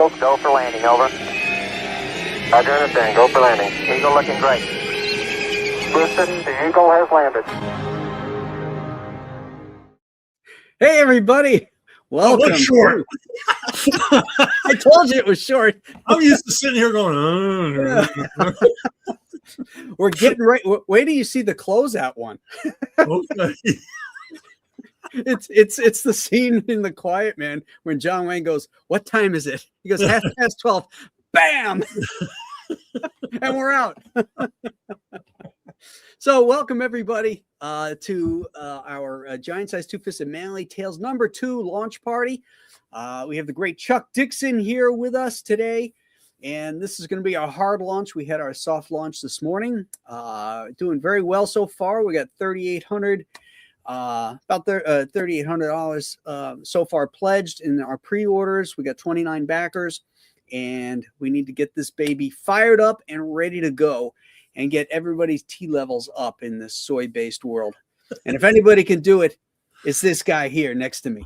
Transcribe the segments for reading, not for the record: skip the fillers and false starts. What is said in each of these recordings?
Go for landing, over. Roger, understand. Go for landing. Eagle looking great. Houston, the Eagle has landed. Hey, everybody. Welcome. It was short. I told you it was short. I'm used to sitting here going, We're getting right. Wait till you see the closeout one. Okay. It's the scene in The Quiet Man when John Wayne goes, "What time is it?" He goes, 12:30. Bam. And we're out. So welcome everybody to our Giant Size Two-Fisted Manly Tales #2 launch party. We have the great Chuck Dixon here with us today, and this is going to be our hard launch. We had our soft launch this morning, doing very well so far. We got $3,800, about $3,800 so far pledged in our pre-orders. We got 29 backers, and we need to get this baby fired up and ready to go and get everybody's T levels up in this soy-based world. And if anybody can do it, it's this guy here next to me.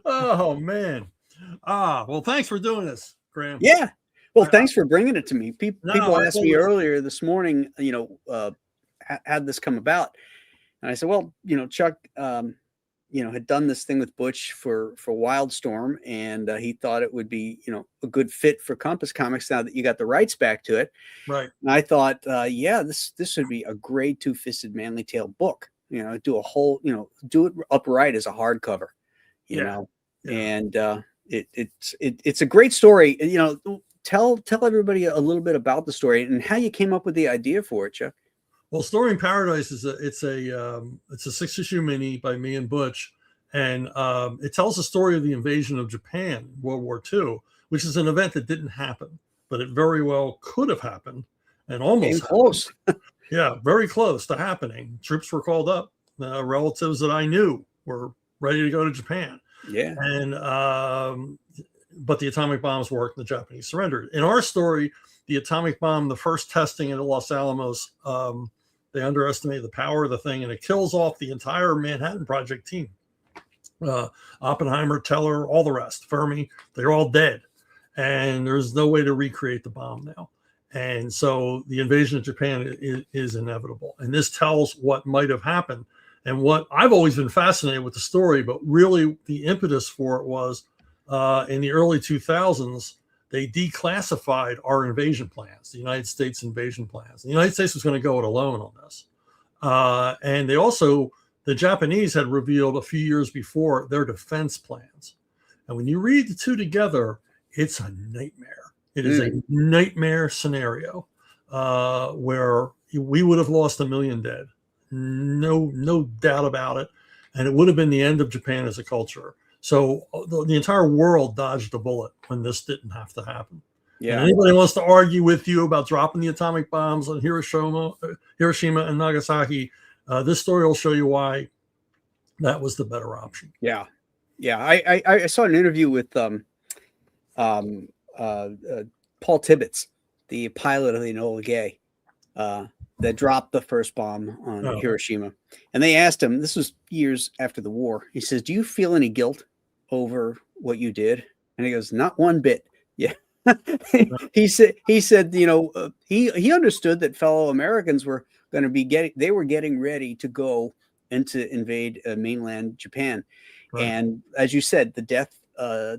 Oh, man. Well, thanks for doing this, Graham. Yeah. Well, thanks for bringing it to me. People asked me you. earlier this morning, how'd this come about? And I said, well, Chuck, had done this thing with Butch for Wildstorm, and he thought it would be, a good fit for Compass Comics now that you got the rights back to it. Right. And I thought, this would be a great Two-Fisted Manly Tale book. Do a whole, do it upright as a hardcover, know, and it's a great story. Tell everybody a little bit about the story and how you came up with the idea for it, Chuck. Well, Story in Paradise is a 6-issue mini by me and Butch, and it tells the story of the invasion of Japan in World War II, which is an event that didn't happen, but it very well could have happened, and almost close. Yeah, very close to happening. Troops were called up. Relatives that I knew were ready to go to Japan. Yeah, and but the atomic bombs worked, and the Japanese surrendered. In our story, the atomic bomb, the first testing at Los Alamos, they underestimate the power of the thing, and it kills off the entire Manhattan Project team. Oppenheimer, Teller, all the rest, Fermi, they're all dead. And there's no way to recreate the bomb now. And so the invasion of Japan is inevitable. And this tells what might have happened. And what I've always been fascinated with the story, but really the impetus for it was in the early 2000s, they declassified our invasion plans, the United States invasion plans. The United States was going to go it alone on this. And they also, the Japanese had revealed a few years before their defense plans. And when you read the two together, it's a nightmare. It is a nightmare scenario where we would have lost 1 million dead. No doubt about it. And it would have been the end of Japan as a culture. So the entire world dodged a bullet when this didn't have to happen. Yeah. And anybody wants to argue with you about dropping the atomic bombs on Hiroshima and Nagasaki, this story will show you why that was the better option. Yeah. I saw an interview with Paul Tibbets, the pilot of the Enola Gay, that dropped the first bomb on Hiroshima. And they asked him, this was years after the war, he says, do you feel any guilt over what you did? And he goes, not one bit. Yeah. he said he understood that fellow Americans were going to be getting ready to go and to invade mainland Japan. Right. And as you said, the death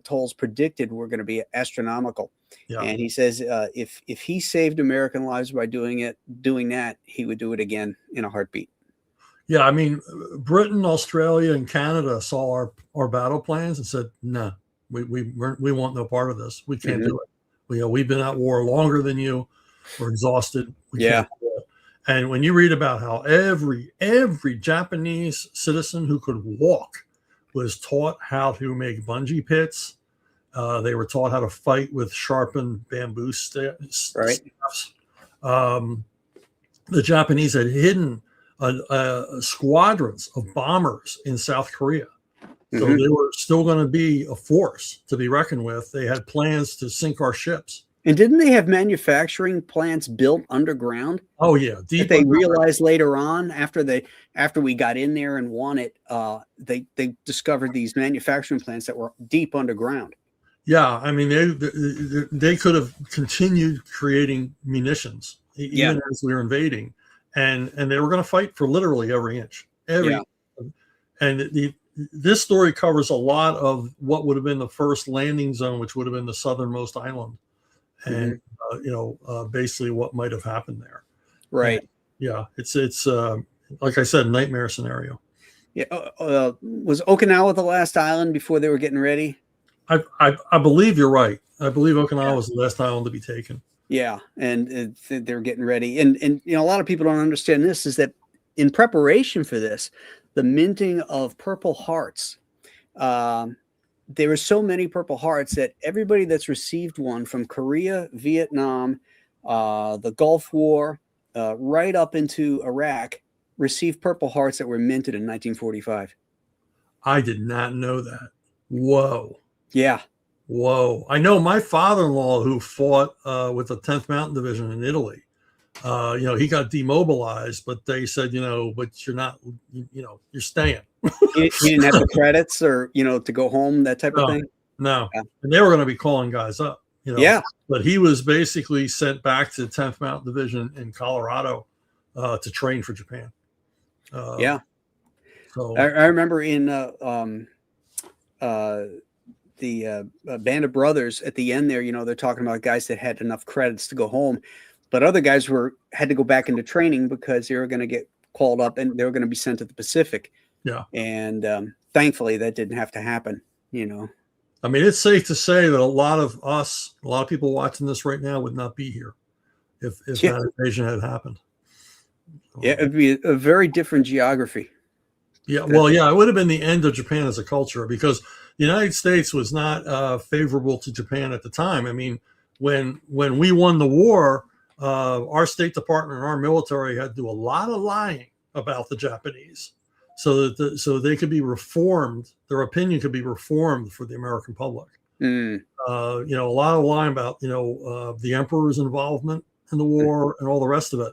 tolls predicted were going to be astronomical. Yeah. And he says if he saved American lives by doing that, he would do it again in a heartbeat. Yeah, I mean, Britain, Australia, and Canada saw our battle plans and said, "No, we want no part of this. We can't do it. We've been at war longer than you. We're exhausted. We can't do it." And when you read about how every Japanese citizen who could walk was taught how to make bungee pits, they were taught how to fight with sharpened bamboo staffs. The Japanese had hidden squadrons of bombers in South Korea. So they were still going to be a force to be reckoned with. They had plans to sink our ships. And didn't they have manufacturing plants built underground? Oh yeah, That deep. they realized later on after we got in there and won it, they discovered these manufacturing plants that were deep underground. Yeah, I mean they could have continued creating munitions even as we were invading, and they were going to fight for literally every inch, and this story covers a lot of what would have been the first landing zone, which would have been the southernmost island, and basically what might have happened there. Right. And, yeah, it's like I said, nightmare scenario. Yeah. Was Okinawa the last island before they were getting ready? I believe you're right. I believe Okinawa was the last island to be taken. Yeah, and they were getting ready, and a lot of people don't understand this, is that in preparation for this, the minting of Purple Hearts, there were so many Purple Hearts that everybody that's received one from Korea, Vietnam, the Gulf War, right up into Iraq, received Purple Hearts that were minted in 1945. I did not know that. Whoa. Yeah. Whoa. I know my father-in-law, who fought with the 10th Mountain Division in Italy, he got demobilized, but they said, but you're not, you're staying. He didn't have the credits or, to go home, that type of thing? No. Yeah. And they were going to be calling guys up, Yeah. But he was basically sent back to the 10th Mountain Division in Colorado to train for Japan. Yeah. So I remember in the Band of Brothers at the end there, they're talking about guys that had enough credits to go home, but other guys had to go back into training because they were going to get called up and they were going to be sent to the Pacific. Yeah. And thankfully that didn't have to happen, I mean, it's safe to say that a lot of people watching this right now would not be here if that invasion had happened. Yeah, it'd be a very different geography. Yeah, well, yeah, it would have been the end of Japan as a culture, because the United States was not favorable to Japan at the time. I mean, when we won the war, our State Department and our military had to do a lot of lying about the Japanese, so that they could be reformed. Their opinion could be reformed for the American public. Mm. A lot of lying about the emperor's involvement in the war and all the rest of it,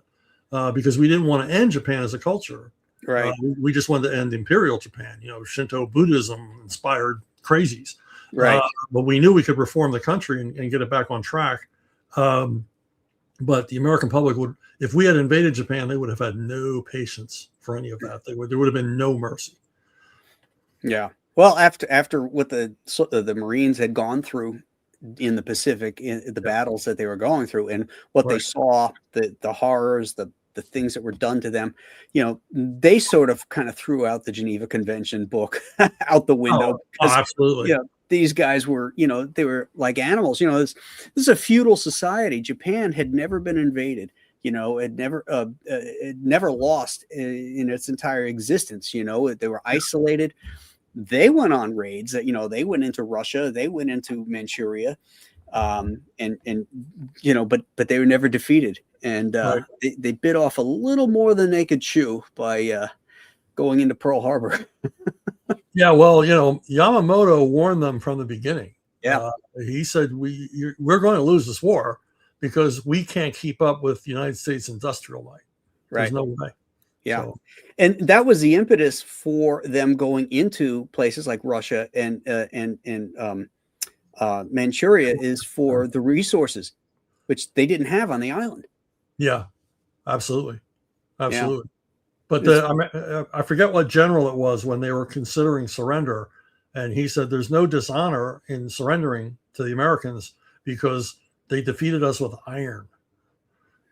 because we didn't want to end Japan as a culture. Right. We just wanted to end Imperial Japan. Shinto Buddhism inspired crazies. Right. But we knew we could reform the country and get it back on track. But the American public would, if we had invaded Japan, they would have had no patience for any of that. There would have been no mercy. Yeah. Well, after what the Marines had gone through in the Pacific, in the battles that they were going through, and what they saw, the horrors, the things that were done to them, they sort of kind of threw out the Geneva Convention book out the window. Absolutely. Yeah. These guys were, they were like animals. This is a feudal society. Japan had never been invaded. It never lost in its entire existence. They were isolated. They went on raids. They went into Russia. They went into Manchuria, but they were never defeated. And they bit off a little more than they could chew by going into Pearl Harbor. Yeah, well, Yamamoto warned them from the beginning. Yeah, he said we're going to lose this war because we can't keep up with the United States industrial might. There's no way. Yeah, and that was the impetus for them going into places like Russia and Manchuria, is for the resources, which they didn't have on the island. Yeah, absolutely. Yeah. But I forget what general it was when they were considering surrender, and he said there's no dishonor in surrendering to the Americans because they defeated us with iron.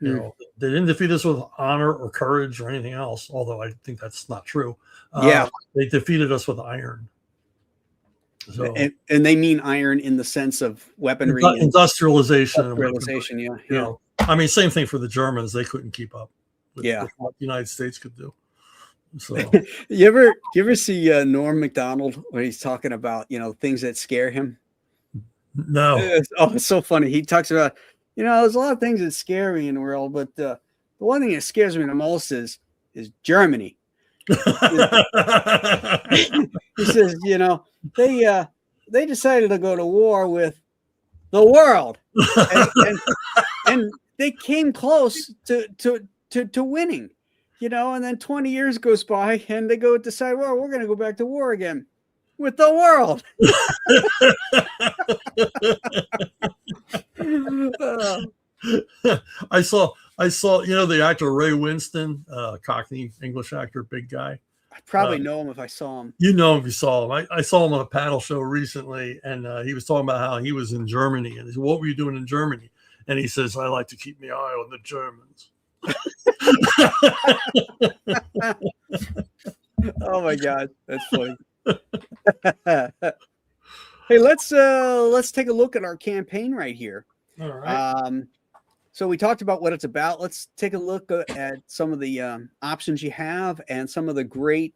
They didn't defeat us with honor or courage or anything else, although I think that's not true. They defeated us with iron. So, and they mean iron in the sense of weaponry, industrialization. Industrialization, yeah. I mean, same thing for the Germans. They couldn't keep up with what the United States could do. So you ever see Norm Macdonald when he's talking about things that scare him? No. It's so funny. He talks about there's a lot of things that scare me in the world, but the one thing that scares me the most is Germany. He says, they decided to go to war with the world. And they came close to winning, you know, and then 20 years goes by and they go decide, well, we're going to go back to war again with the world. I saw, you know, the actor Ray Winston, Cockney English actor, big guy. I probably know him if I saw him. You know him if you saw him. I saw him on a panel show recently, and he was talking about how he was in Germany. And he said, what were you doing in Germany? And he says, I like to keep my eye on the Germans. Oh my God, that's funny. Hey, let's take a look at our campaign right here. All right. So we talked about what it's about. Let's take a look at some of the options you have and some of the great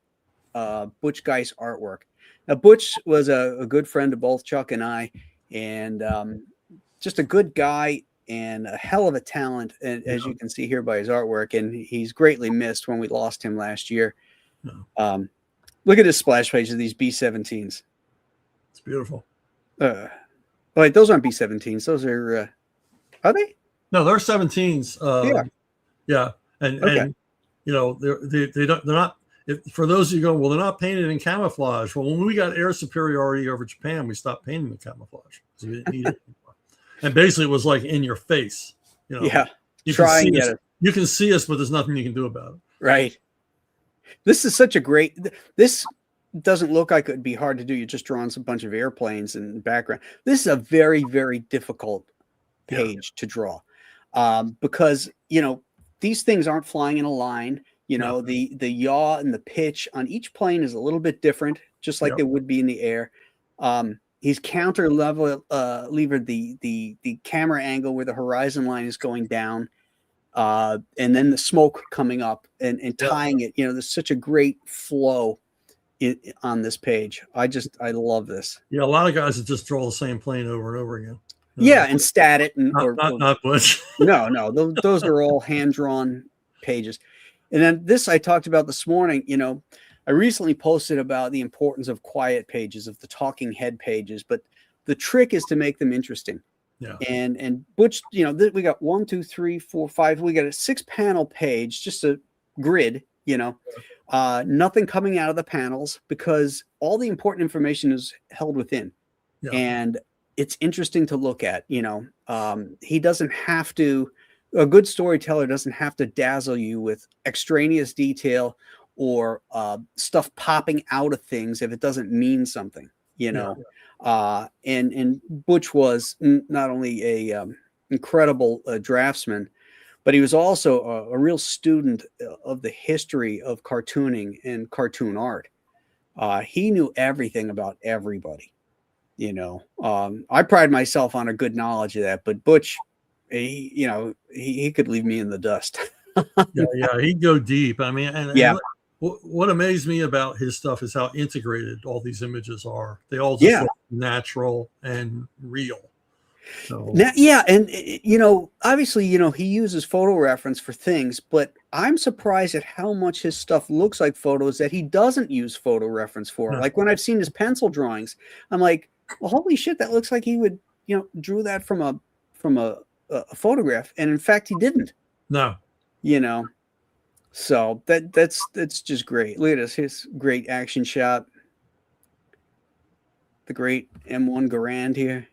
Butch Guice artwork. Now, Butch was a good friend of both Chuck and I, and just a good guy and a hell of a talent, and as you can see here by his artwork, and he's greatly missed when we lost him last year. Look at this splash page of these B-17s. It's beautiful. Wait, those aren't B-17s. Those are they? No, they're 17s. Yeah, and you know they're not. For those of you going, well, they're not painted in camouflage. Well, when we got air superiority over Japan, we stopped painting the camouflage because we didn't need it anymore. And basically, it was like in your face. You know, you can see us, but there's nothing you can do about it. Right. This is such a great. This doesn't look like it would be hard to do. You're just drawing a bunch of airplanes in the background. This is a very, very difficult page to draw. Because, you know, these things aren't flying in a line. You know, the yaw and the pitch on each plane is a little bit different, just like they would be in the air. He's counter levered the camera angle where the horizon line is going down, and then the smoke coming up and tying it. You know, there's such a great flow on this page. I love this. Yeah, a lot of guys that just draw the same plane over and over again. Yeah, and stat it. And, not Butch. No, those are all hand-drawn pages. And then this I talked about this morning. You know, I recently posted about the importance of quiet pages, of the talking head pages, but the trick is to make them interesting. Yeah. And Butch, you know, we got 1, 2, 3, 4, 5. We got a 6-panel page, just a grid, you know, nothing coming out of the panels because all the important information is held within. Yeah. And it's interesting to look at, you know. He doesn't have to, a good storyteller doesn't have to dazzle you with extraneous detail or stuff popping out of things if it doesn't mean something, you know. And Butch was not only a incredible draftsman, but he was also a real student of the history of cartooning and cartoon art. He knew everything about everybody. You know, I pride myself on a good knowledge of that, but Butch, he could leave me in the dust. yeah, he'd go deep. I mean, and what amazed me about his stuff is how integrated all these images are. They all just look natural and real. So now, and you know, obviously, you know, he uses photo reference for things, but I'm surprised at how much his stuff looks like photos that he doesn't use photo reference for. No. Like when I've seen his pencil drawings, I'm like, well, holy shit, that looks like he would, you know, drew that from a photograph, and in fact, he didn't. No, you know, so that's just great. Look at this, his great action shot, the great M1 Garand here.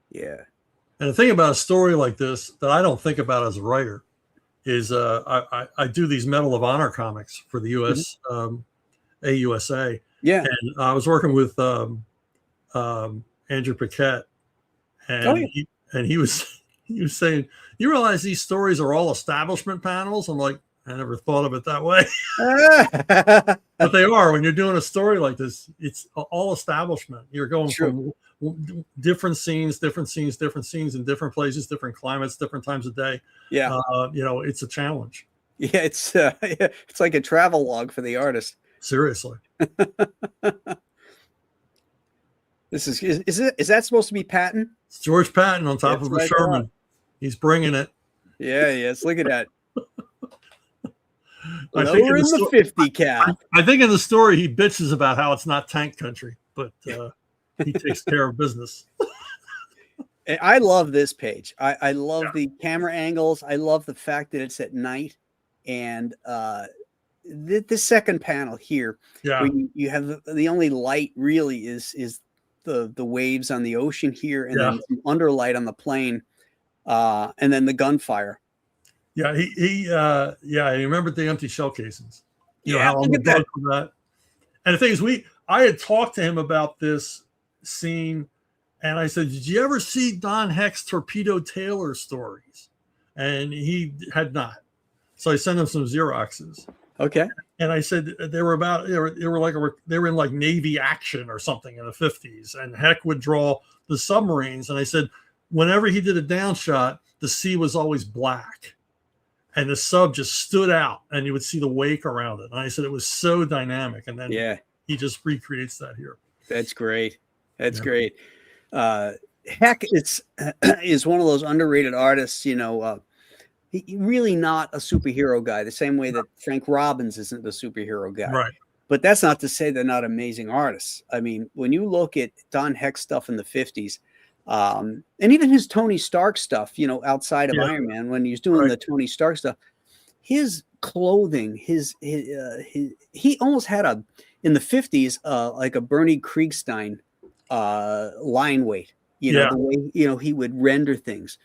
Yeah. And the thing about a story like this that I don't think about as a writer is I do these Medal of Honor comics for the US AUSA. Yeah. And I was working with Andrew Paquette, and he was saying, you realize these stories are all establishment panels? I'm like, I never thought of it that way. But they are. When you're doing a story like this, it's all establishment. You're going from different scenes in different places, different climates, different times of day. Yeah. You know, it's a challenge. Yeah, it's like a travel log for the artist. Seriously. Is that supposed to be Patton? It's George Patton on top of a Sherman. He's bringing it. Yeah, yes. Look at that. Lower in the 50 cap. I think in the story he bitches about how it's not tank country, but he takes care of business. I love this page. I love Yeah. the camera angles. I love the fact that it's at night, and the second panel here, Yeah. where you have the only light really is the waves on the ocean here, and Yeah. then some underlight on the plane, and then the gunfire. Yeah. I remembered the empty shell casings. You know Yeah, how on look the at that. boat for that. And the thing is, I had talked to him about this scene, and I said, "Did you ever see Don Heck's Torpedo Taylor stories?" And he had not. So I sent him some Xeroxes. Okay. And I said they were in like Navy action or something in the 50s. And Heck would draw the submarines. And I said, whenever he did a down shot, the sea was always black. And the sub just stood out, and you would see the wake around it. And I said it was so dynamic. And then he just recreates that here. That's great. That's great. Heck is one of those underrated artists, you know. He really not a superhero guy, the same way that Frank Robbins isn't the superhero guy. Right. But that's not to say they're not amazing artists. I mean, when you look at Don Heck stuff in the 50s, and even his Tony Stark stuff, you know, outside of Iron Man, when he was doing the Tony Stark stuff, his clothing, he almost had in the 50s, like a Bernie Kriegstein line weight, you know, the way, you know, he would render things.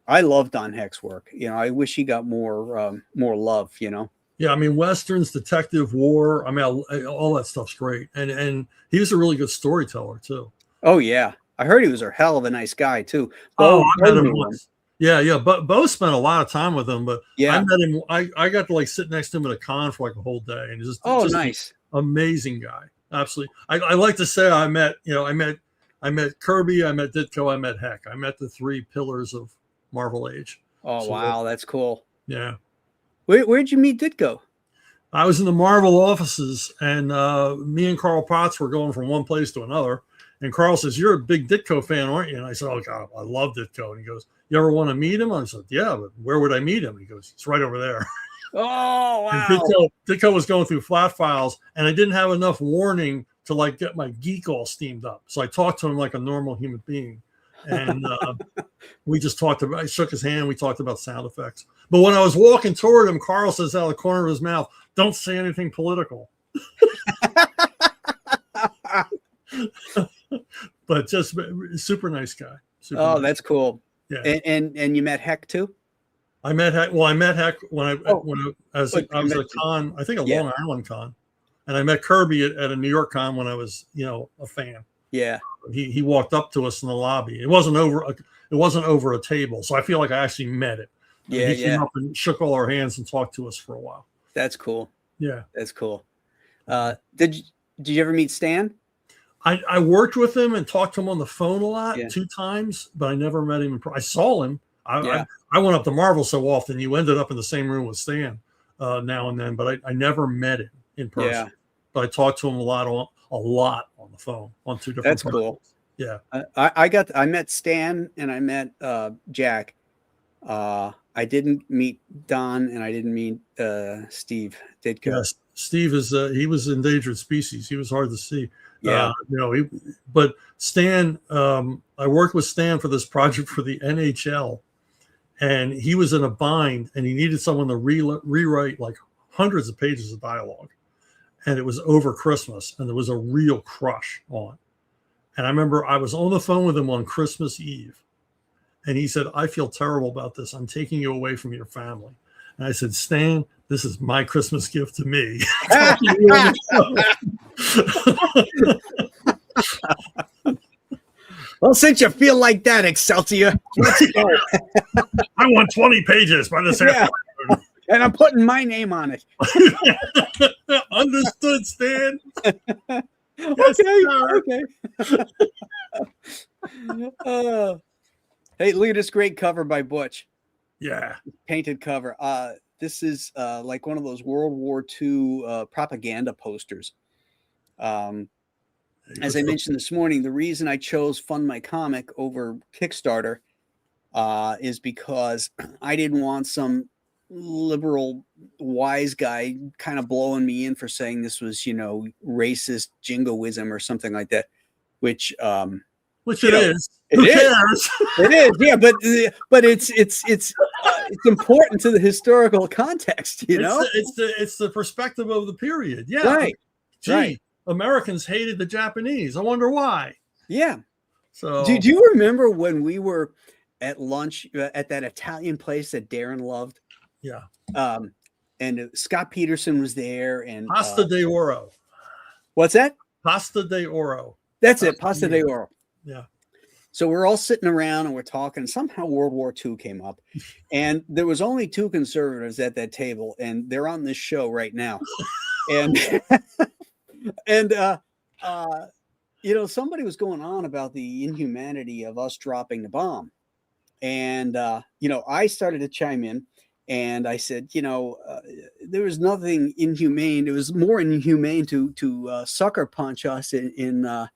I love Don Heck's work. You know, I wish he got more love, you know? Yeah. I mean, Westerns, detective, war. I mean, all that stuff's great. And he was a really good storyteller too. Oh yeah. I heard he was a hell of a nice guy too. I met him once. Yeah. But Bo spent a lot of time with him, but I met him. I got to like sit next to him at a con for like a whole day, and just nice. Amazing guy. Absolutely. I like to say I met Kirby, I met Ditko, I met Heck. I met the three pillars of Marvel Age. Oh, wow. That's cool. Yeah. Where'd you meet Ditko? I was in the Marvel offices, and me and Carl Potts were going from one place to another. And Carl says, "You're a big Ditko fan, aren't you?" And I said, "Oh, God, I love Ditko." And he goes, "You ever want to meet him?" I said, "Yeah, but where would I meet him?" He goes, "It's right over there." Oh, wow. And Ditko was going through flat files, and I didn't have enough warning to like get my geek all steamed up. So I talked to him like a normal human being. And we just I shook his hand. We talked about sound effects. But when I was walking toward him, Carl says out of the corner of his mouth, "Don't say anything political." But just super nice guy. That's cool. Yeah. And you met Heck too? I met Heck. Well, I met Heck when I was at a con, I think a Long Island con. And I met Kirby at a New York con when I was, you know, a fan. Yeah. He walked up to us in the lobby. It wasn't over a table, so I feel like I actually met it. Yeah, he came up and shook all our hands and talked to us for a while. That's cool. Yeah, that's cool. Did you ever meet Stan? I worked with him and talked to him on the phone a lot, 2 times, but I never met him. I saw him. I went up to Marvel so often. You ended up in the same room with Stan now and then, but I never met him in person. Yeah. But I talked to him a lot on the phone on 2 different. That's cool. Yeah. I met Stan and I met Jack. I didn't meet Don and I didn't meet Steve Ditko. Yes, Steve is he was endangered species. He was hard to see. Yeah. But Stan, I worked with Stan for this project for the NHL, and he was in a bind and he needed someone to rewrite like hundreds of pages of dialogue. And it was over Christmas, and there was a real crush on. And I remember I was on the phone with him on Christmas Eve, and he said, "I feel terrible about this. I'm taking you away from your family." And I said, "Stan, this is my Christmas gift to me." Well, since you feel like that, Excelsior, let's go. I want 20 pages by this afternoon. And I'm putting my name on it. Understood, Stan. Okay. Hey, look at this great cover by Butch. Yeah. Painted cover. This is like one of those World War II propaganda posters. As I mentioned this morning, the reason I chose Fund My Comic over Kickstarter is because I didn't want some liberal wise guy kind of blowing me in for saying this was, racist jingoism or something like that, which Which it is. It Who is. cares? It is, yeah, but it's important to the historical context, you know. It's the perspective of the period. Yeah. Right. Gee, Right. Americans hated the Japanese. I wonder why. Yeah. So Do you remember when we were at lunch at that Italian place that Darren loved? yeah. And Scott Peterson was there, and Pasta de Oro. what's that? Pasta de Oro. That's it. Pasta de Oro. Yeah. So we're all sitting around and we're talking. Somehow World War II came up, and there was only two conservatives at that table, and they're on this show right now. And and you know, somebody was going on about the inhumanity of us dropping the bomb, and you know, I started to chime in, and I said, you know, there was nothing inhumane. It was more inhumane to sucker punch us in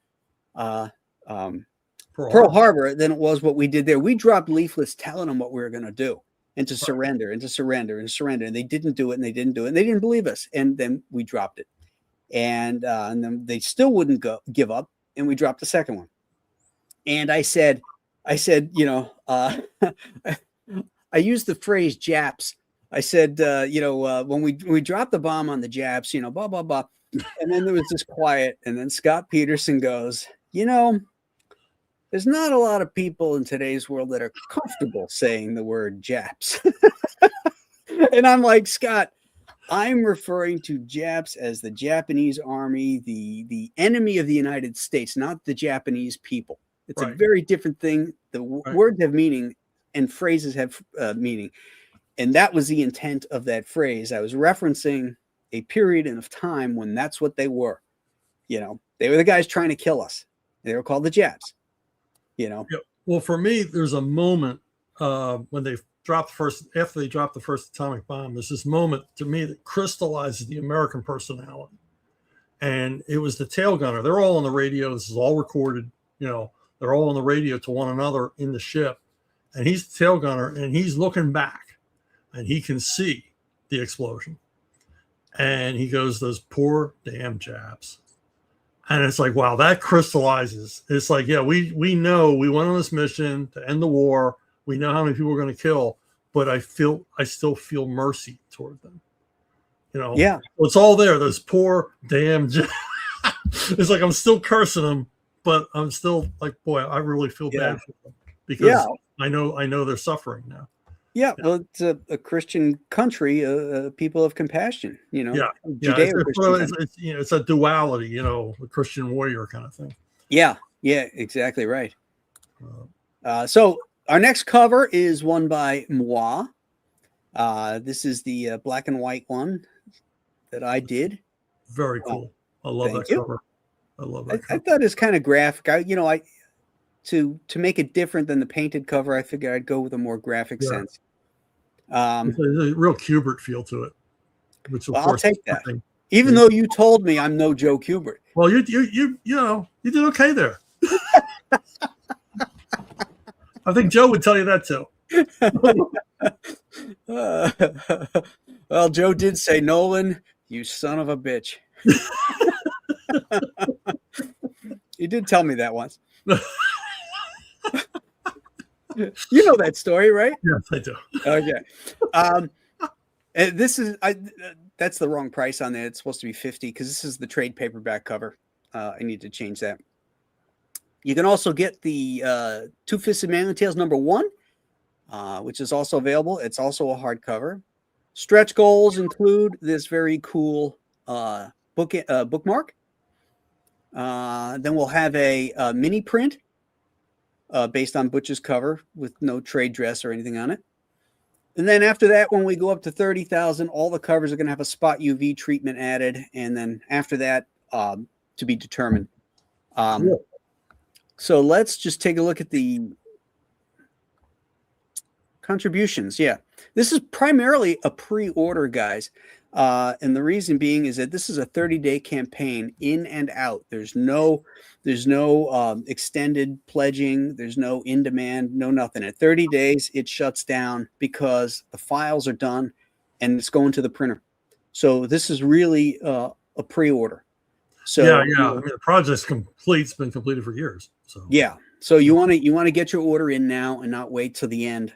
Pearl Harbor than it was what we did there. We dropped leaflets telling them what we were going to do, and to surrender, and to surrender, and surrender. And they didn't do it, and they didn't do it, and they didn't believe us. And then we dropped it, and then they still wouldn't give up, and we dropped the second one. And I said, you know, I used the phrase Japs. I said, you know, when we dropped the bomb on the Japs, you know, blah blah blah. And then there was this quiet, and then Scott Peterson goes, you know, there's not a lot of people in today's world that are comfortable saying the word Japs. And I'm like, Scott, I'm referring to Japs as the Japanese army, the enemy of the United States, not the Japanese people. It's a very different thing. The words have meaning and phrases have meaning. And that was the intent of that phrase. I was referencing a period of time when that's what they were. You know, they were the guys trying to kill us. They were called the Japs. You know. Yeah. Well, for me, there's a moment when they dropped after they dropped the first atomic bomb. There's this moment to me that crystallizes the American personality, and it was the tail gunner. They're all on the radio. This is all recorded. You know, they're all on the radio to one another in the ship, and he's the tail gunner, and he's looking back, and he can see the explosion, and he goes, "Those poor damn Japs." And it's like, wow, that crystallizes. It's like, yeah, we know we went on this mission to end the war. We know how many people we're going to kill, but I still feel mercy toward them. You know, yeah, it's all there. Those poor damn. It's like I'm still cursing them, but I'm still like, boy, I really feel bad for them because I know they're suffering now. Yeah, well, it's a Christian country, people of compassion, you know. Yeah, it's a duality, you know, a Christian warrior kind of thing. Yeah, exactly right. So our next cover is one by Moi. This is the black and white one that I did. Very cool. I love that cover. I love that. I thought it's kind of graphic. To make it different than the painted cover, I figured I'd go with a more graphic sense. There's a real Kubert feel to it, which of course I'll take that. Even though you told me I'm no Joe Kubert. Well, you know, you did okay there. I think Joe would tell you that too. Well, Joe did say, Nolan, you son of a bitch. He did tell me that once. You know that story, right? Yes, I do. Okay. And this is that's the wrong price on there. It's supposed to be $50 because this is the trade paperback cover. I need to change that. You can also get the Two-Fisted Manly Tales #1, which is also available. It's also a hardcover. Stretch goals include this very cool bookmark. Then we'll have a mini print based on Butch's cover with no trade dress or anything on it. And then after that, when we go up to 30,000, all the covers are going to have a spot UV treatment added. And then after that, to be determined. So let's just take a look at the contributions. Yeah, this is primarily a pre-order, guys. And the reason being is that this is a 30-day campaign in and out. There's no extended pledging. There's no in demand, no nothing. At 30 days, it shuts down because the files are done and it's going to the printer. So this is really a pre-order. So yeah. I mean, the project's complete. It's been completed for years. So yeah. So you want to get your order in now and not wait till the end.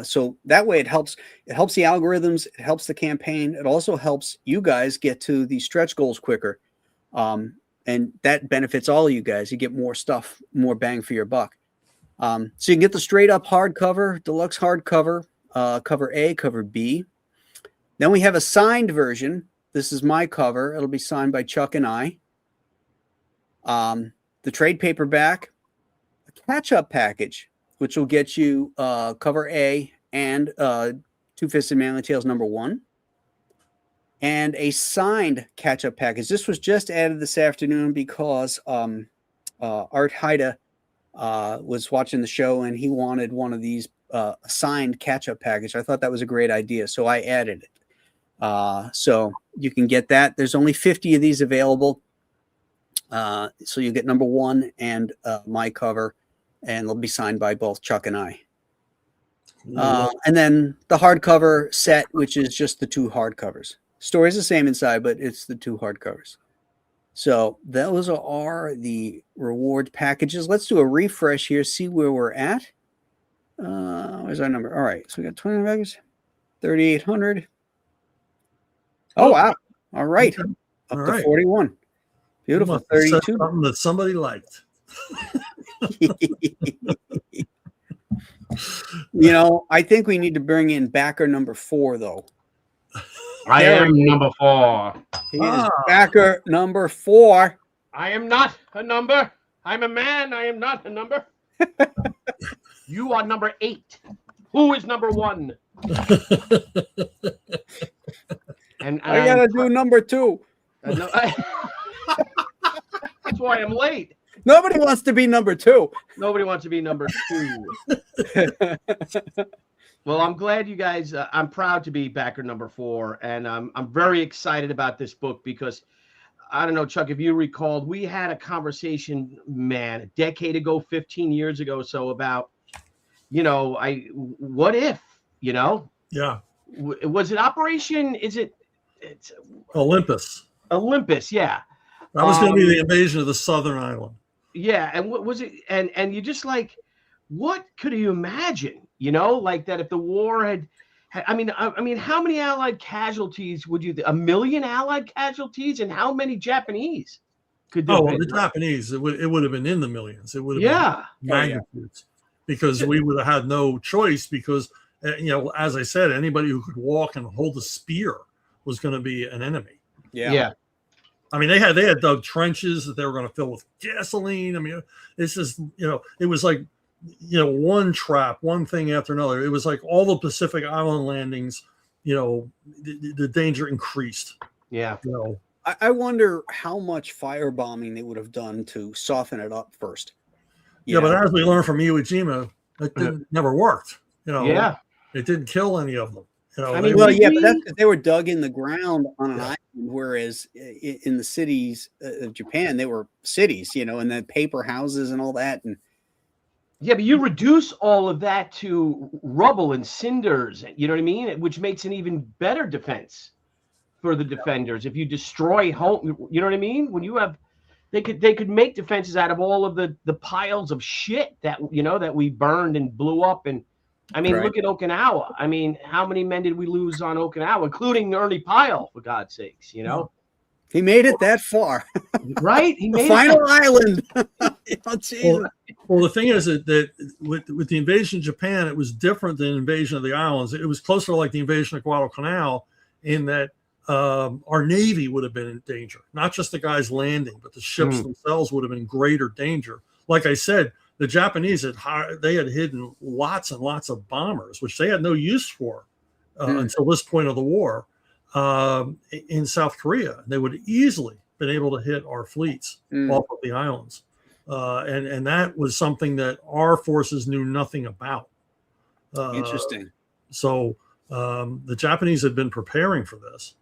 So that way it helps the algorithms, it helps the campaign, it also helps you guys get to the stretch goals quicker. And that benefits all of you guys. You get more stuff, more bang for your buck. So you can get the straight up hardcover, deluxe hardcover, cover A, cover B. Then we have a signed version. This is my cover. It'll be signed by Chuck and I. The trade paperback, a catch-up package, which will get you cover A and Two-Fisted Manly Tales #1. And a signed catch-up package. This was just added this afternoon because Art Haida was watching the show and he wanted one of these signed catch-up package. I thought that was a great idea, so I added it. So you can get that. There's only 50 of these available. So you get #1 and my cover, and they'll be signed by both Chuck and I. And then the hardcover set, which is just the 2 hardcovers. Story's the same inside, but it's the 2 hardcovers. So those are the reward packages. Let's do a refresh here, see where we're at. Where's our number? All right, so we got 20 packages, 3,800. Oh, wow. All right. Okay. Up All to right. 41. Beautiful. 32. Something that somebody liked. I think we need to bring in backer #4, though. I am number 4. He is backer #4. I am not a number. I'm a man. I am not a number. You are number 8. Who is number 1? And I gotta do #2. That's why I'm late. Nobody wants to be #2. Nobody wants to be number 2. Well, I'm glad you guys. I'm proud to be backer #4, and I'm very excited about this book because I don't know, Chuck, if you recalled, we had a conversation, man, a decade ago, 15 years ago, so about, what if, Yeah. was it Operation? It's Olympus. Olympus, yeah. That was going to be the invasion of the southern island. Yeah, and what was it? And you just like, what could you imagine? Like that if the war had I mean, how many Allied casualties would you? 1 million Allied casualties, and how many Japanese could there the Japanese, it would have been in the millions. It would have been magnitudes, because we would have had no choice. Because as I said, anybody who could walk and hold a spear was going to be an enemy. Yeah. I mean, they had dug trenches that they were going to fill with gasoline. I mean, it's just it was like one trap, one thing after another. It was like all the Pacific Island landings. The danger increased. Yeah. I wonder how much firebombing they would have done to soften it up first. Yeah, but as we learned from Iwo Jima, it never worked. Yeah. It didn't kill any of them. But that's because they were dug in the ground on an island, whereas in the cities of Japan, they were cities, and then paper houses and all that. And yeah, but you reduce all of that to rubble and cinders, you know what I mean? Which makes an even better defense for the defenders. If you destroy home, you know what I mean? When you have, they could make defenses out of all of the piles of shit that that we burned and blew up. And I mean, look at Okinawa. I mean, how many men did we lose on Okinawa, including Ernie Pyle, for God's sakes? He made it that far, right? He made the final island. Well, the thing is that with the invasion of Japan, it was different than the invasion of the islands. It was closer like the invasion of Guadalcanal, in that our Navy would have been in danger, not just the guys landing, but the ships themselves would have been in greater danger. Like I said, the Japanese had hidden lots and lots of bombers, which they had no use for until this point of the war. In South Korea, they would have easily been able to hit our fleets off of the islands. And that was something that our forces knew nothing about. Interesting. So the Japanese had been preparing for this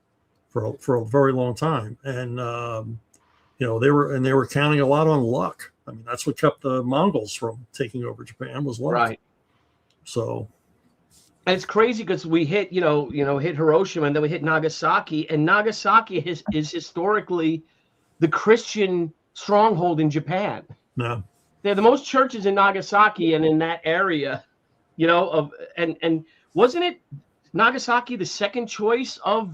for a very long time. And, they were counting a lot on luck. I mean, that's what kept the Mongols from taking over Japan, was luck. Right. So. And it's crazy because we hit, hit Hiroshima, and then we hit Nagasaki, and Nagasaki is historically the Christian stronghold in Japan. No. They have the most churches in Nagasaki and in that area, you know, and wasn't it Nagasaki the second choice of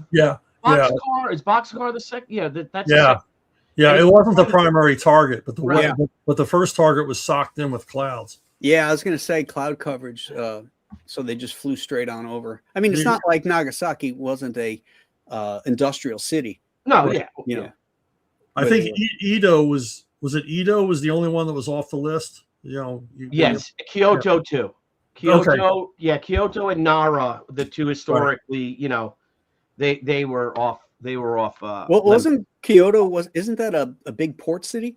Boxcar? Is Boxcar the second? Yeah, that's yeah. It wasn't the primary target, but Right. but the first target was socked in with clouds. Yeah, I was going to say cloud coverage. So they just flew straight on over. I mean, it's not like Nagasaki wasn't a industrial city. No, but, yeah, you know. I think Edo was it Edo was the only one that was off the list. You know. Yes, Kyoto too. Kyoto, Kyoto and Nara, the two historically, you know, they were off. They were off. Well, wasn't Kyoto? Isn't that a big port city?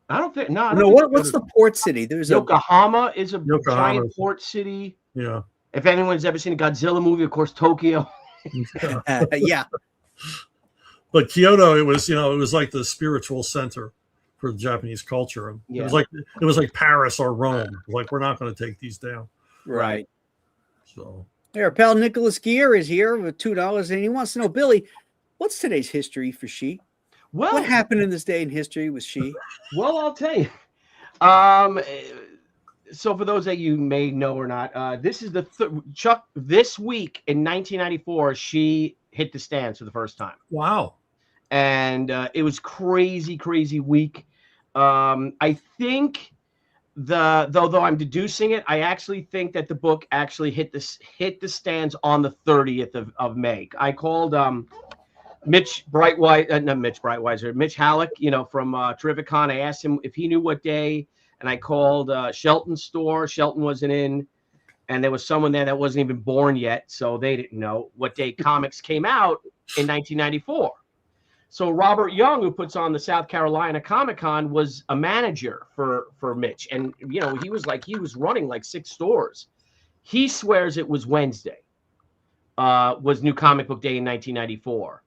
I don't think. No, what's the port city? There's Yokohama is a giant port city. Yeah. If anyone's ever seen a Godzilla movie, of course, Tokyo. Yeah. But Kyoto, it was like the spiritual center for the Japanese culture. And it was like Paris or Rome. Like, we're not going to take these down. Right. So our pal Nicholas Gear is here with $2, and he wants to know, Billy, what's today's history for she? Well, what happened in this day in history with she? Well, I'll tell you. So for those that you may know or not, this is Chuck. This week in 1994, she hit the stands for the first time. Wow. And it was crazy week. I think though I'm deducing it, I actually think that the book actually hit the stands on the 30th of May. I called Mitch Halleck, you know, from Terrific Con. I asked him if he knew what day, and I called Shelton's store. Shelton wasn't in, and there was someone there that wasn't even born yet, so they didn't know what day comics came out in 1994. So Robert Young, who puts on the South Carolina Comic Con, was a manager for Mitch, and you know he was running like 6 stores. He swears it was Wednesday, was New Comic Book Day in 1994.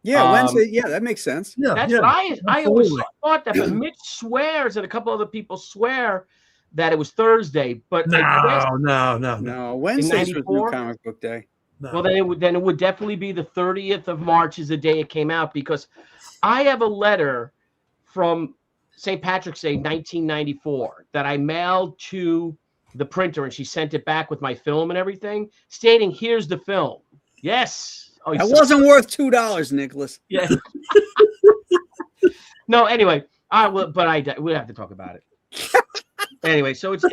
Yeah, Wednesday. Yeah, that makes sense. Yeah, that's what I always thought that. But Mitch swears, and a couple other people swear that it was Thursday. But no. Wednesday was New Comic Book Day. No. Well, then it would definitely be the 30th of March is the day it came out, because I have a letter from St. Patrick's Day 1994 that I mailed to the printer, and she sent it back with my film and everything, stating, "Here's the film." Yes. Oh, it wasn't worth $2, Nicholas. Yeah. No. Anyway, we have to talk about it. Anyway, so it's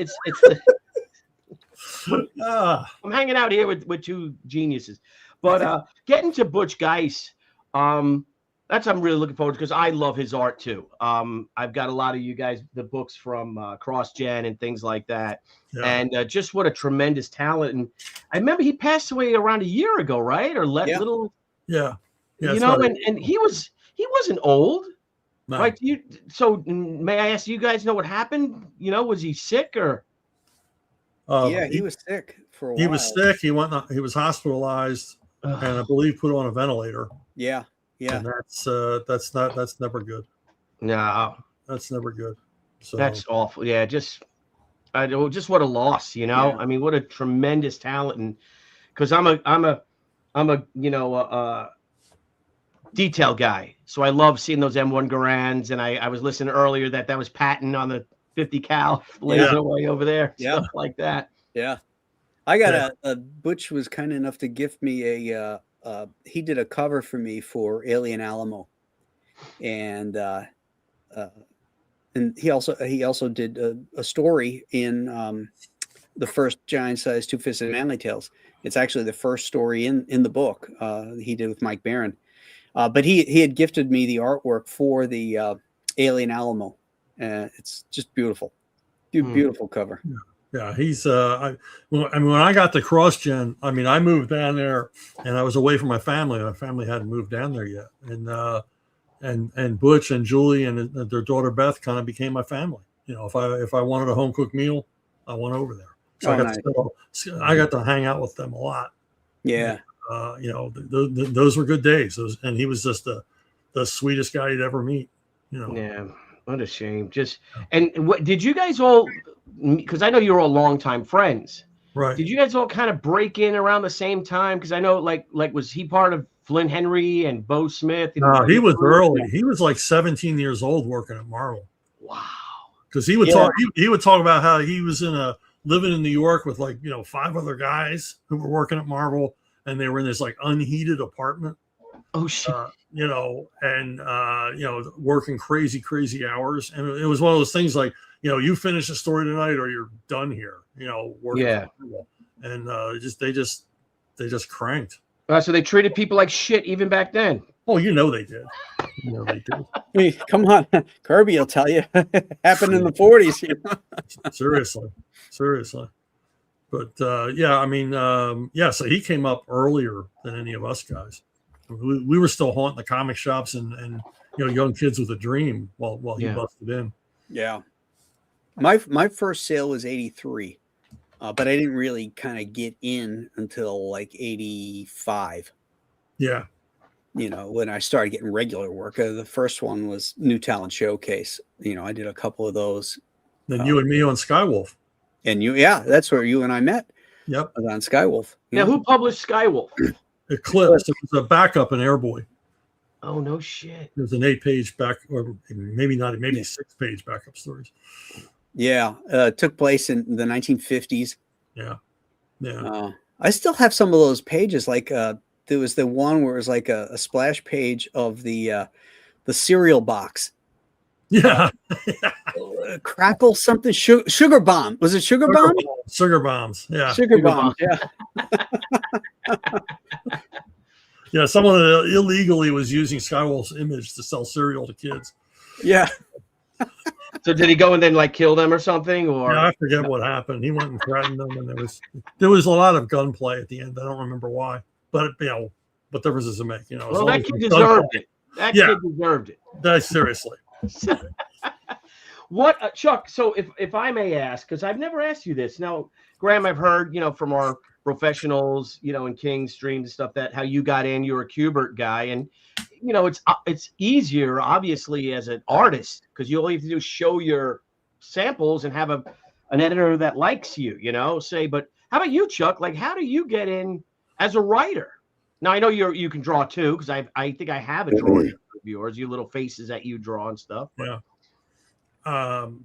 I'm hanging out here with two geniuses, but getting to Butch Guice, that's I'm really looking forward to, because I love his art too. I've got a lot of you guys the books from CrossGen and things like that, and just what a tremendous talent. And I remember he passed away around a year ago, right? Or little, you know, and he wasn't old, right? So may I ask, you guys know what happened? You know, was he sick or? He was sick for a while. He was sick. He was hospitalized, and I believe put on a ventilator. Yeah. And that's never good. No, that's never good. So that's awful. Yeah, just what a loss, you know. Yeah. I mean, what a tremendous talent, and because I'm a detail guy, so I love seeing those M1 Garands, and I was listening earlier that was Patton on the 50 cal laser away over there, stuff like that. Yeah, I got Butch was kind enough to gift me he did a cover for me for Alien Alamo, and he also did a story in the first Giant Size Two-Fisted Manly Tales. It's actually the first story in the book he did with Mike Barron, but he had gifted me the artwork for the Alien Alamo. It's just beautiful, beautiful cover. Yeah, he's. When I got to CrossGen, I mean, I moved down there, and I was away from my family. My family hadn't moved down there yet, and Butch and Julie and their daughter Beth kind of became my family. You know, if I wanted a home cooked meal, I went over there. So I got to hang out with them a lot. Yeah. And, you know, those were good days. And he was just the sweetest guy you'd ever meet. You know. Yeah. What a shame. And what did you guys all? Because I know you're all longtime friends, right? Did you guys all kind of break in around the same time? Because I know, like, was he part of Flynn Henry and Bo Smith? No, he was early. He was like 17 years old working at Marvel. Wow. because he would he would talk about how he was living in New York with 5 other guys who were working at Marvel, and they were in this unheated apartment. Oh shit. Working crazy hours, and it was one of those things you finish a story tonight or you're done here. Working. Yeah. And they just cranked. So they treated people like shit even back then. Oh, they did. They did. Hey, come on, Kirby will tell you. Happened in the 40s. Seriously. But so he came up earlier than any of us guys. We were still haunting the comic shops and young kids with a dream while he busted in. Yeah. My first sale was 83, but I didn't really kind of get in until 85. Yeah. When I started getting regular work. The first one was New Talent Showcase. I did a couple of those. Then you and me on Skywolf. And that's where you and I met. Yep. On Skywolf. Now, who published Skywolf? Eclipse. It was a backup in Airboy. Oh, no shit. It was an 8-page or maybe 6-page backup stories. Yeah. Took place in the 1950s. Yeah. Yeah. I still have some of those pages. There was the one where it was a splash page of the cereal box. Yeah. Crackle something. Sugar bomb. Was it sugar bomb? Sugar bombs. Yeah. Sugar bomb. Yeah. Yeah. Someone illegally was using Skywolf's image to sell cereal to kids. Yeah. So did he go and then kill them or something? Or I forget what happened. He went and threatened them, and there was a lot of gunplay at the end. I don't remember why, but what difference does it make? Well, that kid deserved it. That kid deserved it. That's seriously. What, Chuck? So if I may ask, because I've never asked you this. Now, Graham, I've heard from our professionals, in King streams and stuff, that how you got in. You're a Kubert guy, and it's easier, obviously, as an artist, because you all you have to do is show your samples and have an editor that likes you. But how about you, Chuck? How do you get in as a writer? Now, I know you can draw too, because I think I have a drawing of yours, you little faces that you draw and stuff. Yeah.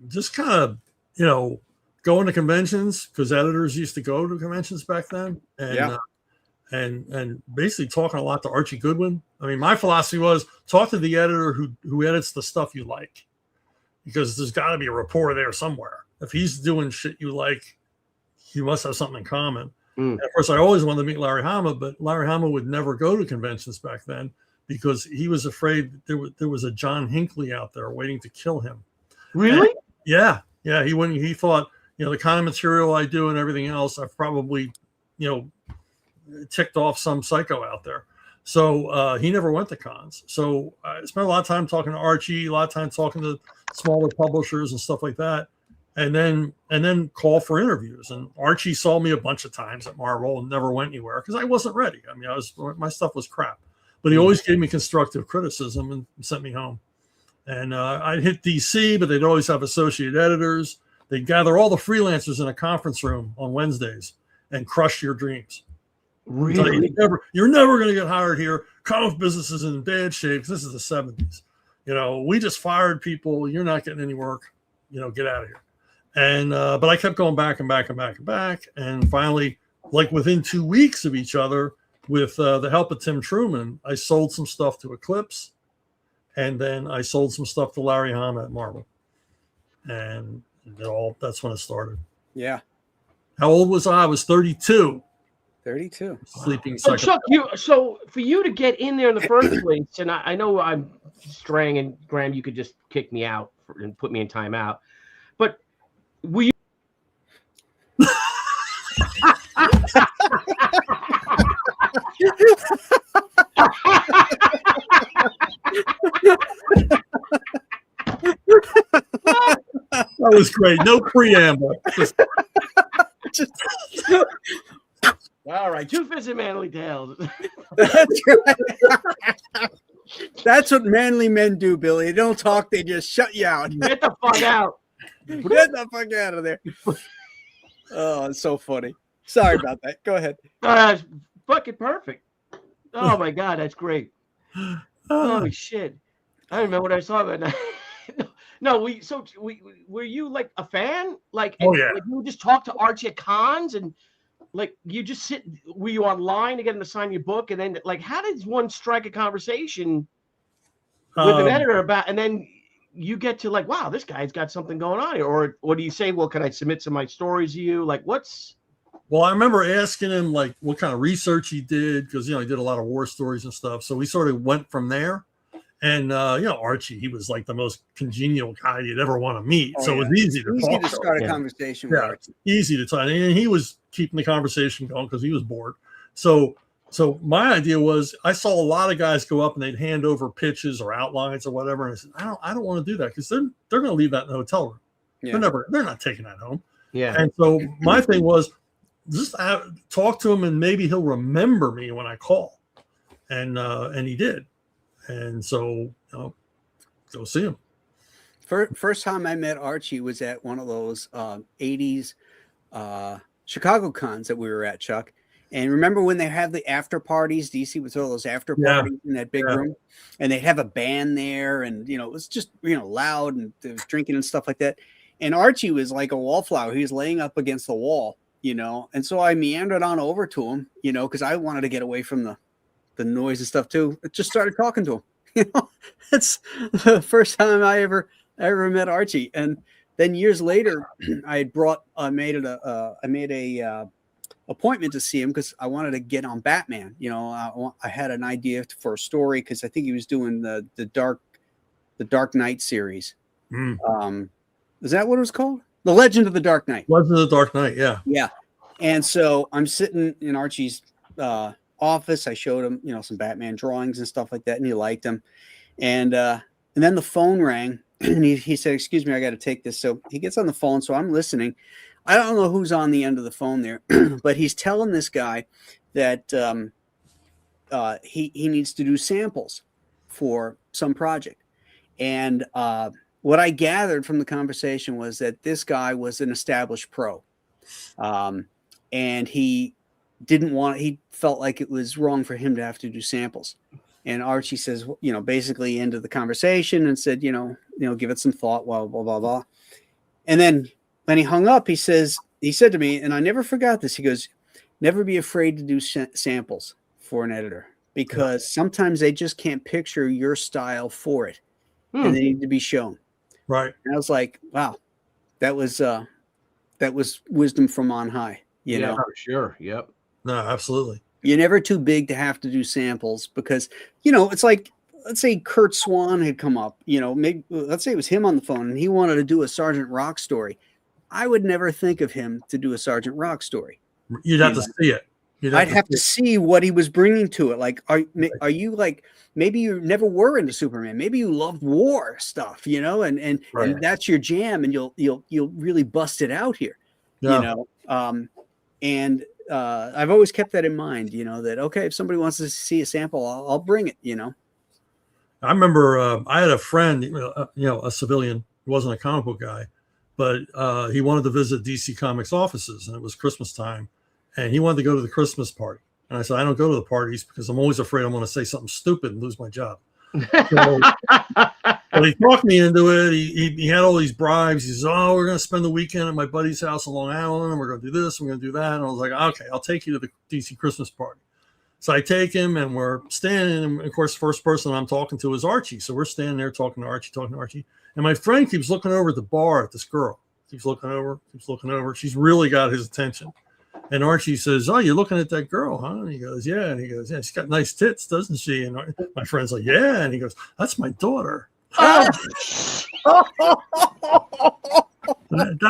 Just kind of, going to conventions, because editors used to go to conventions back then. And, and basically talking a lot to Archie Goodwin. I mean, my philosophy was talk to the editor who edits the stuff you like, because there's got to be a rapport there somewhere. If he's doing shit you like, you must have something in common. And of course, I always wanted to meet Larry Hama, but Larry Hama would never go to conventions back then because he was afraid there was a John Hinckley out there waiting to kill him. Really? And, yeah. He thought, the kind of material I do and everything else, I've probably, ticked off some psycho out there. So he never went to cons. So I spent a lot of time talking to Archie, a lot of time talking to smaller publishers and stuff like that. And then call for interviews. And Archie saw me a bunch of times at Marvel and never went anywhere because I wasn't ready. I mean, my stuff was crap. But he always gave me constructive criticism and sent me home. And I'd hit DC, but they'd always have associate editors. They'd gather all the freelancers in a conference room on Wednesdays and crush your dreams. Really? You're never going to get hired here. Comic business is in bad shape. This is the 70s. We just fired people. You're not getting any work. Get out of here. And but I kept going back and back and back and back. And finally, within 2 weeks of each other, with the help of Tim Truman, I sold some stuff to Eclipse. And then I sold some stuff to Larry Hama at Marvel. And that's when it started. Yeah. How old was I? I was 32. 32. Sleeping. So Chuck, so for you to get in there in the first place, and I know I'm straying, and Graham, you could just kick me out and put me in timeout. But were you? That was great. No preamble. All right, two fists and manly tales. That's right. That's what manly men do, Billy. They don't talk; they just shut you out. Get the fuck out. Get the fuck out of there. Oh, it's so funny. Sorry about that. Go ahead. That's fucking perfect. Oh my god, that's great. Holy shit! I don't remember what I saw about that. No, were you like a fan? Like, Oh, yeah. like you would just talk to Archie at cons and like you just sit. Were you online to get him to sign your book? And then like, how does one strike a conversation with an editor about, and then you get to like, wow, this guy's got something going on here? Or do you say, well, can I submit some of my stories to you? Like, what's Well, I remember asking him like what kind of research he did, because, you know, he did a lot of war stories and stuff. So we sort of went from there. And, you know, Archie, he was like the most congenial guy you'd ever want to meet. Oh, so yeah. it was easy to talk to start a Yeah. conversation with Yeah, Archie. easy to talk. And he was keeping the conversation going because he was bored. So my idea was, I saw a lot of guys go up and they'd hand over pitches or outlines or whatever. And I said, I don't want to do that, because they're going to leave that in the hotel room. Yeah. They're not taking that home. yeah? And so my thing was just talk to him, and maybe he'll remember me when I call. And he did. And so, you know, go see him. First time I met Archie was at one of those 80s Chicago cons that we were at, Chuck. And remember when they have the after parties? DC would throw those after parties in that big room, and they'd have a band there, and you know, it was just, you know, loud, and there was drinking and stuff like that. And Archie was like a wallflower. He was laying up against the wall, you know. And so I meandered on over to him, you know, because I wanted to get away from the noise and stuff too. I just started talking to him. You know, that's the first time I ever met Archie. And then years later, I had made a appointment to see him because I wanted to get on Batman. You know, I had an idea for a story because I think he was doing the Dark Knight series. Is that what it was called? The Legend of the Dark Knight. Legend of the Dark Knight, yeah. Yeah. And so I'm sitting in Archie's office. I showed him, you know, some Batman drawings and stuff like that, and he liked them. And then the phone rang, and he said, "Excuse me, I got to take this." So he gets on the phone. So I'm listening. I don't know who's on the end of the phone there, but he's telling this guy that he needs to do samples for some project. And what I gathered from the conversation was that this guy was an established pro, and he felt like it was wrong for him to have to do samples. And Archie says, you know, basically ended the conversation and said, you know, give it some thought, blah, blah, blah, blah. And then when he hung up, he said to me, and I never forgot this, he goes, never be afraid to do samples for an editor, because sometimes they just can't picture your style for it, and they need to be shown. Right. And I was like, wow, that was wisdom from on high, you know? For sure. Yep. No, absolutely. You're never too big to have to do samples, because, you know, it's like, let's say Kurt Swan had come up, you know, maybe let's say it was him on the phone and he wanted to do a Sergeant Rock story. I would never think of him to do a Sergeant Rock story. You'd have to see it. I'd have to see what he was bringing to it. Like, are you like, maybe you never were into Superman. Maybe you loved war stuff, you know, and that's your jam, and you'll really bust it out here, you know? And I've always kept that in mind, you know, that, okay, if somebody wants to see a sample, I'll bring it, you know? I remember I had a friend, you know, a civilian, who wasn't a comic book guy, but he wanted to visit DC Comics offices, and it was Christmas time, and he wanted to go to the Christmas party. And I said, I don't go to the parties because I'm always afraid I'm going to say something stupid and lose my job. So, but he talked me into it. He had all these bribes. He says, "Oh, we're going to spend the weekend at my buddy's house in Long Island, and we're going to do this, and we're going to do that." And I was like, "Okay, I'll take you to the DC Christmas party." So I take him, and we're standing, and of course, the first person I'm talking to is Archie. So we're standing there talking to Archie. And my friend keeps looking over at the bar at this girl. Keeps looking over. She's really got his attention. And Archie says, "Oh, you're looking at that girl, huh?" And he goes, "Yeah." And he goes, "Yeah, she's got nice tits, doesn't she?" And my friend's like, "Yeah." And he goes, "That's my daughter." That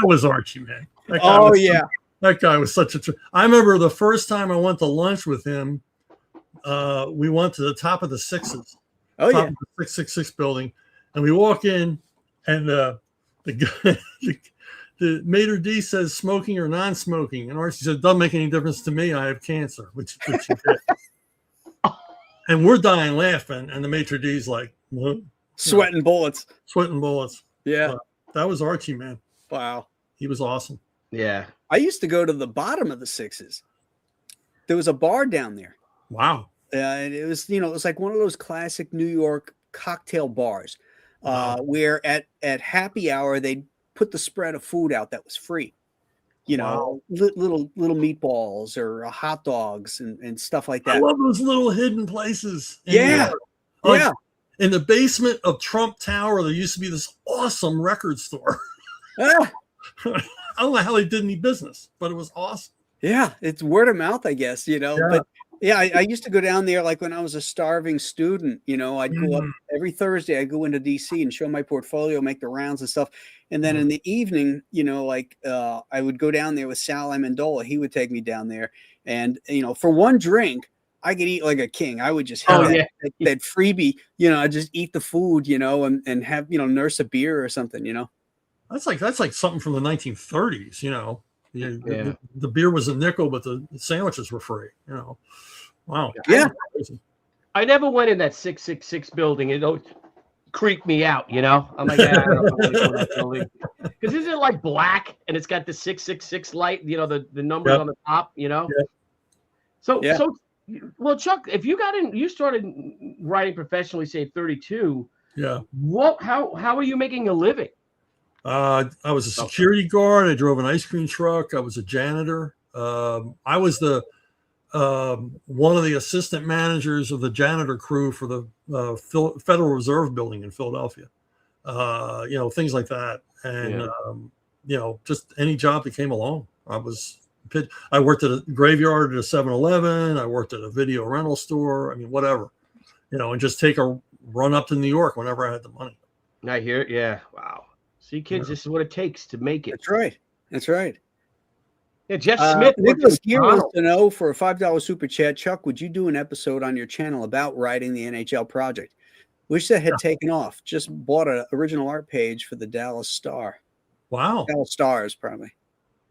was Archie, man. That guy was such a. I remember the first time I went to lunch with him. We went to the top of the Sixes. Oh, top of the 666 building, and we walk in, and the guy, the maitre d' says smoking or non-smoking, and Archie said, "Doesn't make any difference to me. I have cancer," which he did. And we're dying laughing, and the maitre d's like, "What?" Sweating bullets. Yeah, that was Archie, man. Wow, he was awesome. Yeah, I used to go to the bottom of the Sixes. There was a bar down there. Wow. And it was, you know, it was like one of those classic New York cocktail bars. Wow. where at happy hour they'd put the spread of food out that was free. You know, little meatballs or hot dogs and stuff like I that. love those little hidden places. Yeah, yeah. In the basement of Trump Tower, there used to be this awesome record store. Ah, I don't know how they did any business, but it was awesome. yeah, it's word of mouth, I guess, you know. Yeah. But yeah, I used to go down there like when I was a starving student, you know, I'd go up every Thursday, I'd go into DC and show my portfolio, make the rounds and stuff. And then in the evening, you know, like I would go down there with Sal Amendola. He would take me down there. And, you know, for one drink, I could eat like a king. I would just have that freebie, you know, I just eat the food, you know, and have, you know, nurse a beer or something, you know. That's like something from the 1930s, you know. The beer was a nickel, but the sandwiches were free, you know. Wow. Yeah. I never went in that 666 building. It creeped me out, you know. I'm like, I don't know if I'm gonna go to that building. Because isn't it like black and it's got the 666 light, you know, the numbers on the top, you know? Yep. So well, Chuck, if you you started writing professionally, say 32. Yeah. How are you making a living? I was a security guard. I drove an ice cream truck. I was a janitor. I was the one of the assistant managers of the janitor crew for the Federal Reserve building in Philadelphia. You know, things like that. And, you know, just any job that came along. I worked at a graveyard at a 7-Eleven. I worked at a video rental store. I mean, whatever, you know, and just take a run up to New York whenever I had the money. I hear it. Yeah. Wow. See, kids, this is what it takes to make it. That's right. That's right. Yeah, Jeff Smith. Nicholas here wants to know, for a $5 super chat, Chuck, would you do an episode on your channel about writing the NHL project? Wish that had taken off. Just bought an original art page for the Dallas Star. Wow. Dallas Stars, probably.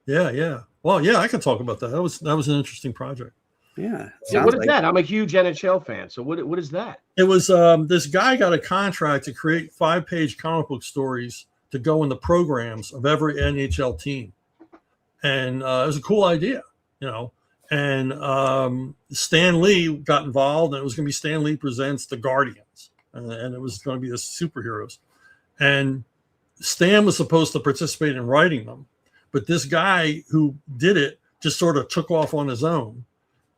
Yeah, yeah. Well, yeah, I can talk about that. That was an interesting project. Yeah. What is that? I'm a huge NHL fan. So what is that? It was this guy got a contract to create 5-page comic book stories to go in the programs of every NHL team. And it was a cool idea, you know. And Stan Lee got involved, and it was going to be Stan Lee Presents The Guardians. And it was going to be the superheroes. And Stan was supposed to participate in writing them. But this guy who did it just sort of took off on his own.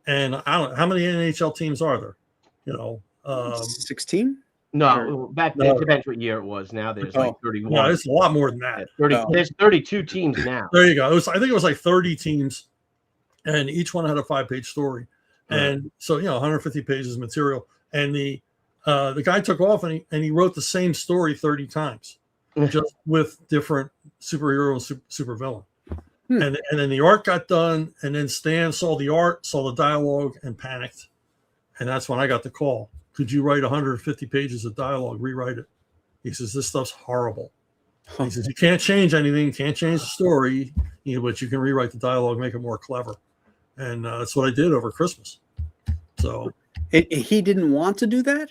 And I don't know, how many NHL teams are there? You know, 16? No, back then, it depends what year it was. Now there's like 31. No, it's a lot more than that. 30. There's 32 teams now. There you go. I think it was like 30 teams, and each one had a 5-page story. And so, you know, 150 pages of material. And the guy took off and he wrote the same story 30 times, just with different superhero and supervillain. And then the art got done, and then Stan saw the art, saw the dialogue, and panicked. And that's when I got the call. Could you write 150 pages of dialogue, rewrite it? He says, this stuff's horrible. He says, you can't change anything, can't change the story, you know, but you can rewrite the dialogue, make it more clever. And that's what I did over Christmas. So he didn't want to do that?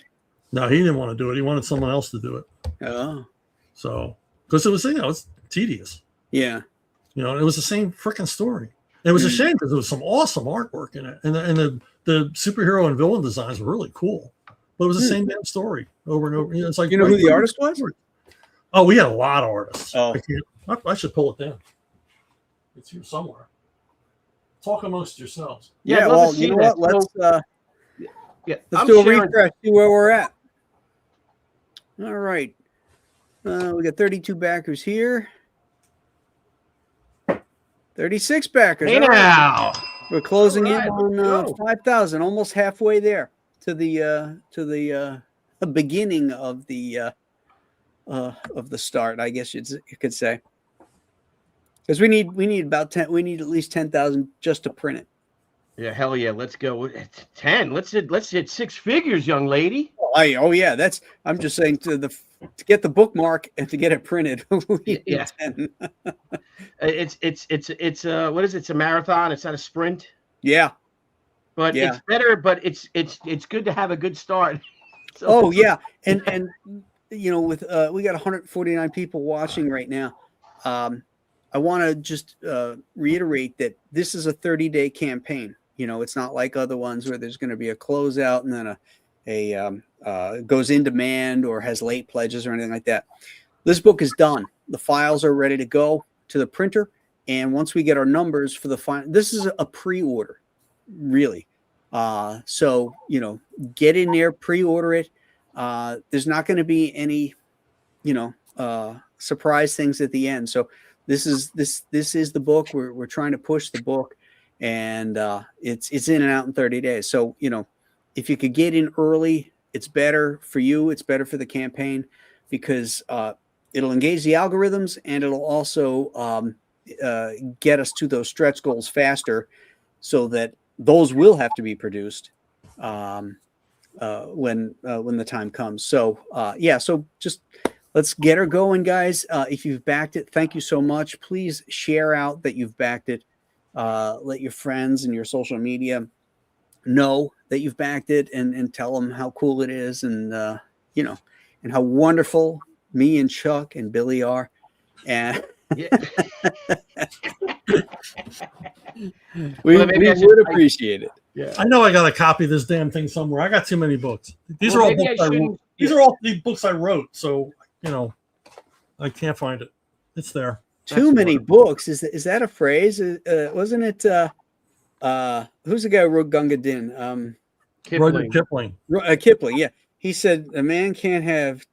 No, he didn't want to do it. He wanted someone else to do it. Oh. So, because it was, you know, it's tedious. Yeah. You know, it was the same freaking story. It was a shame because there was some awesome artwork in it. And the superhero and villain designs were really cool. But it was the same damn story over and over. You know, it's like, you know who the artist was? Oh, we had a lot of artists. Oh. I should pull it down. It's here somewhere. Talk amongst yourselves. Yeah, well, you know what? Let's do a refresh, see where we're at. All right. We got 32 backers here. 36 backers. Hey now. We're closing in on 5,000, almost halfway there to the beginning of the start, I guess you could say. Because we need about 10. We need at least 10,000 just to print it. Yeah, hell yeah, let's go 10. Let's hit 6 figures, young lady. Oh yeah, I'm just saying to get the bookmark and to get it printed. Yeah. 10. It's what is it? It's a marathon. It's not a sprint. Yeah. But it's better. But it's good to have a good start. So, yeah, and you know, with we got 149 people watching right now. I want to just reiterate that this is a 30-day campaign. You know, it's not like other ones where there's going to be a closeout and then goes in demand or has late pledges or anything like that. This book is done. The files are ready to go to the printer. And once we get our numbers for the final, this is a pre-order, really. So, you know, get in there, pre-order it. There's not going to be any, you know, surprise things at the end. So this is the book. We're trying to push the book, and it's in and out in 30 days. So, you know, if you could get in early, it's better for you. It's better for the campaign because it'll engage the algorithms, and it'll also get us to those stretch goals faster, so that those will have to be produced when the time comes. So yeah, so just let's get her going, guys. If you've backed it, thank you so much. Please share out that you've backed it. Let your friends and your social media know that you've backed it, and tell them how cool it is, and you know, and how wonderful me and Chuck and Billy are. And Yeah. we Well, maybe I should- would appreciate it. Yeah. I know I got a copy of this damn thing somewhere. I got too many books. These Well, are all maybe books I I wrote. shouldn't- These are all the books I wrote. So, you know, I can't find it. It's there. Too many books. Is that a phrase? Wasn't it? Who's the guy who wrote Gunga Din? Rudyard Kipling. Kipling. Kipling. Yeah, he said a man can't have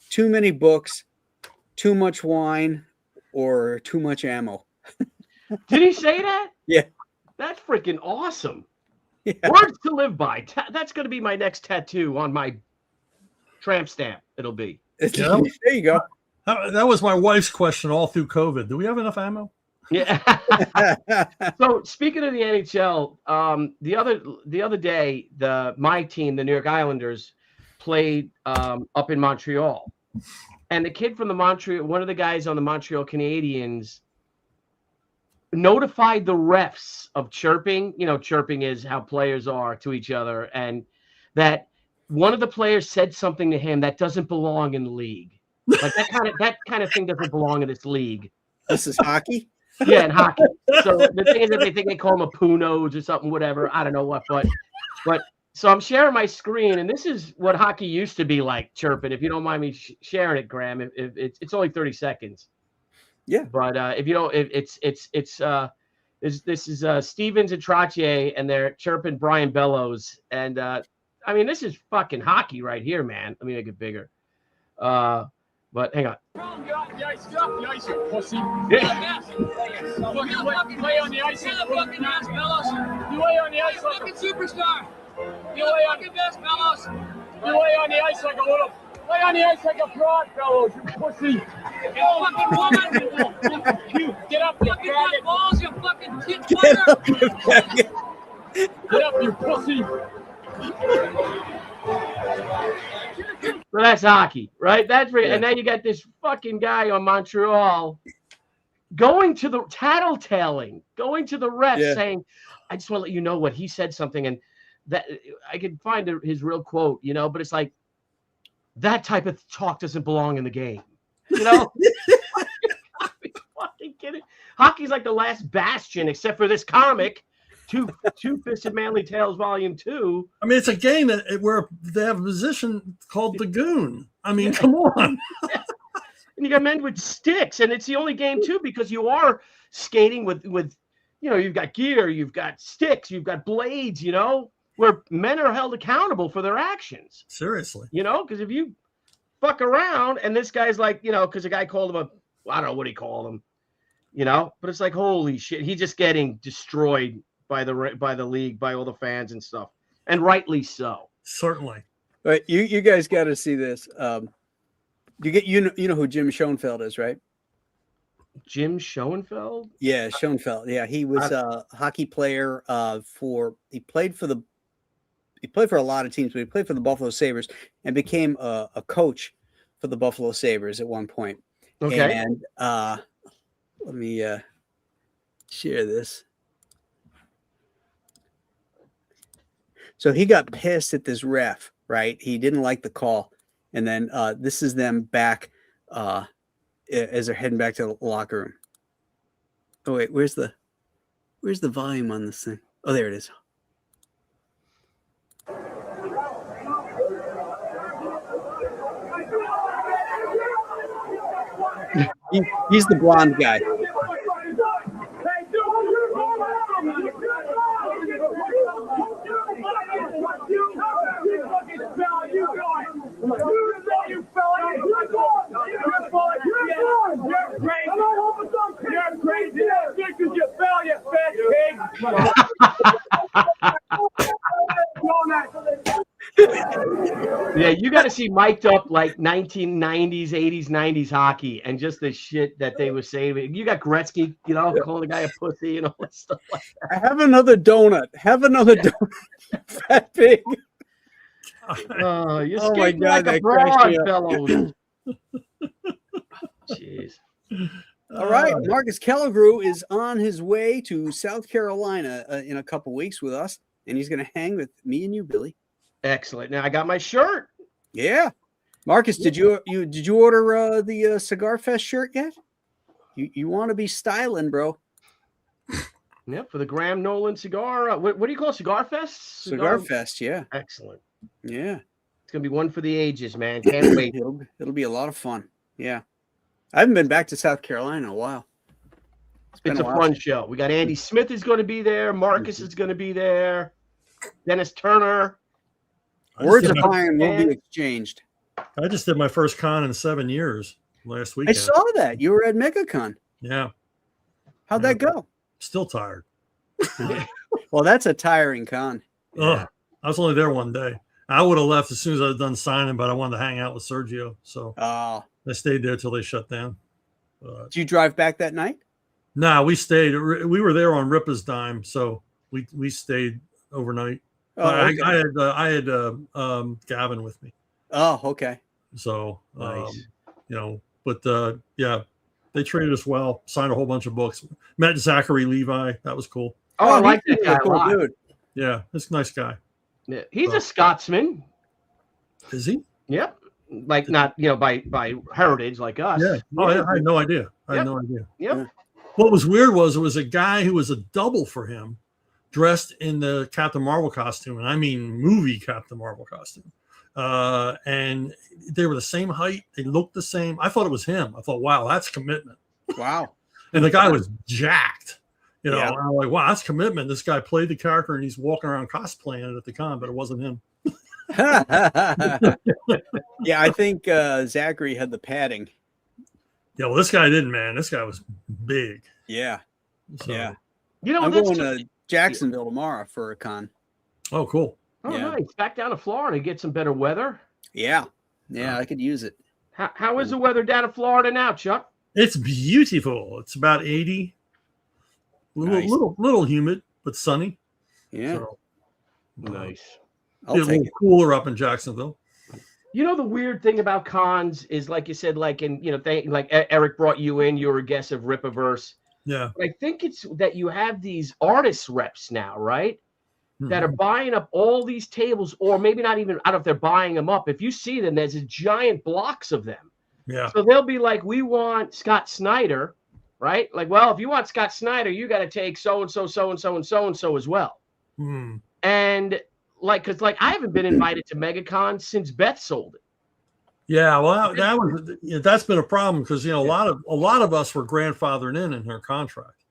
too many books, too much wine, or too much ammo. Did he say that? Yeah. That's freaking awesome. Yeah. Words to live by. That's going to be my next tattoo on my tramp stamp. It'll be. Yeah. There you go. That was my wife's question all through COVID. Do we have enough ammo? Yeah. So speaking of the NHL, the other day, my team, the New York Islanders, played up in Montreal, and the kid from one of the guys on the Montreal Canadiens, notified the refs of chirping. You know, chirping is how players are to each other, and that one of the players said something to him that doesn't belong in the league. Like that kind of thing doesn't belong in this league. This is hockey. Yeah, in hockey. So the thing is that they think they call him a poo nose or something, whatever. I don't know what, but so I'm sharing my screen, and this is what hockey used to be like chirping. If you don't mind me sharing it, Graham, if it's only 30 seconds. Yeah. But if you don't, this is Stevens and Trottier, and they're chirping Brian Bellows, and I mean, this is fucking hockey right here, man. Let me make it bigger. But hang on. Get off the ice, you pussy. Yeah. Play on the ice. You're the fucking best, fellas. You lay on the ice like a superstar. You lay on the best, fellas. You lay on the ice like a little. Lay on the ice like a fraud, fellas. You pussy. You fucking woman. You get up, you faggot. Balls, you fucking tit butter. Get up, you pussy. So that's hockey, right? That's right. Yeah. And now you got this fucking guy on Montreal going to the tattletaling, going to the refs, saying, "I just want to let you know what he said something," and that I can find his real quote, you know. But it's like that type of talk doesn't belong in the game, you know. Fucking kidding. Hockey's like the last bastion, except for this comic. Two-Fisted Manly Tales Volume 2. I mean, it's a game where they have a position called the goon. I mean, come on. And you got men with sticks, and it's the only game too because you are skating with you know, you've got gear, you've got sticks, you've got blades, you know, where men are held accountable for their actions. Seriously. You know, because if you fuck around, and this guy's like, you know, because a guy called him I don't know what he called him, you know, but it's like, holy shit, he's just getting destroyed by the league, by all the fans and stuff, and rightly so. Certainly. But you guys got to see this. You know who Jim Schoenfeld is, right? Jim Schoenfeld? Yeah, Schoenfeld. Yeah, he was a hockey player. He played for a lot of teams, but he played for the Buffalo Sabres and became a coach for the Buffalo Sabres at one point. Okay. And let me share this. So he got pissed at this ref, right? He didn't like the call. And then this is them back as they're heading back to the locker room. Oh, wait, where's the volume on this thing? Oh, there it is. He's the blonde guy. Yeah, you got to see mic'd up like 1990s, 80s, 90s hockey and just the shit that they were saying. You got Gretzky, calling the guy a pussy and all that stuff like that. Have another donut. Have another donut. Fat pig. Oh, you're Oh my skating God, like a that cracks broad, me up. fellows. Jeez. All right, Marcus Kellegrew is on his way to South Carolina in a couple weeks with us, and he's going to hang with me and you, Billy. Excellent. Now I got my shirt. Yeah, Marcus, did you order the Cigar Fest shirt yet? You want to be styling, bro? Yeah, for the Graham Nolan cigar. What do you call it? Cigar Fest? Cigar Fest, yeah. Excellent. Yeah. It's gonna be one for the ages, man. Can't wait. It'll be a lot of fun. Yeah. I haven't been back to South Carolina in a while. It's a fun show. We got Andy Smith is going to be there. Marcus is going to be there. Dennis Turner. Words of iron will be exchanged. I just did my first con in 7 years last weekend. I saw that. You were at MegaCon. Yeah. How'd that go? Still tired. Well, that's a tiring con. I was only there one day. I would have left as soon as I was done signing, but I wanted to hang out with Sergio. So I stayed there till they shut down. Did you drive back that night? No, we stayed. We were there on Ripa's dime, so we stayed overnight. Okay. I had Gavin with me. Oh, okay. So Nice. But yeah, they treated us well. Signed a whole bunch of books. Met Zachary Levi. That was cool. Oh, I like that guy a lot. Dude. Yeah, he's a nice guy. Yeah. He's a Scotsman. Is he? Yep. Like not by heritage like us. Yeah. Oh, Yeah. I had no idea. Yep. Yep. Yeah. What was weird was it was a guy who was a double for him, dressed in the Captain Marvel costume, and I mean movie Captain Marvel costume. And they were the same height. They looked the same. I thought it was him. I thought, wow, that's commitment. Wow. And the guy was jacked. Yeah. And I'm like, wow, that's commitment. This guy played the character and he's walking around cosplaying it at the con, but it wasn't him. Yeah, I think Zachary had the padding. Yeah, well, this guy didn't, man. This guy was big. Yeah. So, Yeah. I'm I'm going to Jacksonville tomorrow for a con. Oh, cool. Oh, Yeah. nice. Back down to Florida, get some better weather. Yeah. Yeah, I could use it. How is the weather down in Florida now, Chuck? It's beautiful. It's about 80. Nice. Little humid, but sunny. Yeah. So, Nice. I'll a take little it. cooler up in Jacksonville. The weird thing about cons is, like you said, like like Eric brought you in, you were a guest of Ripaverse. Yeah. But I think it's that you have these artist reps now, right? That are Mhm. buying up all these tables, or maybe not even, I don't know if they're buying them up. If you see them, there's a giant blocks of them. Yeah. So they'll be like, we want Scott Snyder, right? Like, well, if you want Scott Snyder, you got to take so-and-so, so-and-so, and so-and-so as well. Hmm. And because I haven't been invited to MegaCon since Beth sold it. Yeah, well, that's been a problem because a lot of us were grandfathered in her contract.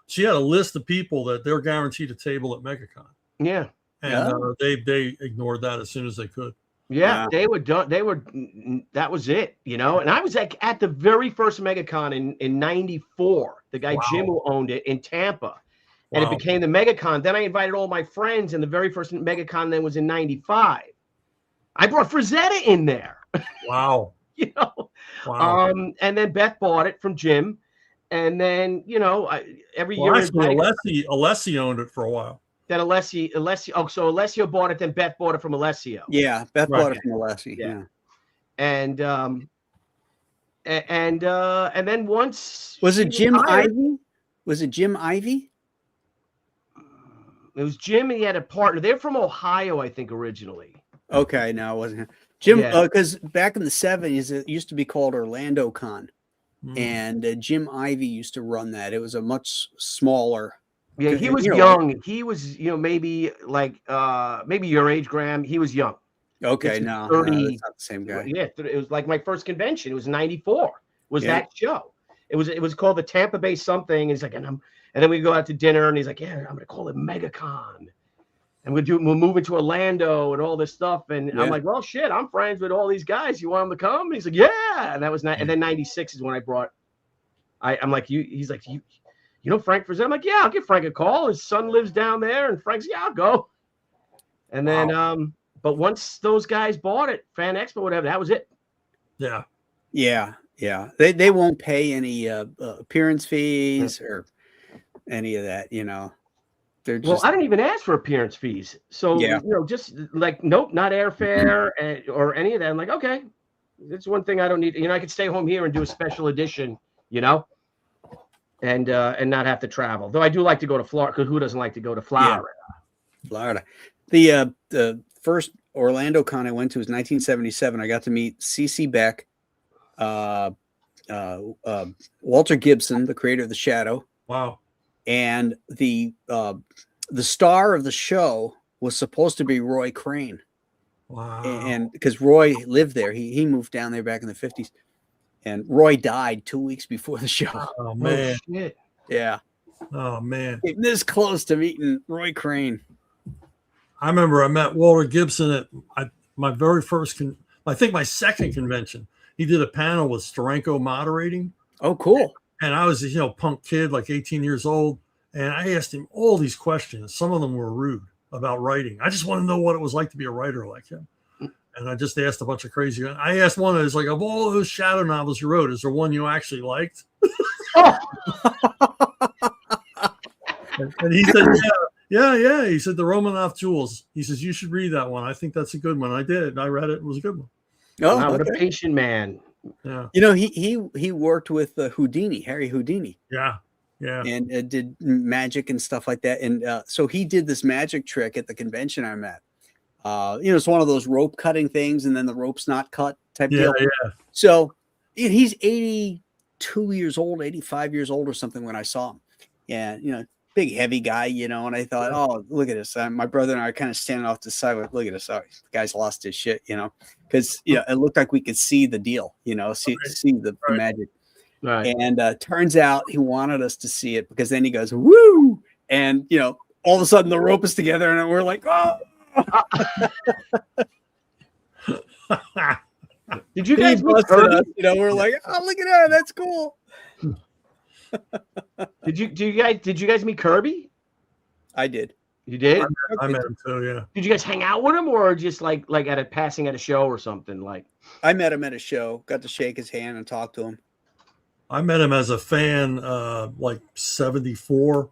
She had a list of people that they're guaranteed a table at MegaCon, Yeah. and they ignored that as soon as they could. Yeah, they were done. That was it, And I was at the very first MegaCon in '94. The guy Jim who owned it in Tampa, and it became the MegaCon. Then I invited all my friends, and the very first MegaCon then was in '95. I brought Frazetta in there. Wow. Wow. And then Beth bought it from Jim, and then every year Actually, Alessi owned it for a while. Then Alessio. Oh, so Alessio bought it. Then Beth bought it from Alessio. Yeah, Beth bought it from Alessi. Yeah. And then once Was it Jim Ivy? Was it Jim Ivy? It was Jim, and he had a partner. They're from Ohio, I think, originally. Okay, no, it wasn't him. Jim, Yeah. Because back in the 70s, it used to be called Orlando Con, and Jim Ivy used to run that. It was a much smaller. Yeah, he was young. He was, maybe maybe your age, Graham. He was young. Okay, It's no, 30 that's not the same guy. Yeah, it was like my first convention. It was '94 was Yeah. that show. It was called the Tampa Bay something. And he's like, and then we go out to dinner, and he's like, yeah, I'm gonna call it MegaCon, and we'll move into Orlando and all this stuff. And Yeah. I'm like, well, shit, I'm friends with all these guys. You want them to come? And he's like, yeah. And that was and then '96 is when I brought. I'm like, he's like, you know Frank Frazetta? I'm like, yeah, I'll give Frank a call. His son lives down there, and Frank's, yeah, I'll go. And then, but once those guys bought it, Fan Expo, whatever, that was it. Yeah. Yeah. Yeah. They won't pay any appearance fees or any of that, you know. They're just, Well, I didn't even ask for appearance fees. So, Yeah. you know, just like, nope, not airfare or any of that. I'm like, okay, that's one thing I don't need. You know, I could stay home here and do a special edition, you know, and not have to travel. Though I do like to go to Florida, because who doesn't like to go to Florida? Florida. The first Orlando con I went to was 1977. I got to meet CC Beck, Walter Gibson, the creator of The Shadow. Wow. And the star of the show was supposed to be Roy Crane. Wow. And because Roy lived there, he moved down there back in the 50s. And Roy died 2 weeks before the show. Oh, man. Oh, shit. Yeah. Oh, man. Getting this close to meeting Roy Crane. I remember I met Walter Gibson at my very first, I think my second convention. He did a panel with Steranko moderating. Oh, cool. And I was a punk kid, like 18 years old. And I asked him all these questions. Some of them were rude about writing. I just want to know what it was like to be a writer like him. And I just asked a bunch of crazy. I asked one of like, of all those shadow novels you wrote, is there one you actually liked? and he said, yeah. He said, the Romanov Jewels. He says, you should read that one. I think that's a good one. I did. I read it. It was a good one. Oh, Wow, okay. what a patient man. Yeah. You know, he worked with Houdini, Harry Houdini. Yeah. And did magic and stuff like that. And so he did this magic trick at the convention I'm at. It's one of those rope cutting things, and then the rope's not cut type deal. Yeah. So he's 82 years old, 85 years old or something when I saw him. Yeah, big heavy guy, and I thought, oh, look at this. My brother and I are kind of standing off to the side with, look at this. Oh, the guy's lost his shit, because it looked like we could see the deal, see the magic. Right. And turns out he wanted us to see it, because then he goes, woo! And, all of a sudden the rope is together, and we're like, oh! Did you guys meet us, Kirby? we're like, oh, look at that, that's cool. Did you guys meet Kirby? I did. You did? I met him too. Yeah. Did you guys hang out with him, or just like at passing at a show or something? Like, I met him at a show, got to shake his hand and talk to him. I met him as a fan, like 74,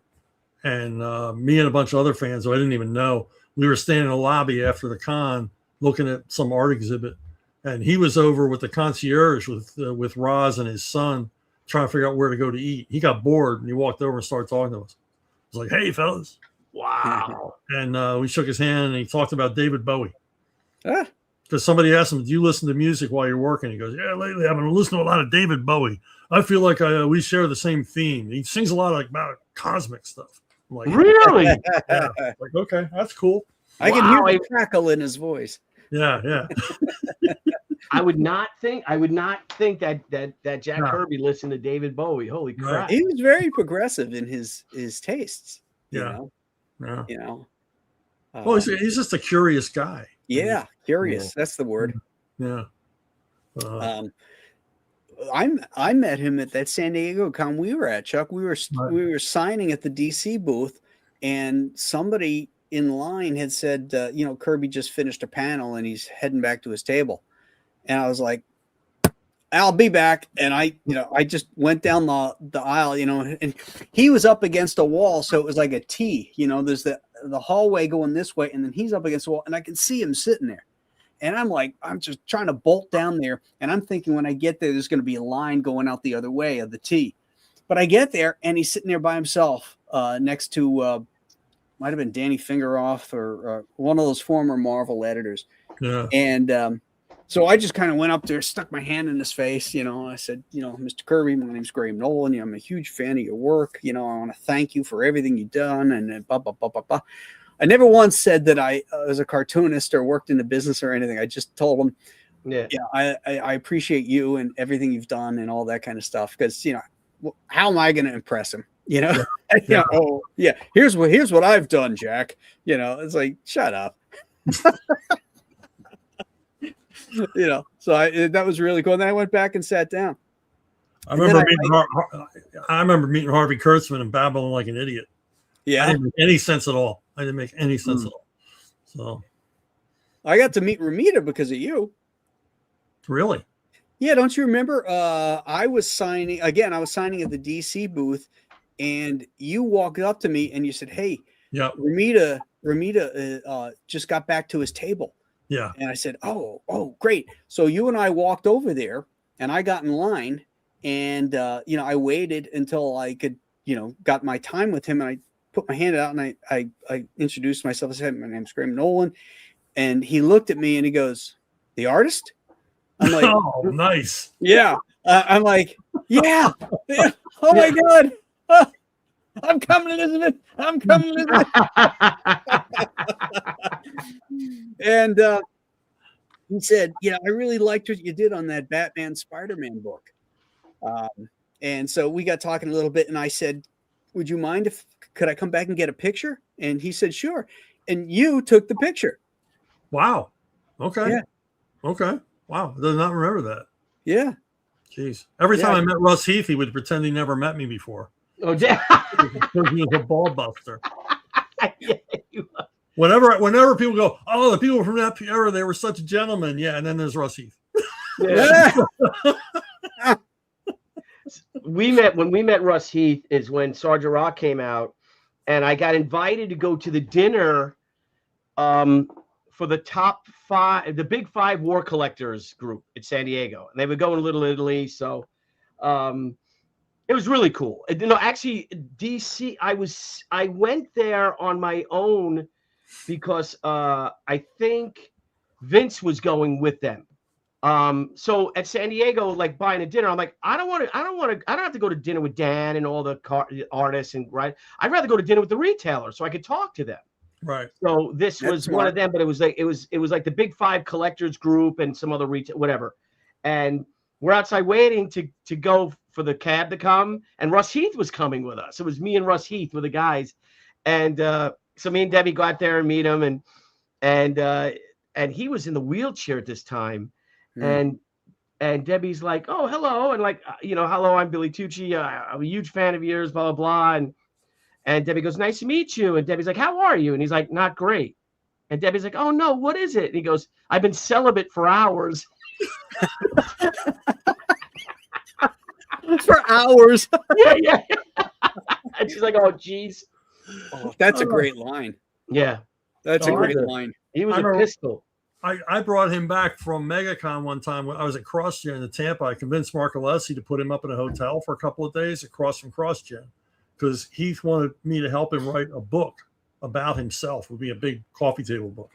and me and a bunch of other fans who I didn't even know. We were standing in the lobby after the con, looking at some art exhibit, and he was over with the concierge with Roz and his son, trying to figure out where to go to eat. He got bored, and he walked over and started talking to us. I was like, "Hey, fellas!" wow. And we shook his hand, and he talked about David Bowie. Ah. Because somebody asked him, "Do you listen to music while you're working?" He goes, "Yeah, lately I've been listening to a lot of David Bowie. I feel like we share the same theme. He sings a lot about cosmic stuff." I'm like, Really? yeah. Like, okay, that's cool. I can hear the crackle in his voice. Yeah. I would not think that Jack Kirby listened to David Bowie. Holy crap! He was very progressive in his tastes. Yeah. Well, he's just a curious guy. Yeah, curious. Yeah. That's the word. Yeah. I met him at that San Diego con we were at, Chuck. We were signing at the DC booth, and somebody in line had said, Kirby just finished a panel and he's heading back to his table. And I was like, I'll be back. And I just went down the aisle, and he was up against a wall. So it was like a T, there's the hallway going this way, and then he's up against the wall, and I can see him sitting there. And I'm just trying to bolt down there. And I'm thinking when I get there, there's going to be a line going out the other way of the T. But I get there, and he's sitting there by himself next to, might have been Danny Fingeroff or one of those former Marvel editors. Yeah. And so I just kind of went up there, stuck my hand in his face. I said, Mr. Kirby, my name's Graham Nolan. I'm a huge fan of your work. I want to thank you for everything you've done. And blah, blah, blah, blah, blah. I never once said that I was a cartoonist or worked in the business or anything. I just told him Yeah. I appreciate you and everything you've done and all that kind of stuff. Because how am I going to impress him? Yeah. Oh yeah, here's what I've done, Jack. It's like, shut up. So that was really cool. And then I went back and sat down. I remember meeting Harvey Kurtzman and babbling like an idiot. Yeah, I didn't make any sense at all. I didn't make any sense at all. So I got to meet Ramita because of you. Really? Yeah, don't you remember? I was signing at the DC booth, and you walked up to me and you said, "Hey, yeah, Ramita just got back to his table." Yeah. And I said, "Oh, great." So you and I walked over there, and I got in line, and I waited until I could, got my time with him, and I put my hand out and I introduced myself. I said, "My name's Graham Nolan," and he looked at me and he goes, "The artist?" I'm like, "Oh, nice." Yeah. I'm like, yeah. Oh my God. I'm coming, Elizabeth. I'm coming, Elizabeth. And he said, I really liked what you did on that Batman Spider-Man book. And so we got talking a little bit, and I said, would you mind could I come back and get a picture? And he said, sure. And you took the picture. Wow. Okay. Yeah. Okay. Wow. I did not remember that. Yeah. Jeez. Every time I met Russ Heath, he would pretend he never met me before. Oh, yeah. Because he was a ball buster. Yeah, Whenever people go, oh, the people from that era, they were such gentlemen. Yeah. And then there's Russ Heath. Yeah. When we met Russ Heath is when Sergeant Rock came out, and I got invited to go to the dinner for the top 5, the big 5 war collectors group in San Diego, and they would go to Little Italy. So it was really cool. Actually, DC, I went there on my own because I think Vince was going with them. So at San Diego, like buying a dinner, I'm like, I don't have to go to dinner with Dan and all the artists, and right. I'd rather go to dinner with the retailer so I could talk to them. Right. So this was one of them, but it was like the big 5 collectors group and some other retail, whatever. And we're outside waiting to go for the cab to come, and Russ Heath was coming with us. It was me and Russ Heath with the guys, and so me and Debbie go out there and meet him, and he was in the wheelchair at this time. And Debbie's like, oh, hello. And like, hello, I'm Billy Tucci. I'm a huge fan of yours, blah, blah, blah. And Debbie goes, nice to meet you. And Debbie's like, how are you? And he's like, not great. And Debbie's like, oh, no, what is it? And he goes, I've been celibate for hours. For hours. Yeah. And she's like, oh, geez. Oh, that's a great line. Yeah. That's a great line. He was a pistol. I brought him back from MegaCon one time when I was at CrossGen in Tampa. I convinced Mark Alessi to put him up in a hotel for a couple of days across from CrossGen because Heath wanted me to help him write a book about himself. It would be a big coffee table book.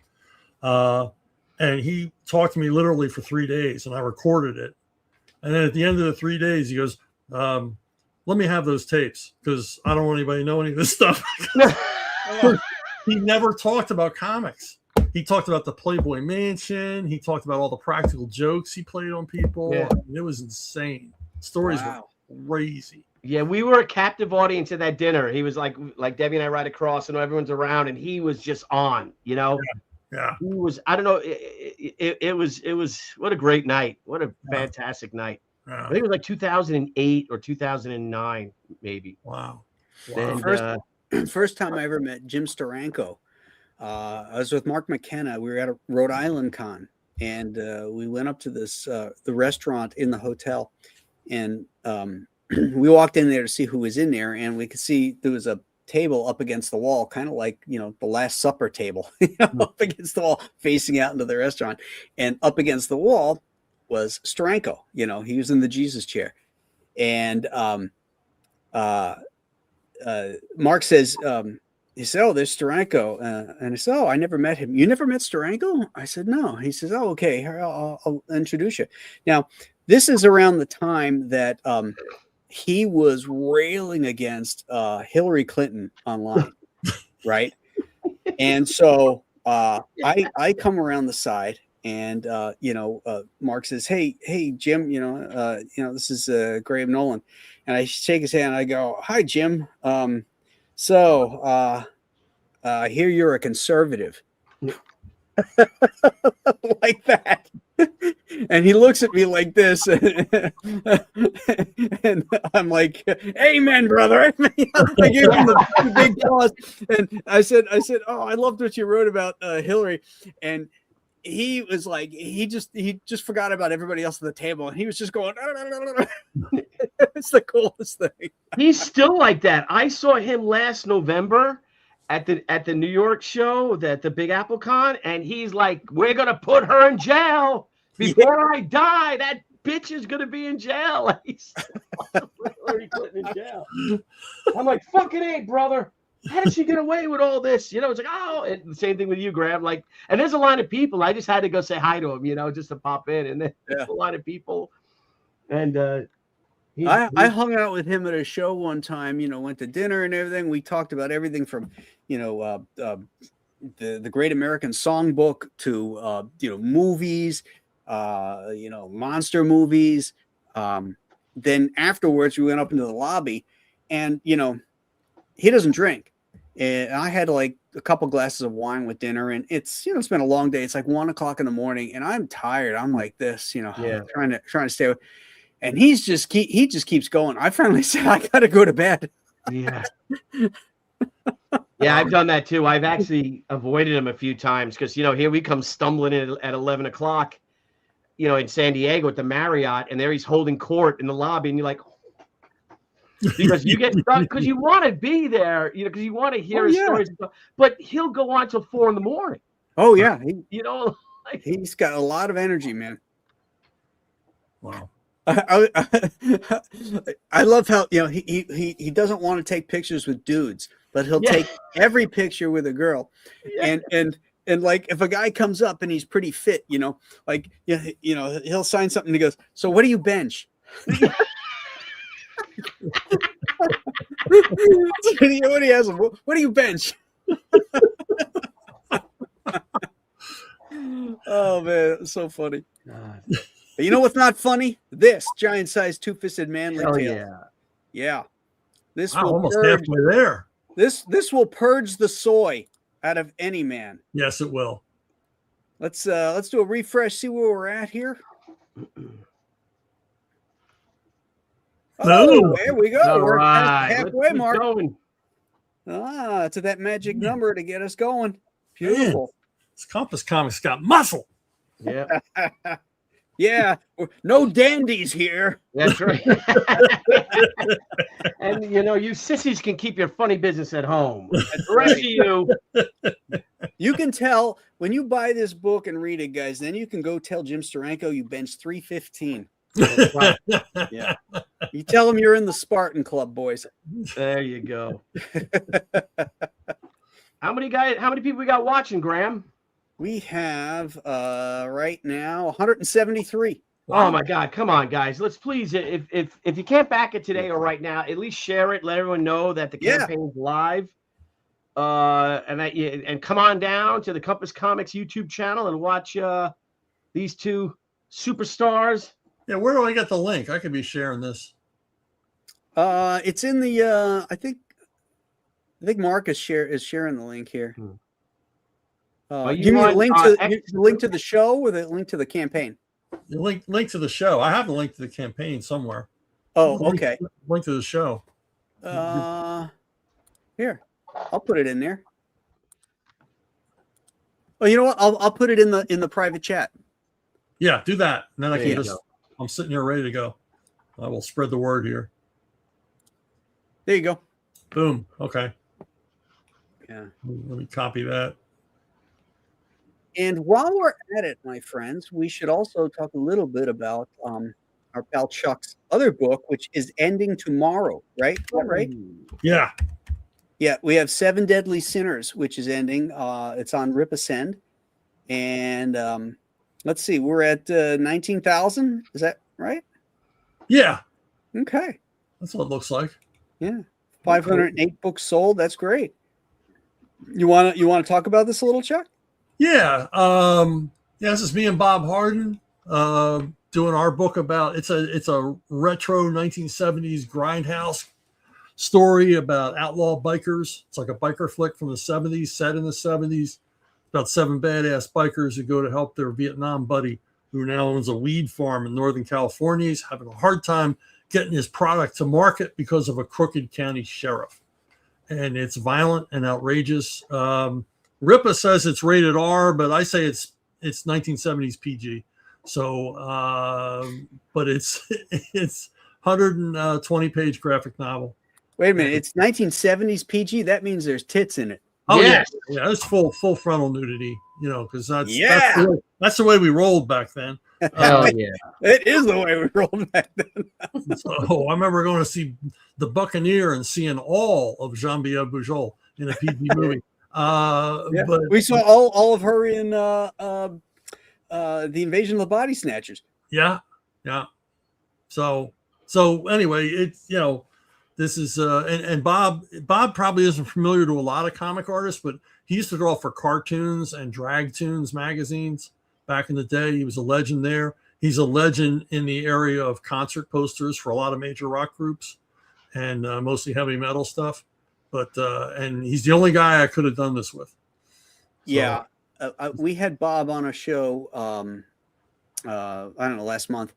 And he talked to me literally for 3 days, and I recorded it. And then at the end of the 3 days, he goes, let me have those tapes because I don't want anybody to know any of this stuff. He never talked about comics. He talked about the Playboy Mansion. He talked about all the practical jokes he played on people. Yeah. I mean, it was insane. Stories were crazy. Yeah, we were a captive audience at that dinner. He was like Debbie and I right across, and everyone's around, and he was just on. Yeah. He was. I don't know. It was. What a great night. What a fantastic night. Yeah. I think it was like 2008 or 2009, maybe. Wow. And, first time I ever met Jim Steranko. I was with Mark McKenna. We were at a Rhode Island con, and we went up to this the restaurant in the hotel, and we walked in there to see who was in there, and we could see there was a table up against the wall, kind of like the Last Supper table, up against the wall, facing out into the restaurant, and up against the wall was Steranko. He was in the Jesus chair, and Mark says. He said, oh, there's Steranko. And I said, oh, I never met him. You never met Steranko? I said, no. He says, oh, okay. Here, I'll introduce you. Now, this is around the time that he was railing against Hillary Clinton online, right? And so I come around the side, And Mark says, "Hey, Jim, this is Graham Nolan," and I shake his hand. I go, "Hi, Jim. I hear you're a conservative." Like that. And he looks at me like this, and I'm like, "Amen, brother." I gave him the big pause, and I said, "Oh, I loved what you wrote about Hillary," and he was like, he just forgot about everybody else at the table, and he was just going. It's the coolest thing. He's still like that. I saw him last November at the New York show, the Big Apple Con, and he's like, "We're gonna put her in jail before I die. That bitch is gonna be in jail." He's Hillary Clinton in jail. I'm like, "Fucking A, brother. How did she get away with all this?" It's like, oh, and the same thing with you, Graham. Like, and there's a line of people. I just had to go say hi to him, just to pop in, and there's a line of people, and I hung out with him at a show one time, went to dinner and everything. We talked about everything from, the Great American Songbook to, movies, monster movies. Then afterwards we went up into the lobby and, he doesn't drink. And I had like a couple glasses of wine with dinner, and it's, it's been a long day. It's like 1 o'clock in the morning and I'm tired. I'm like this, trying to stay away. And he just keeps going. I finally said, "I got to go to bed." Yeah. Yeah, I've done that too. I've actually avoided him a few times because, here we come stumbling in at 11 o'clock, in San Diego at the Marriott, and there he's holding court in the lobby. And you're like, because you get stuck because you want to be there, because you want to hear his stories. But he'll go on till 4 a.m. Oh, yeah. He's got a lot of energy, man. Wow. I love how he doesn't want to take pictures with dudes, but he'll take every picture with a girl, and like if a guy comes up and he's pretty fit, he'll sign something and he goes, "So what do you bench?" What do you ask him? What do you bench? Oh man, it's so funny. God. But you know what's not funny? This giant-sized two-fisted manly tail. Yeah. This will almost halfway there. This will purge the soy out of any man. Yes, it will. Let's do a refresh. See where we're at here. Oh, there we go. All we're right. halfway mark. Going. To that magic number to get us going. Beautiful. Man, this Compass Comics got muscle. Yeah. Yeah, no dandies here. That's right. And you sissies can keep your funny business at home. The rest of you. You can tell when you buy this book and read it, guys. Then you can go tell Jim Steranko you bench 315. Yeah, you tell him you're in the Spartan Club, boys. There you go. How many people we got watching, Graham? We have right now 173. Oh my God! Come on, guys. Let's please, if you can't back it today or right now, at least share it. Let everyone know that the campaign's live. And come on down to the Compass Comics YouTube channel and watch these two superstars. Yeah, where do I get the link? I could be sharing this. It's in the. I think Mark is sharing the link here. You mean link to the show or the link to the campaign? The link to the show. I have a link to the campaign somewhere. Oh, okay. Link to the show. Here, I'll put it in there. Oh, you know what? I'll put it in the private chat. Yeah, do that. And then I can I'm sitting here ready to go. I will spread the word here. There you go. Boom. Okay. Yeah. Let me copy that. And while we're at it, my friends, we should also talk a little bit about our pal Chuck's other book, which is ending tomorrow, right? Is that right? Yeah. Yeah, we have 7 Deadly Sinners, which is ending. It's on Rip Ascend. And let's see, we're at 19,000. Is that right? Yeah. Okay. That's what it looks like. Yeah. 508 books sold. That's great. You want to talk about this a little, Chuck? Yeah. Yeah, this is me and Bob Harden doing our book about it's a retro 1970s grindhouse story about outlaw bikers. It's like a biker flick from the 70s, set in the 70s, about 7 badass bikers who go to help their Vietnam buddy who now owns a weed farm in Northern California. He's having a hard time getting his product to market because of a crooked county sheriff. And it's violent and outrageous. Ripa says it's rated R, but I say it's 1970s PG. So, but it's 120-page graphic novel. Wait a minute, it's 1970s PG. That means there's tits in it. Oh Yes. yeah, it's full frontal nudity. You know, because that's the way we rolled back then. Hell yeah. It is the way we rolled back then. So I remember going to see The Buccaneer and seeing all of Jean-Pierre Boujol in a PG movie. But we saw all of her in The Invasion of the Body Snatchers. Yeah. So anyway, it's this is and Bob probably isn't familiar to a lot of comic artists, but he used to draw for Cartoons and Drag Tunes magazines back in the day. He was a legend there. He's a legend in the area of concert posters for a lot of major rock groups and mostly heavy metal stuff. But and he's the only guy I could have done this with. So, yeah, we had Bob on a show. I don't know, last month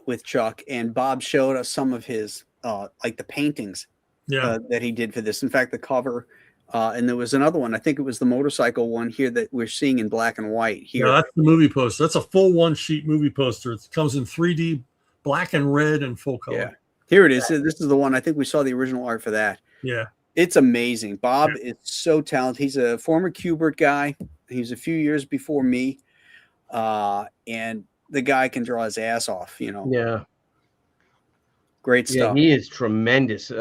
with Chuck, and Bob showed us some of his like the paintings that he did for this. In fact, the cover. And there was another one. I think it was the motorcycle one here that we're seeing in black and white here. Yeah, that's the movie poster. That's a full 1-sheet movie poster. It comes in 3D, black and red, and full color. Yeah, here it is. This is the one. I think we saw the original art for that. Yeah, it's amazing. Bob is so talented. He's a former Kubert guy. He's a few years before me, and the guy can draw his ass off. Yeah, great stuff. Yeah, he is tremendous.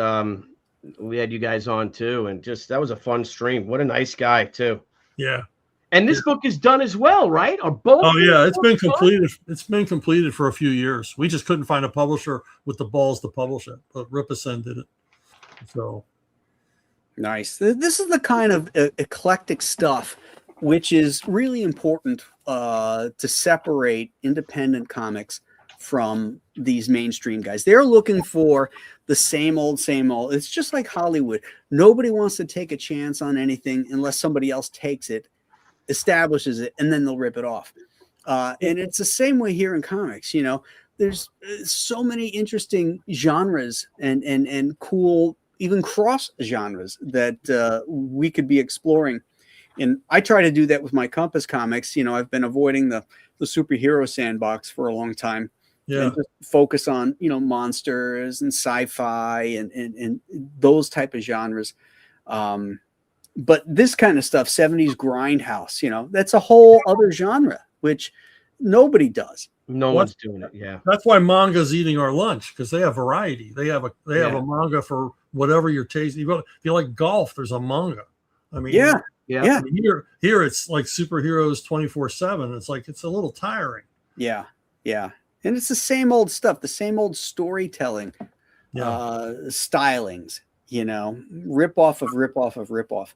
We had you guys on too, and that was a fun stream. What a nice guy too. Yeah. And this book is done as well, right? Or both? Oh yeah, it's been completed. It's been completed for a few years. We just couldn't find a publisher with the balls to publish it, but Ripperson did it. So nice. This is the kind of eclectic stuff which is really important to separate independent comics from these mainstream guys. They're looking for the same old. It's just like Hollywood. Nobody wants to take a chance on anything unless somebody else takes it, establishes it, and then they'll rip it off. And it's the same way here in comics. There's so many interesting genres and cool, even cross genres that we could be exploring. And I try to do that with my Compass comics. I've been avoiding the superhero sandbox for a long time. Yeah. And just focus on, monsters and sci-fi and those type of genres. But this kind of stuff, 70s grindhouse, that's a whole other genre, which nobody does. No one's doing it. Yeah. That's why manga's eating our lunch, because they have variety. They have a manga for whatever your taste. If you like golf, there's a manga. I mean, yeah. I mean, here it's like superheroes 24/7. It's like, it's a little tiring. Yeah. And it's the same old stuff, the same old storytelling, stylings, rip off of rip off of rip off.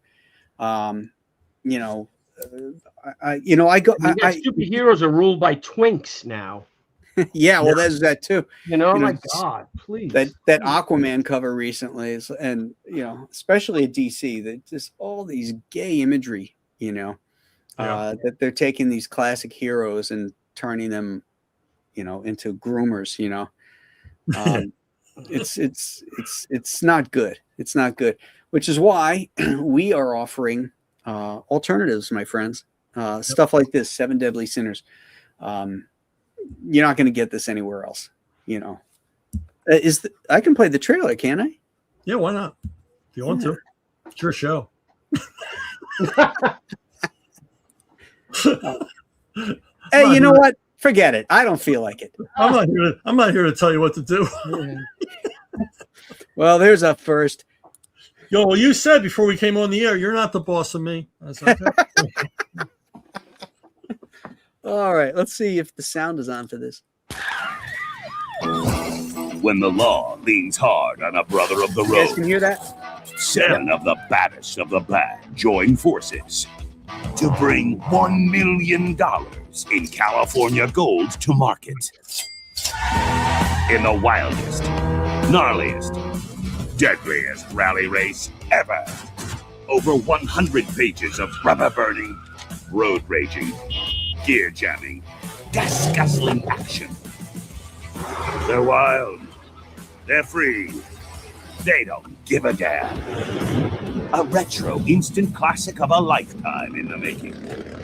Superheroes are ruled by twinks now. Yeah, well, there's that too. My God, please. That Aquaman cover recently is, and especially at DC, that just all these gay imagery, that they're taking these classic heroes and turning them, into groomers. It's not good. It's not good. Which is why we are offering alternatives, my friends. Stuff like this, 7 Deadly Sinners. You're not going to get this anywhere else. I can play the trailer, can't I? Yeah, why not? If you want to, it's your show. Hey, you know what? Forget it. I don't feel like it. I'm not here to tell you what to do. Well, there's a first. Well, you said before we came on the air, you're not the boss of me. I said, okay. All right, let's see if the sound is on for this. When the law leans hard on a brother of the road, You guys can hear that? 7 of the baddest of the bad join forces. to bring $1 million in California gold to market. In the wildest, gnarliest, deadliest rally race ever. Over 100 pages of rubber burning, road raging, gear jamming, gas guzzling action. They're wild. They're free. They don't give a damn. A retro instant classic of a lifetime in the making.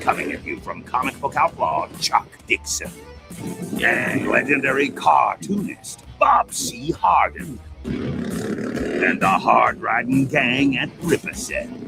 Coming at you from comic book outlaw Chuck Dixon. And legendary cartoonist Bob C. Hardin. And the hard-riding gang at Ripperset.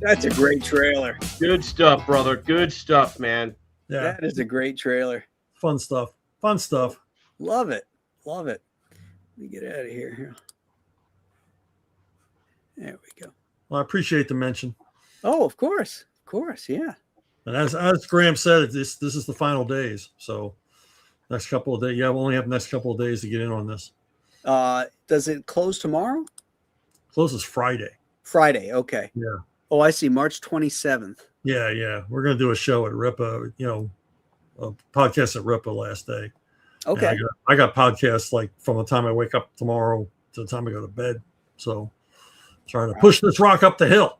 That's a great trailer. Good stuff, brother. Good stuff, man. Yeah, That is a great trailer. fun stuff. Fun stuff. Love it. Love it. Let me get out of here. There we go. Well, I appreciate the mention. Oh, of course. Of course. Yeah. And as Graham said, this is the final days. So next couple of days. Yeah, we'll only have the next couple of days to get in on this. Does it close tomorrow? Closes Friday. Friday. Okay. Yeah. Oh, I see. March 27th. Yeah. We're gonna do a show at Ripa, a podcast at Ripa last day. Okay. And I got podcasts like from the time I wake up tomorrow to the time I go to bed. So trying to push this rock up the hill.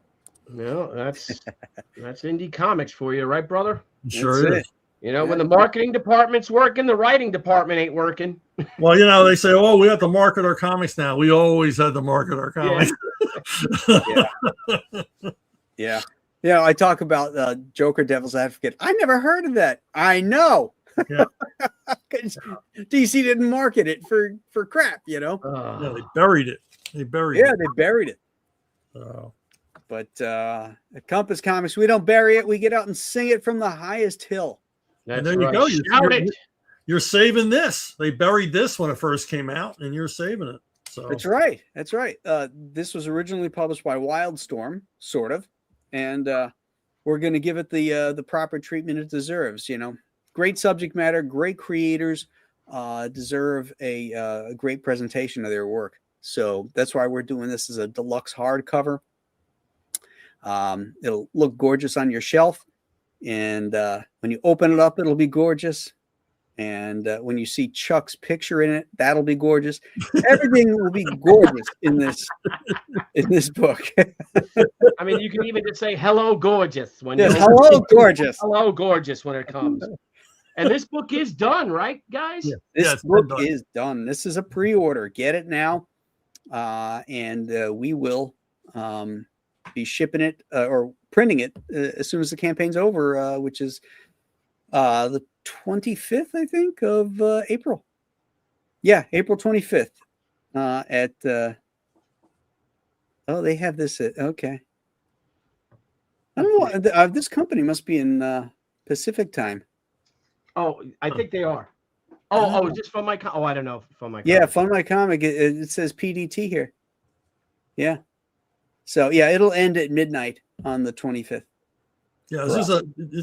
No, that's indie comics for you, right, brother? Sure That's is. it. You know, when the marketing department's working, the writing department ain't working. Well, they say, oh, we have to market our comics now. We always had to market our comics. Yeah. Yeah. I talk about Joker Devil's Advocate. I never heard of that. I know. Yeah. DC didn't market it for crap, Yeah, they buried it. They buried it. But at Compass Comics, we don't bury it. We get out and sing it from the highest hill. And That's there right. you go. Shout it. You're saving this. They buried this when it first came out, and you're saving it. So That's right. That's right. This was originally published by Wildstorm, sort of, and we're going to give it the proper treatment it deserves. Great subject matter, great creators, deserve a great presentation of their work. So that's why we're doing this as a deluxe hardcover. It'll look gorgeous on your shelf, and when you open it up, it'll be gorgeous. And when you see Chuck's picture in it, that'll be gorgeous. Everything will be gorgeous in this book. I mean, you can even just say "Hello, gorgeous" when hello, gorgeous. Hello, gorgeous when it comes. And this book is done, right, guys? Yeah. This book is done. This is a pre-order. Get it now, and we will be shipping it or printing it as soon as the campaign's over, which is the 25th, I think, of April. Yeah, April 25th. At they have this at okay. I don't know. This company must be in Pacific time. Oh, I think they are. Oh, just Fun My Comic. Oh, I don't know. Fun My Comic. Yeah, Fun My Comic. It says PDT here. Yeah. So yeah, it'll end at midnight on the 25th. Yeah,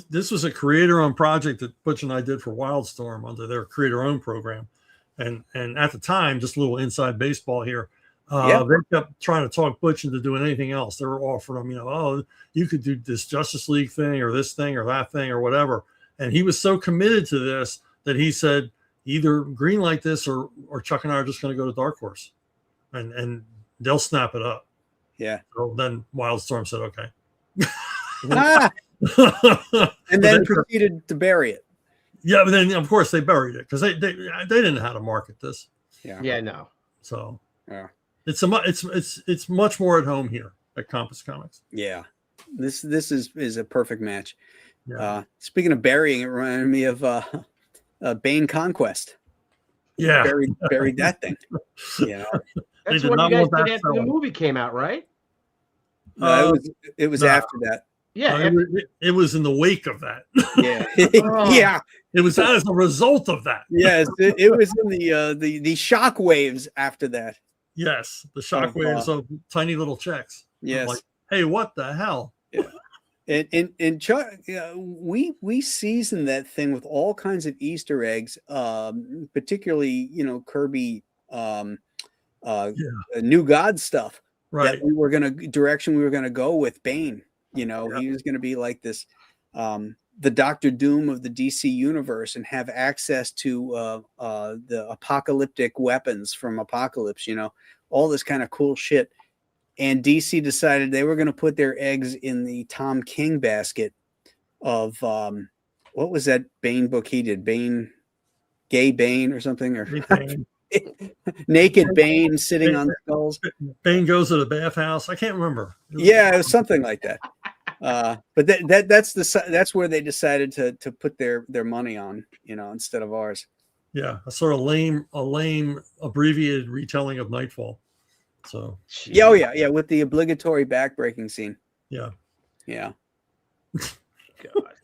this was a creator-owned project that Butch and I did for Wildstorm under their creator-owned program, and at the time, just a little inside baseball here. They kept trying to talk Butch into doing anything else. They were offering him, you could do this Justice League thing or this thing or that thing or whatever. And he was so committed to this that he said, either greenlight this or Chuck and I are just going to go to Dark Horse, and they'll snap it up. Yeah. So then Wildstorm said, okay. And then proceeded to bury it. Yeah, but then of course they buried it because they didn't know how to market this. Yeah, no. So yeah, it's much more at home here at Compass Comics. Yeah, this is a perfect match. Yeah. Speaking of burying, it reminded me of Bane Conquest. Yeah, buried that thing. Yeah, that's what you guys did after the movie came out, right? It was after that. Yeah, it was in the wake of that. Yeah, yeah. It was as a result of that. Yes, it was in the shock waves after that. Yes, the shock waves of tiny little checks. Yes. Like, hey, what the hell? And Chuck, we season that thing with all kinds of Easter eggs, particularly Kirby, New God stuff. Right. That we were gonna go with Bane. He was gonna be like this, the Doctor Doom of the DC universe, and have access to the apocalyptic weapons from Apocalypse. All this kind of cool shit. And DC decided they were going to put their eggs in the Tom King basket of what was that Bane book he did? Gay Bane or something, or Naked Bane sitting on skulls. Bane goes to the bathhouse. I can't remember. Yeah, it was something like that. But that's where they decided to put their money on, instead of ours. Yeah, a sort of lame abbreviated retelling of Nightfall. So yeah, with the obligatory backbreaking scene. Yeah. God,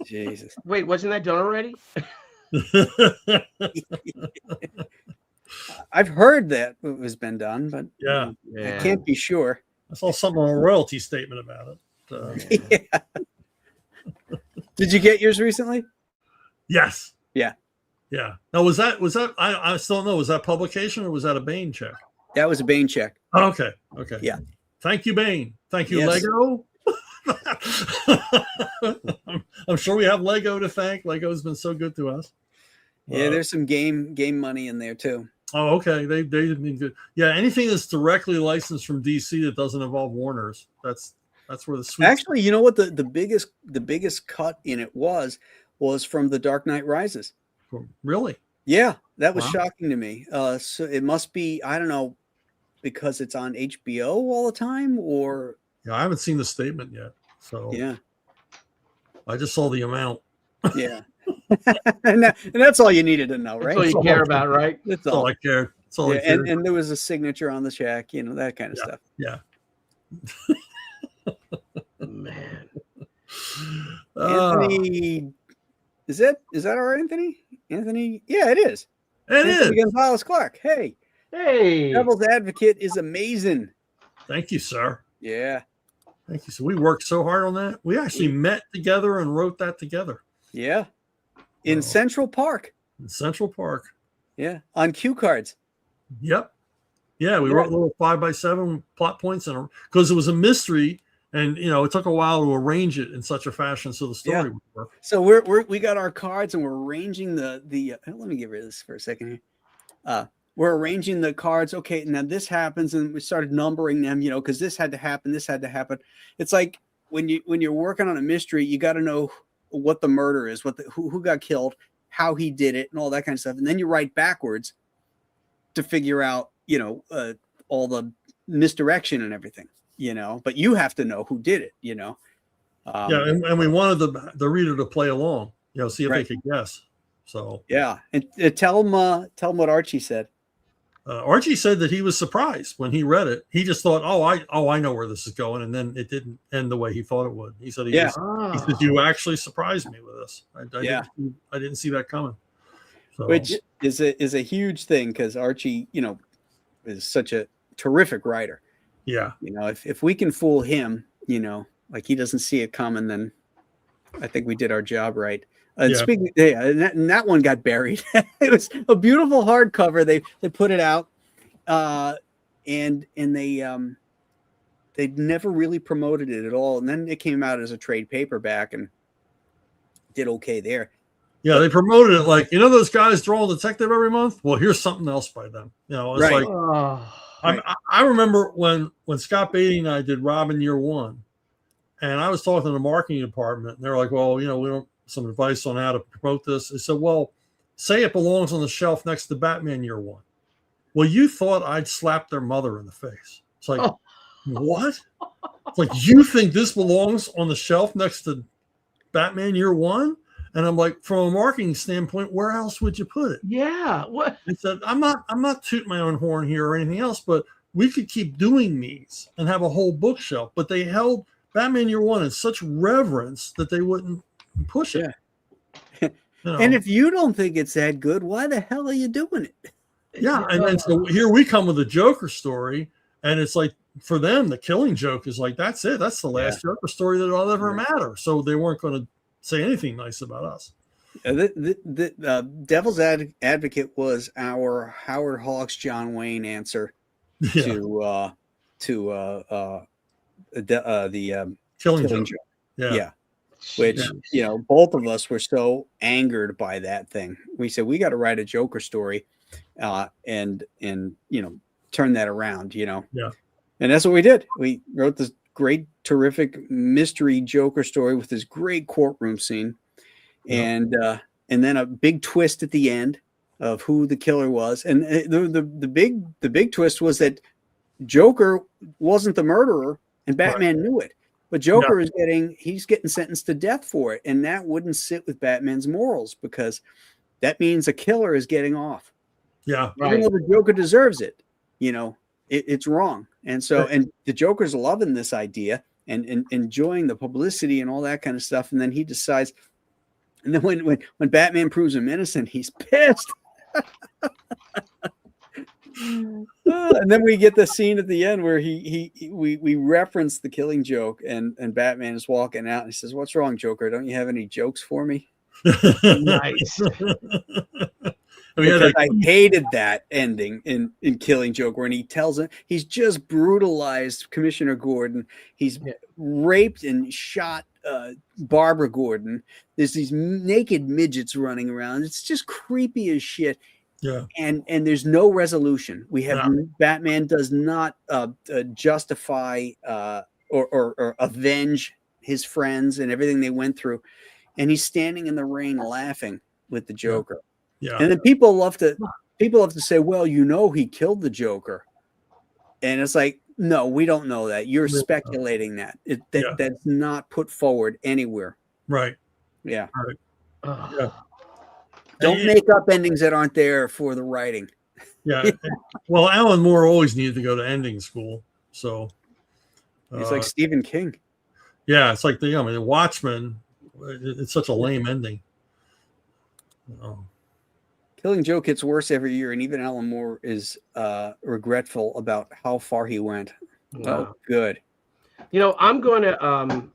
Jesus. Wait, wasn't that done already? I've heard that it was been done, but yeah, I can't be sure. I saw something on a royalty statement about it. Yeah. Did you get yours recently? Yes. Yeah. Now was that I still don't know, was that publication or was that a Bane check? That was a Bane check. Oh, okay. Yeah. Thank you, Bane. Thank you, Yes. Lego. I'm sure we have Lego to thank. Lego's been so good to us. Yeah, there's some game money in there too. Oh, okay. They've been good. Yeah, anything that's directly licensed from DC that doesn't involve Warner's, that's where the sweet. Actually, you know what the biggest cut in it was from The Dark Knight Rises. Really? Yeah, that was Wow. shocking to me. So it must be, I don't know, because it's on HBO all the time, or Yeah, I haven't seen the statement yet. So yeah, I just saw the amount. yeah. and that's all you needed to know, right? That's all you care about, right? That's That's all all. I cared. That's all I Yeah, cared. and there was a signature on the check, that kind of stuff. Yeah. Man. Anthony, is that our Anthony? Anthony, yeah, it is. It is. Anthony Gonzalez Clark. Hey, Hey. Devil's Advocate is amazing. Thank you, sir. Yeah, Thank you. So we worked so hard on that. We actually met together and wrote that together yeah. In Oh. Central Park. in Central Park. Yeah, on cue cards. Yep. Yeah, we Yeah. wrote little 5x7 plot points in because it was a mystery, and it took a while to arrange it in such a fashion so the story would work. So we got our cards and we're arranging the let me get rid of this for a second here. We're arranging the cards. Okay, now this happens, and we started numbering them, because this had to happen, this had to happen. It's like when you're working on a mystery, you got to know what the murder is, who got killed, how he did it, and all that kind of stuff. And then you write backwards to figure out, all the misdirection and everything, but you have to know who did it, Yeah, and we wanted the reader to play along, see if Right. they could guess. So yeah. And tell them what Archie said. Archie said that he was surprised when he read it. He just thought, I know where this is going, and then it didn't end the way he thought it would. He said, he said, you actually surprised me with this. I didn't see that coming. So, Which is a huge thing, because Archie, is such a terrific writer. yeah, If we can fool him, like he doesn't see it coming, then I think we did our job right. Yeah. Speaking, and that one got buried. It was a beautiful hardcover. They put it out, and they never really promoted it at all. And then it came out as a trade paperback and did okay there. yeah, they promoted it like, those guys draw a detective every month. Well, here's something else by them. It's Right. like Oh, I remember when Scott Beatty and I did Robin Year One, and I was talking to the marketing department, and they're like, well, we want some advice on how to promote this. I said, well, say it belongs on the shelf next to Batman Year One. Well, you thought I'd slap their mother in the face. It's like, what? It's like, you think this belongs on the shelf next to Batman Year One? And I'm like, from a marketing standpoint, where else would you put it? yeah. What? I said, I'm not tooting my own horn here or anything else, but we could keep doing these and have a whole bookshelf. But they held Batman Year One in such reverence that they wouldn't push it. And if you don't think it's that good, why the hell are you doing it? Yeah, and then so here we come with a Joker story, and it's like for them, the Killing Joke is like, that's it. That's the last Joker story that'll ever matter. So they weren't going to say anything nice about us. The Devil's Advocate was our Howard Hawks, John Wayne answer to the Killing Joke. Yeah. Which, both of us were so angered by that thing. We said, we got to write a Joker story and turn that around, Yeah. And that's what we did. We wrote this great, terrific mystery Joker story with this great courtroom scene. And then a big twist at the end of who the killer was. And the big twist was that Joker wasn't the murderer and Batman knew it. But Joker is getting sentenced to death for it. And that wouldn't sit with Batman's morals because that means a killer is getting off. Yeah. Even though the Joker deserves it, it's wrong. And so, and the Joker's loving this idea and enjoying the publicity and all that kind of stuff. And then he decides, and then when Batman proves him innocent, he's pissed. And then we get the scene at the end where we reference the Killing Joke and Batman is walking out and he says, "What's wrong, Joker? Don't you have any jokes for me?" Nice. Because I hated that ending in Killing Joke when he tells him he's just brutalized Commissioner Gordon. He's raped and shot Barbara Gordon. There's these naked midgets running around. It's just creepy as shit. Yeah. And there's no resolution. We have Batman does not justify or avenge his friends and everything they went through. And he's standing in the rain laughing with the Joker. Yeah. And then people love to say, well, he killed the Joker. And it's like, no, we don't know that. You're speculating that. That's not put forward anywhere. Right. Yeah. Right. Yeah. Don't make up endings that aren't there for the writing. Yeah. Well, Alan Moore always needed to go to ending school. So he's like Stephen King. Yeah, it's like the Watchmen. It's such a lame ending. Killing Joke gets worse every year, and even Alan Moore is regretful about how far he went. Oh, good. I'm going to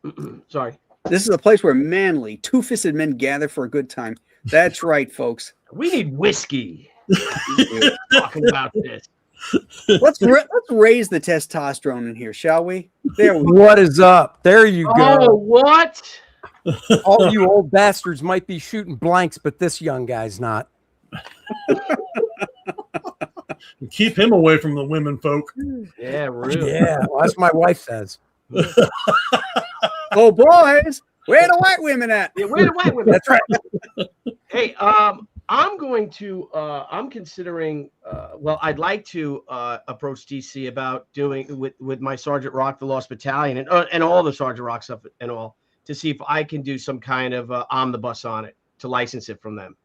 sorry. This is a place where manly, two-fisted men gather for a good time. That's right, folks. We need whiskey. Talking about this. Let's raise the testosterone in here, shall we? There we What is up? There you go. Oh, what? All you old bastards might be shooting blanks, but this young guy's not. Keep him away from the women folk. Yeah, really. Yeah, well, that's what my wife says. Oh, boys, where the white women at? Yeah, where the white women? That's right. Hey, I'm considering. I'd like to approach DC about doing with my Sergeant Rock, the Lost Battalion, and all the Sergeant Rock stuff and all, to see if I can do some kind of omnibus on it to license it from them,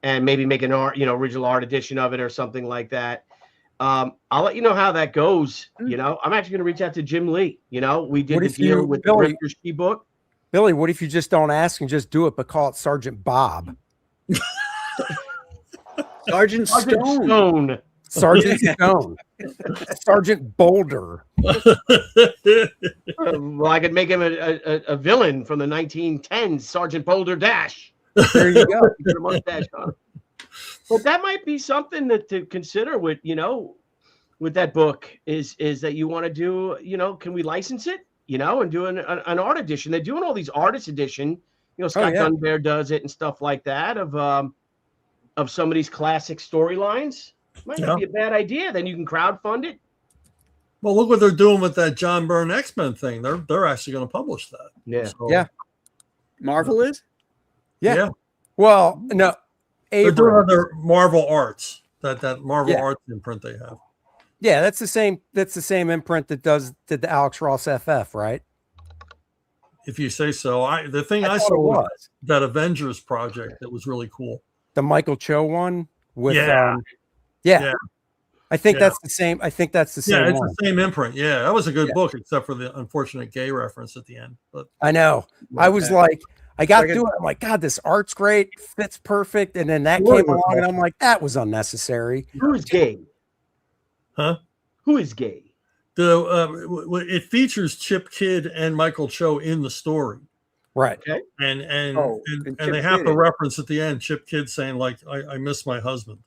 and maybe make an original art edition of it or something like that. I'll let you know how that goes. I'm actually going to reach out to Jim Lee. We did the deal with the Ripker's Key book. Billy, what if you just don't ask and just do it, but call it Sergeant Bob? Sergeant Stone. Sergeant Stone. Sergeant Boulder. Well, I could make him a villain from the 1910s, Sergeant Boulder Dash. There you go. Put a mustache on. But that might be something to consider with that book is that you want to do, can we license it, and do an art edition? They're doing all these artist edition, Scott Dunbear does it and stuff like that of some of these classic storylines. Might not be a bad idea. Then you can crowdfund it. Well, look what they're doing with that John Byrne X-Men thing. They're actually going to publish that. Yeah. So, Yeah. Marvel is? Yeah. Well, no. They're doing other Marvel Arts, that Marvel Arts imprint they have. Yeah, that's the same imprint that did the Alex Ross FF, right? If you say so. The thing I thought saw it was that Avengers project that was really cool. The Michael Cho one with Yeah. I think that's the same. I think that's the same. Yeah, it's one. the same imprint. Yeah, that was a good book, except for the unfortunate gay reference at the end. But I know. I was like, I got through it. I'm like, God, this art's great, fits perfect. And then that came along, and I'm like, that was unnecessary. Who's gay? Huh? Who is gay? It features Chip Kidd and Michael Cho in the story. Right. Okay. And Chip they have Kidd the is- reference at the end, Chip Kidd saying, like, I miss my husband.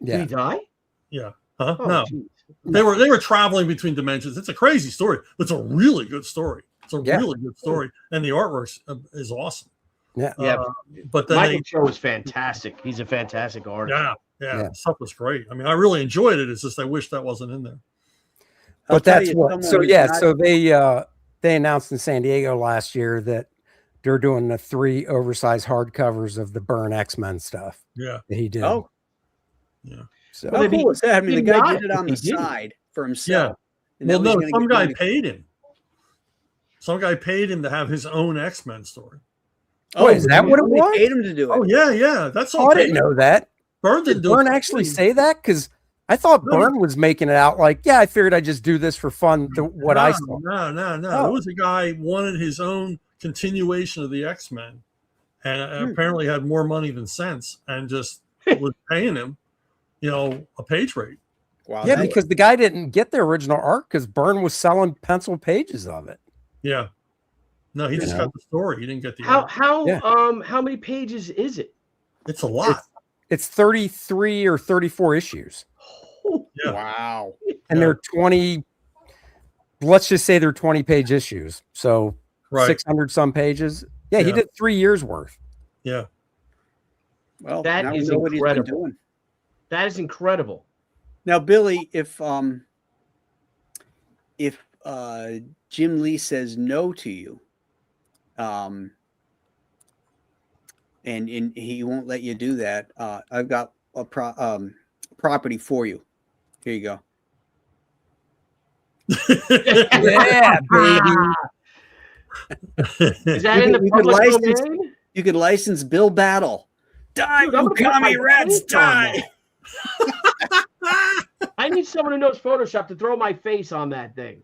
Did Yeah. he die? Yeah. Huh? Oh, No. geez. They were traveling between dimensions. It's a crazy story. It's a really good story. It's a Yeah. really good story. And the artwork is awesome. Yeah. Yeah. But then Michael Cho is fantastic. He's a fantastic artist. yeah, the stuff was great. I mean, I really enjoyed it. It's just I wish that wasn't in there. I'll But tell that's you, what. someone So who's yeah. not- So they announced in San Diego last year that they're doing the 3 oversized hardcovers of the Byrne X-Men stuff Yeah. that he did. Oh, So how if he cool is that? I mean, the did guy not, did it on if the he didn't. side for himself. And Well, now he's no, gonna some get guy money. paid him. Some guy paid him to have his own X-Men story. Wait, is that what it somebody was? Paid him to do it. Oh, yeah. That's Oh, all. I didn't know that. Byrne Did didn't do Byrne it. actually say that? Because I thought No. Byrne was making it out like, yeah, I figured I'd just do this for fun. What I saw. No. Oh. It was a guy wanted his own continuation of the X-Men, and apparently had more money than sense, and just was paying him, a page rate. Wow. Yeah, that- because the guy didn't get the original art because Byrne was selling pencil pages of it. Yeah. No, he just know. got the story. He didn't get the How art. how many pages is it? It's a lot. It's 33 or 34 issues, Yeah. Wow. and they're 20. Let's just say they're 20-page issues, so Right. 600 some pages. Yeah, he Yeah. did 3 years worth. Yeah. Well, That now we is know what he's been incredible. doing. That is incredible. Now, Billy, if Jim Lee says no to you, and he won't let you do that, I've got a property for you. Here you go. Yeah, baby. Is that in the You could public license- domain? You could license Bill Battle. Die, Dude, I'm you gonna put commie my rats, face on die! I need someone who knows Photoshop to throw my face on that thing.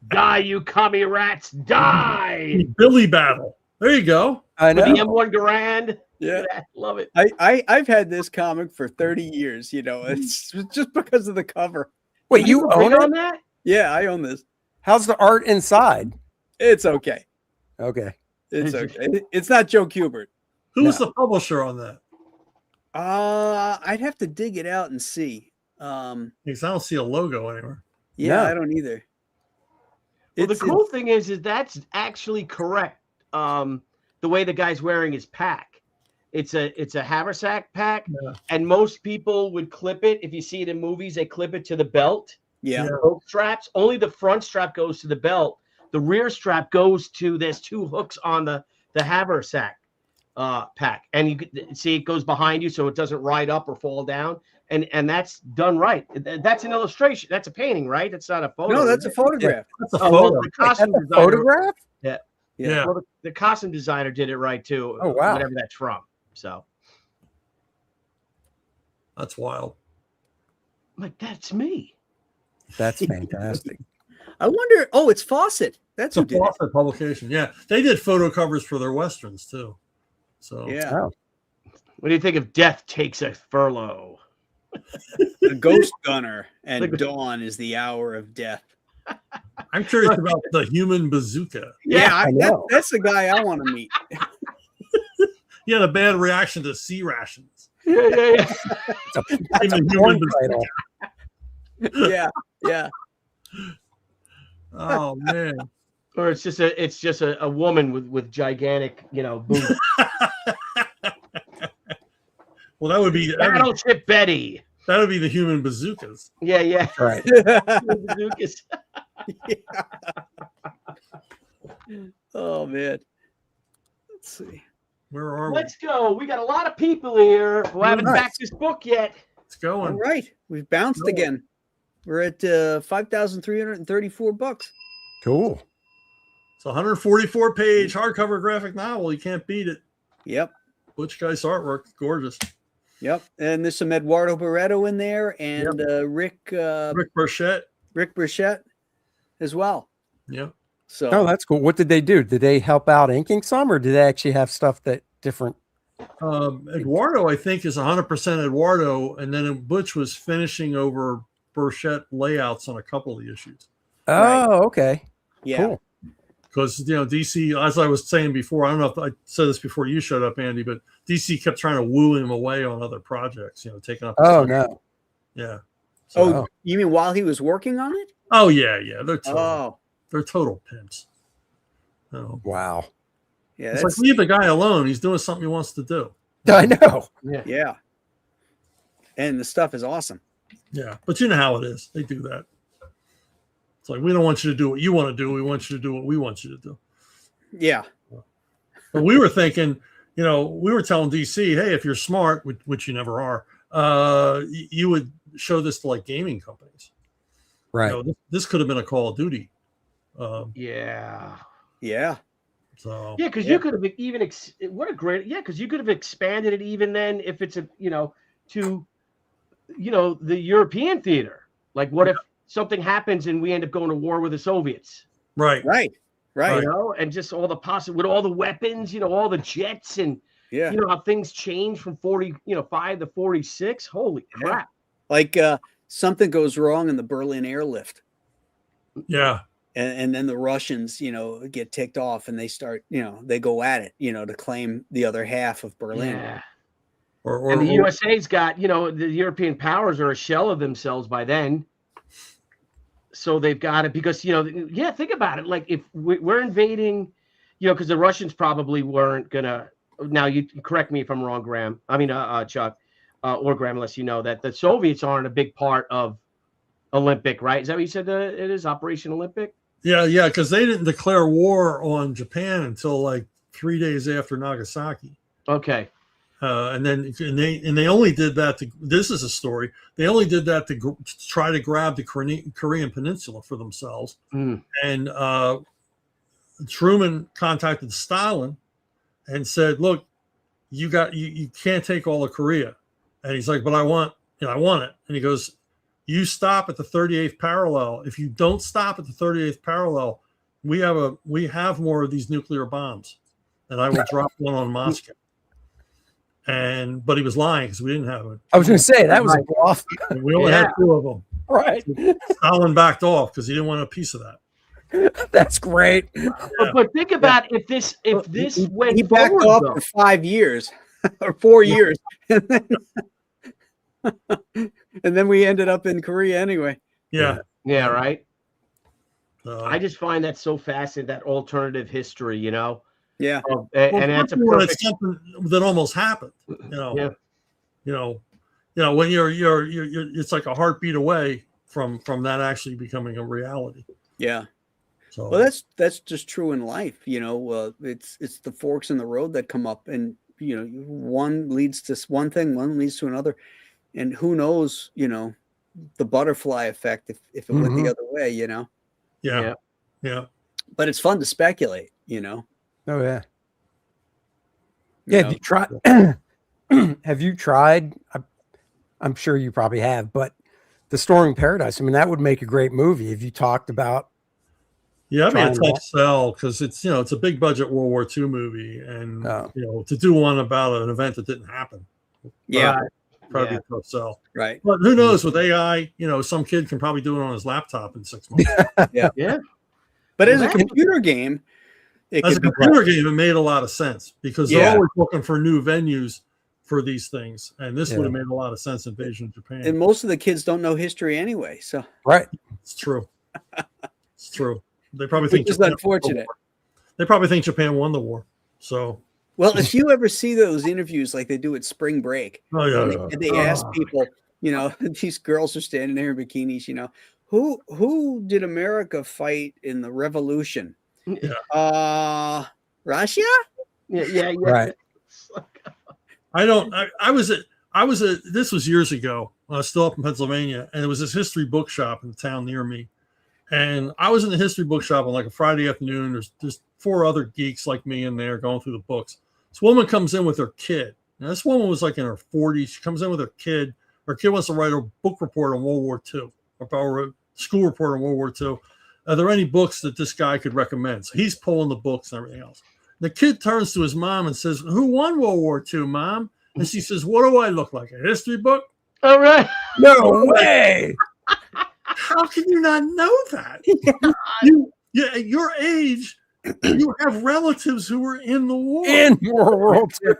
Die, you commie rats, die! Billy Battle. There you go. I With know. the M1 Garand. Yeah. Love it. I've had this comic for 30 years, it's just because of the cover. Wait, you Big own it? on that? Yeah, I own this. How's the art inside? It's okay. Okay. It's okay. It's not Joe Kubert. Who's the publisher on that? I'd have to dig it out and see. Because I don't see a logo anywhere. Yeah, No. I don't either. Well, the It's- cool thing is that's actually correct. The way the guy's wearing his pack, it's a haversack pack, Yeah. and most people would clip it. If you see it in movies, they clip it to the belt. Yeah. Both straps. Only the front strap goes to the belt. The rear strap goes to. There's 2 hooks on the haversack pack, and you could see it goes behind you, so it doesn't ride up or fall down. And that's done right. That's an illustration. That's a painting, right? That's not a photo. No, that's a photograph. That's a Oh, well, photo. the costume That's a designer. photograph? Yeah. Well, the costume designer did it right too. Oh, wow. Whatever that's from. So That's wild. I'm like, that's me. That's fantastic. I wonder. Oh, it's Fawcett. That's It's who a did it. Fawcett publication. Yeah. They did photo covers for their Westerns too. So Yeah. Oh. What do you think of Death Takes a Furlough? The Ghost Gunner and Look at- Dawn is the hour of death. I'm curious about the human bazooka. Yeah, I know. that's the guy I want to meet. He had a bad reaction to sea rations. Yeah. That's a Even porn human title. Yeah. Oh man. Or it's just a woman with gigantic, boobs. Well, that would be Battleship Betty. the human bazookas. Yeah. Right. Bazookas. Oh man. Let's see. Where are we? Let's go. We got a lot of people here who haven't Nice. backed this book yet. It's All going. right, we've bounced Go. again. We're at $5,334. Cool. It's a 144 page hardcover graphic novel. You can't beat it. Yep. Butch Guice artwork, gorgeous. Yep. And there's some Eduardo Barreto in there and Rick Rick Burchett. Burchett as well. Yep. So Oh, that's cool. What did they do? Did they help out inking some, or did they actually have stuff that different Eduardo, I think, is 100% Eduardo, and then Butch was finishing over Burchett layouts on a couple of the issues. Oh, okay. Yeah. Cool. Because DC, as I was saying before, I don't know if I said this before you showed up, Andy, but DC kept trying to woo him away on other projects. Taking up. Oh no. Yeah. So, you mean while he was working on it? Oh yeah. They're total pimps. Oh. Wow. Yeah. It's like, leave the guy alone. He's doing something he wants to do. I know. Yeah. And the stuff is awesome. Yeah, but you know how it is. They do that. It's like, we don't want you to do what you want to do. We want you to do what we want you to do. Yeah. But we were thinking, we were telling DC, hey, if you're smart, which you never are, you would show this to like gaming companies. Right. This could have been a Call of Duty. Yeah. Yeah. So Yeah, because you could have even because you could have expanded it even then if it's to the European theater. Like, what if something happens and we end up going to war with the Soviets? Right. And just all the with all the weapons, all the jets, and how things change from 5 to 46. Holy crap! Like something goes wrong in the Berlin airlift. Yeah. And then the Russians, get ticked off and they start, they go at it, to claim the other half of Berlin. Yeah. And the USA's got, the European powers are a shell of themselves by then. So they've got it because, think about it. Like, if we're invading, because the Russians probably weren't going to. Now, you correct me if I'm wrong, Chuck, or Graham, unless you know that the Soviets aren't a big part of Olympic, right? Is that what you said it is, Operation Olympic? Yeah, because they didn't declare war on Japan until like 3 days after Nagasaki. Okay. And they only did that this is a story. They only did that to try to grab the Korean Peninsula for themselves. Mm. And Truman contacted Stalin and said, "Look, you can't take all of Korea." And he's like, "But I want it." And he goes, "You stop at the 38th parallel. If you don't stop at the 38th parallel, we have more of these nuclear bombs, and I will drop one on Moscow." But he was lying because we didn't have it. I was going to say that was a bluff. We only had 2 of them. Right. Stalin backed off because he didn't want a piece of that. That's great. But think about if this went he backed forward, off though. for 5 years or 4 years, and then we ended up in Korea anyway. Yeah. Yeah, right. I just find that so fascinating, that alternative history, Yeah. And that's a perfect. It's something that almost happened. Yeah. When you're it's like a heartbeat away from that actually becoming a reality. Yeah. So Well, that's just true in life. It's the forks in the road that come up, and one leads to one thing, one leads to another, and who knows, the butterfly effect if it went the other way, Yeah. But it's fun to speculate, Oh yeah. You Have you tried? Have you tried? I'm sure you probably have, but The Storming Paradise. I mean, that would make a great movie if you talked about. Yeah, I mean, a tough sell because it's it's a big budget World War II movie, and to do one about an event that didn't happen. Probably a tough sell. Right. But who knows with AI? Some kid can probably do it on his laptop in 6 months. Yeah. But as a computer game, game, it made a lot of sense because they're always looking for new venues for these things, and this would have made a lot of sense in Invasion of Japan. And most of the kids don't know history anyway, so right. It's true. It's true. They probably think it's unfortunate. They probably think Japan won the war. So, well, if you ever see those interviews like they do at Spring Break, and they ask people, these girls are standing there in bikinis, who did America fight in the Revolution? Yeah. Russia? Yeah. Right. This was years ago when I was still up in Pennsylvania, and there was this history bookshop in the town near me. And I was in the history bookshop on like a Friday afternoon. There's just 4 other geeks like me in there going through the books. This woman comes in with her kid. Now, this woman was like in her 40s. She comes in with her kid. Her kid wants to write a book report on World War II, or a school report on World War II. Are there any books that this guy could recommend? So he's pulling the books and everything else. The kid turns to his mom and says, "Who won World War II, Mom?" And she says, "What do I look like? A history book?" All right. No way. How can you not know that? Yeah, at your age, you have relatives who were in the war. In World War II.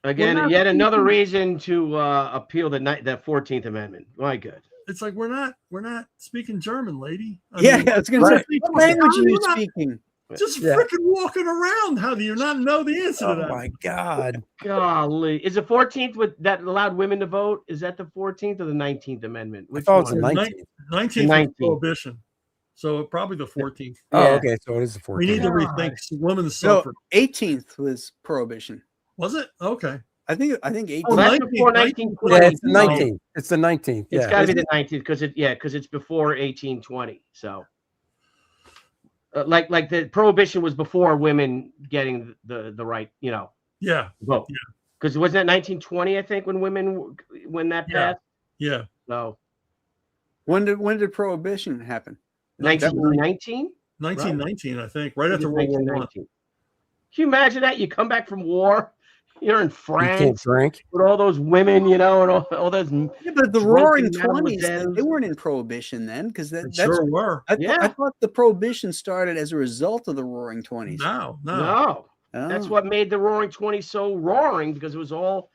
Again, yet another reason to appeal the 14th Amendment. My good. It's like we're not speaking German, lady. I was going to say, what language are you not- speaking? Just freaking walking around. How do you not know the answer to Oh that? my God. Golly. Is the 14th that allowed women to vote? Is that the 14th or the 19th Amendment? I Which thought it was the one? 19th. 19th 19th. was prohibition. So probably the 14th. Oh, Yeah. okay. So it is the 14th. We need to rethink women's No, suffrage. 18th was prohibition. Was it? Okay. I think 18th. Oh, that's 19th, before 1920. 1920. Yeah, it's the 19th. It's the 19th. It's Yeah. got to be the 19th because it's before 1820. So, like the prohibition was before women getting the right, Yeah. vote. Because wasn't that 1920? I think when that Yeah. passed. Yeah. So When did prohibition happen? 1919. 1919, I think, right after World War I. 1919. Can you imagine that? You come back from war, you're in You can't France drink. with all those women, and all those. Yeah, but the Drunken Roaring 20s, mademoiselles. they weren't in prohibition then, because They that's. sure were. I thought the prohibition started as a result of the Roaring 20s. No. No, that's Oh. what made the Roaring 20s so roaring, because it was all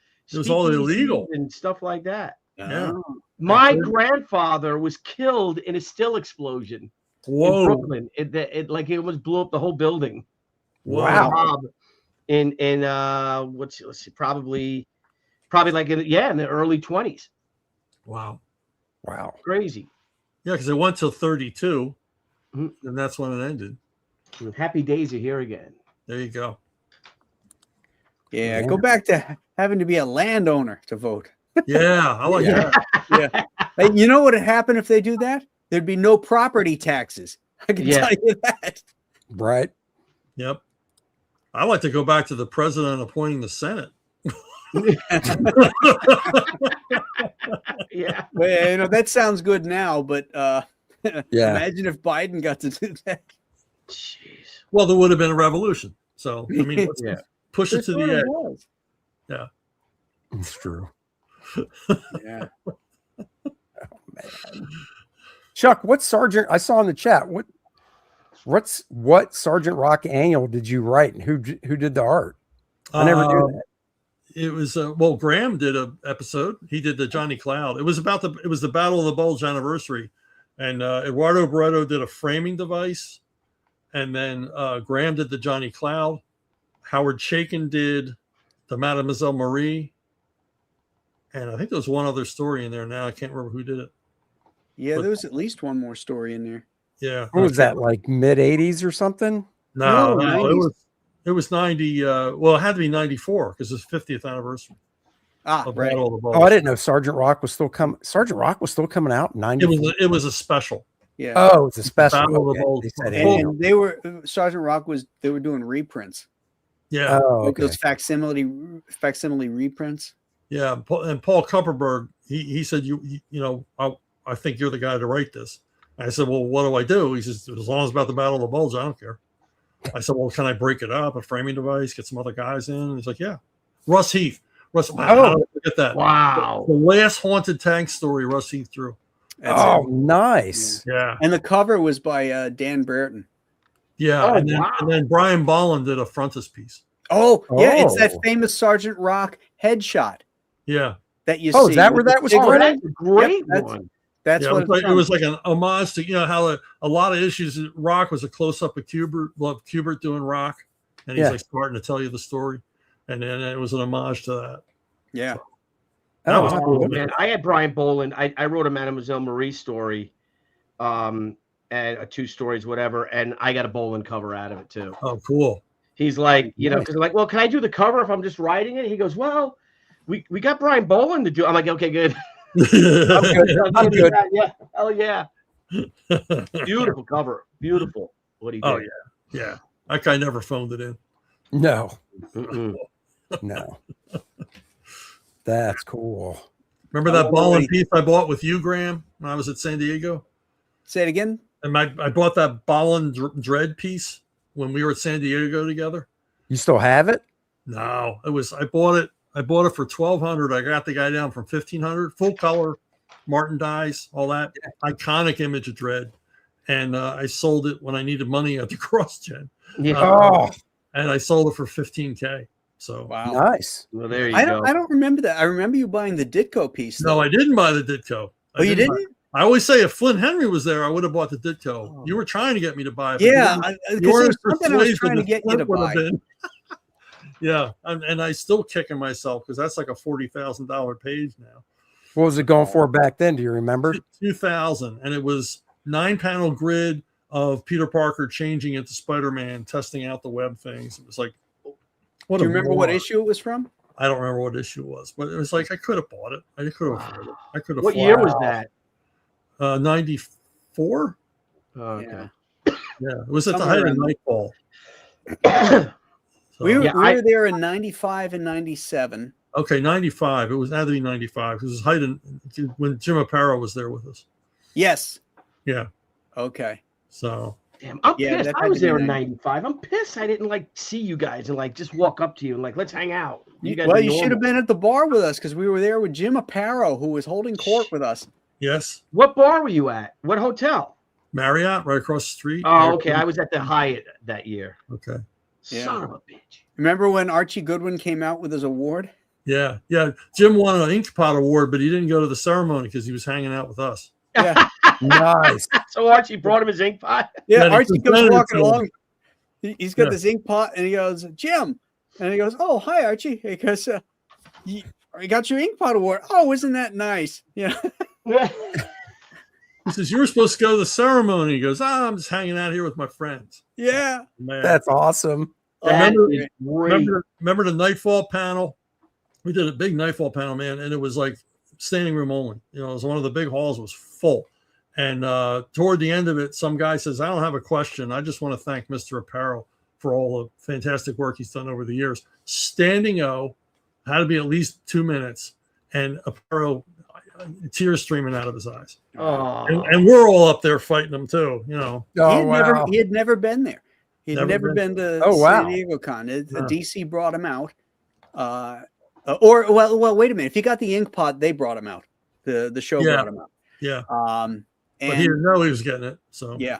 all illegal and stuff like that. Yeah. Oh. My grandfather was killed in a still explosion in Whoa. Brooklyn. It almost blew up the whole building. Wow. Mob in let's see, probably like in the early 20s. Wow. Wow. Crazy. Yeah, because it went till 32, Mhm. and that's when it ended. Happy days are here again. There you go. Yeah, Yeah. go back to having to be a landowner to vote. Yeah, I like that. Yeah. Hey, you know what would happen if they do that? There'd be no property taxes. I can Yeah. tell you that. Right. Yep. I like to go back to the president appointing the Senate. Yeah. Well, that sounds good now, but Yeah. imagine if Biden got to do that. Jeez. Well, there would have been a revolution. So, I mean, let's Yeah. push it to There the edge. was. It's true. Yeah. Chuck, what Sergeant I saw in the chat? What Sergeant Rock annual did you write, and who did the art? I never knew that. It was Graham did a episode. He did the Johnny Cloud. It was the Battle of the Bulge anniversary, and Eduardo Barreto did a framing device, and then Graham did the Johnny Cloud. Howard Chaykin did the Mademoiselle Marie, and I think there was one other story in there. Now I can't remember who did it. Yeah, there was at least one more story in there. Yeah, What was that, like mid 80s or something? No, No, it 90s. was 90. Well, it had to be 94 because it's 50th anniversary of Right. Battle of the Bulge. Oh, I didn't know Sergeant Rock was still coming. Sergeant Rock was still coming out in 90. It was a special. Yeah. Oh, it's a special. Battle of the Okay. Bulge. They said And- annual. And they were Sergeant Rock they were doing reprints. Yeah, Oh, Like okay. those facsimile reprints. yeah. And Paul Kupperberg, he said, I think you're the guy to write this. I said, well, what do I do? He says, as long as it's about the Battle of the Bulge, I don't care. I said, well, can I break it up, a framing device, get some other guys in? And he's like, yeah. Russ Heath. Wow, how did I forget that? Wow. The last haunted tank story Russ Heath drew. That's Oh, it. nice. Yeah. And the cover was by Dan Brereton. Yeah. Oh, and wow. then Brian Bolland did a frontispiece. Oh, yeah, it's that Oh. famous Sergeant Rock headshot Yeah. that you Oh, see. is that with where the that was cigarette. from? That's a great Yep, one. That's Yeah, what it was like an homage to how a lot of issues. Rock was a close up of Kubert doing Rock, and he's Yeah. like starting to tell you the story, and then it was an homage to that. Yeah. That was Oh, cool. Man, I had Brian Boland. I wrote a Mademoiselle Marie story, and 2 stories, whatever, and I got a Boland cover out of it too. Oh, cool. He's like, Nice. because I'm like, well, can I do the cover if I'm just writing it? He goes, well, we got Brian Boland to do. I'm like, okay, good. I'm good. I'm good. Yeah, hell yeah. Beautiful cover. Beautiful. What he did. Oh yeah. That guy never phoned it in. No, Mm-mm. no. That's cool. Remember that Bolland piece I bought with you, Graham, when I was at San Diego? Say it again. And I bought that Bolland dread piece when we were at San Diego together. You still have it? No, it was. I bought it for $1,200. I got the guy down from $1,500. Full color, Martin dies, all that iconic image of Dread, and I sold it when I needed money at the CrossGen. Yeah. And I sold it for $15K. So Wow. Nice. Well, there you I go. don't remember that. I remember you buying the Ditko piece. no, though. I didn't buy the Ditko. Oh, you didn't? I always say if Flint Henry was there, I would have bought the Ditko. Oh. You were trying to get me to buy it. Yeah, you because weren't there's something I was trying to get you to buy. Yeah, and I still kicking myself because that's like a $40,000 page now. What was it going for back then? Do you remember? 2000, and it was 9-panel grid of Peter Parker changing into Spider-Man, testing out the web things. It was like, what? Do you remember what issue it was from? I don't remember what issue it was, but it was like I could have bought it. I could have afforded it. I could have. What year was that? 94. Oh, okay. Yeah, it was at the height of Nightfall. So, We were there in 95 and 97. okay, 95. It was had to be 95 because it was height when Jim Apparo was there with us. Yes. Yeah. Okay. So Damn, I'm Yeah, pissed. that I had was to be there in 90. 95. I'm pissed I didn't like see you guys and like just walk up to you and like let's hang out. You guys Well, are you should have normal. been at the bar with us because we were there with Jim Apparo, who was holding court with us. yes, What bar were you at? What hotel? Marriott right across the street. Oh, okay. I was at the Hyatt that year. Okay. Yeah. Son of a bitch. Remember when Archie Goodwin came out with his award? Yeah, yeah. Jim won an Inkpot award, but he didn't go to the ceremony because he was hanging out with us. Yeah. Nice. So Archie brought him his ink pot. Yeah, Yeah, Archie the comes presented walking to him. along. He's got Yeah. this ink pot, and he goes, Jim. And he goes, oh, hi, Archie. He goes, you got your ink pot award. Oh, isn't that nice? Yeah. He says, "You were supposed to go to the ceremony." He goes, I'm just hanging out here with my friends. Yeah. Man. That's awesome. That Remember- is great. Remember the Nightfall panel? We did a big Nightfall panel, man, and it was like standing room only. You know, it was one of the big halls was full. And toward the end of it, some guy says, I don't have a question. I just want to thank Mr. Apparo for all the fantastic work he's done over the years. Standing O, had to be at least 2 minutes, and Apparo, tears streaming out of his eyes. Oh, And we're all up there fighting them too, you know. Oh, wow. He had never been there. He had Never never been to Oh, wow. San Diego Con. Yeah. DC brought him out. Well, wait a minute. If he got the ink pot, they brought him out. The show Yeah. brought him out. Yeah. And But he didn't know he was getting it. So yeah,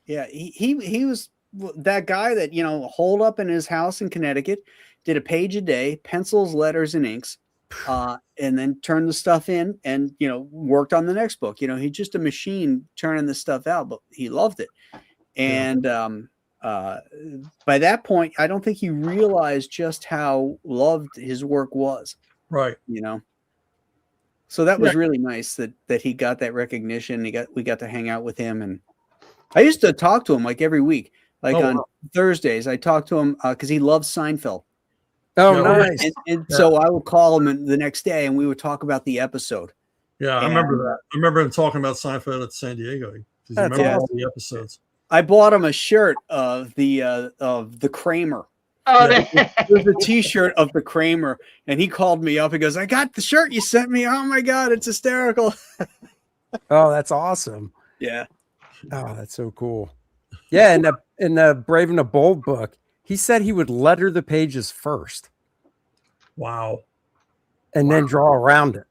he was that guy that holed up in his house in Connecticut, did a page a day, pencils, letters, and inks, and then turned the stuff in, and worked on the next book. He's just a machine turning this stuff out, but he loved it. And by that point, I don't think he realized just how loved his work was. right. So that was really nice that he got that recognition. We got to hang out with him, and I used to talk to him like every week. Like on Thursdays, I talked to him because he loves Seinfeld. Oh, Yeah. nice. And so I would call him the next day, and we would talk about the episode. Yeah, I remember that. I remember him talking about Seinfeld at San Diego. Because he That's remember all awesome. the episodes. I bought him a shirt of the Kramer. oh, There's a T-shirt of the Kramer, and he called me up. He goes, "I got the shirt you sent me. Oh my god, it's hysterical." Oh, that's awesome. Yeah. Oh, that's so cool. Yeah, in the Brave and the Bold book, he said he would letter the pages first Wow. and then draw around it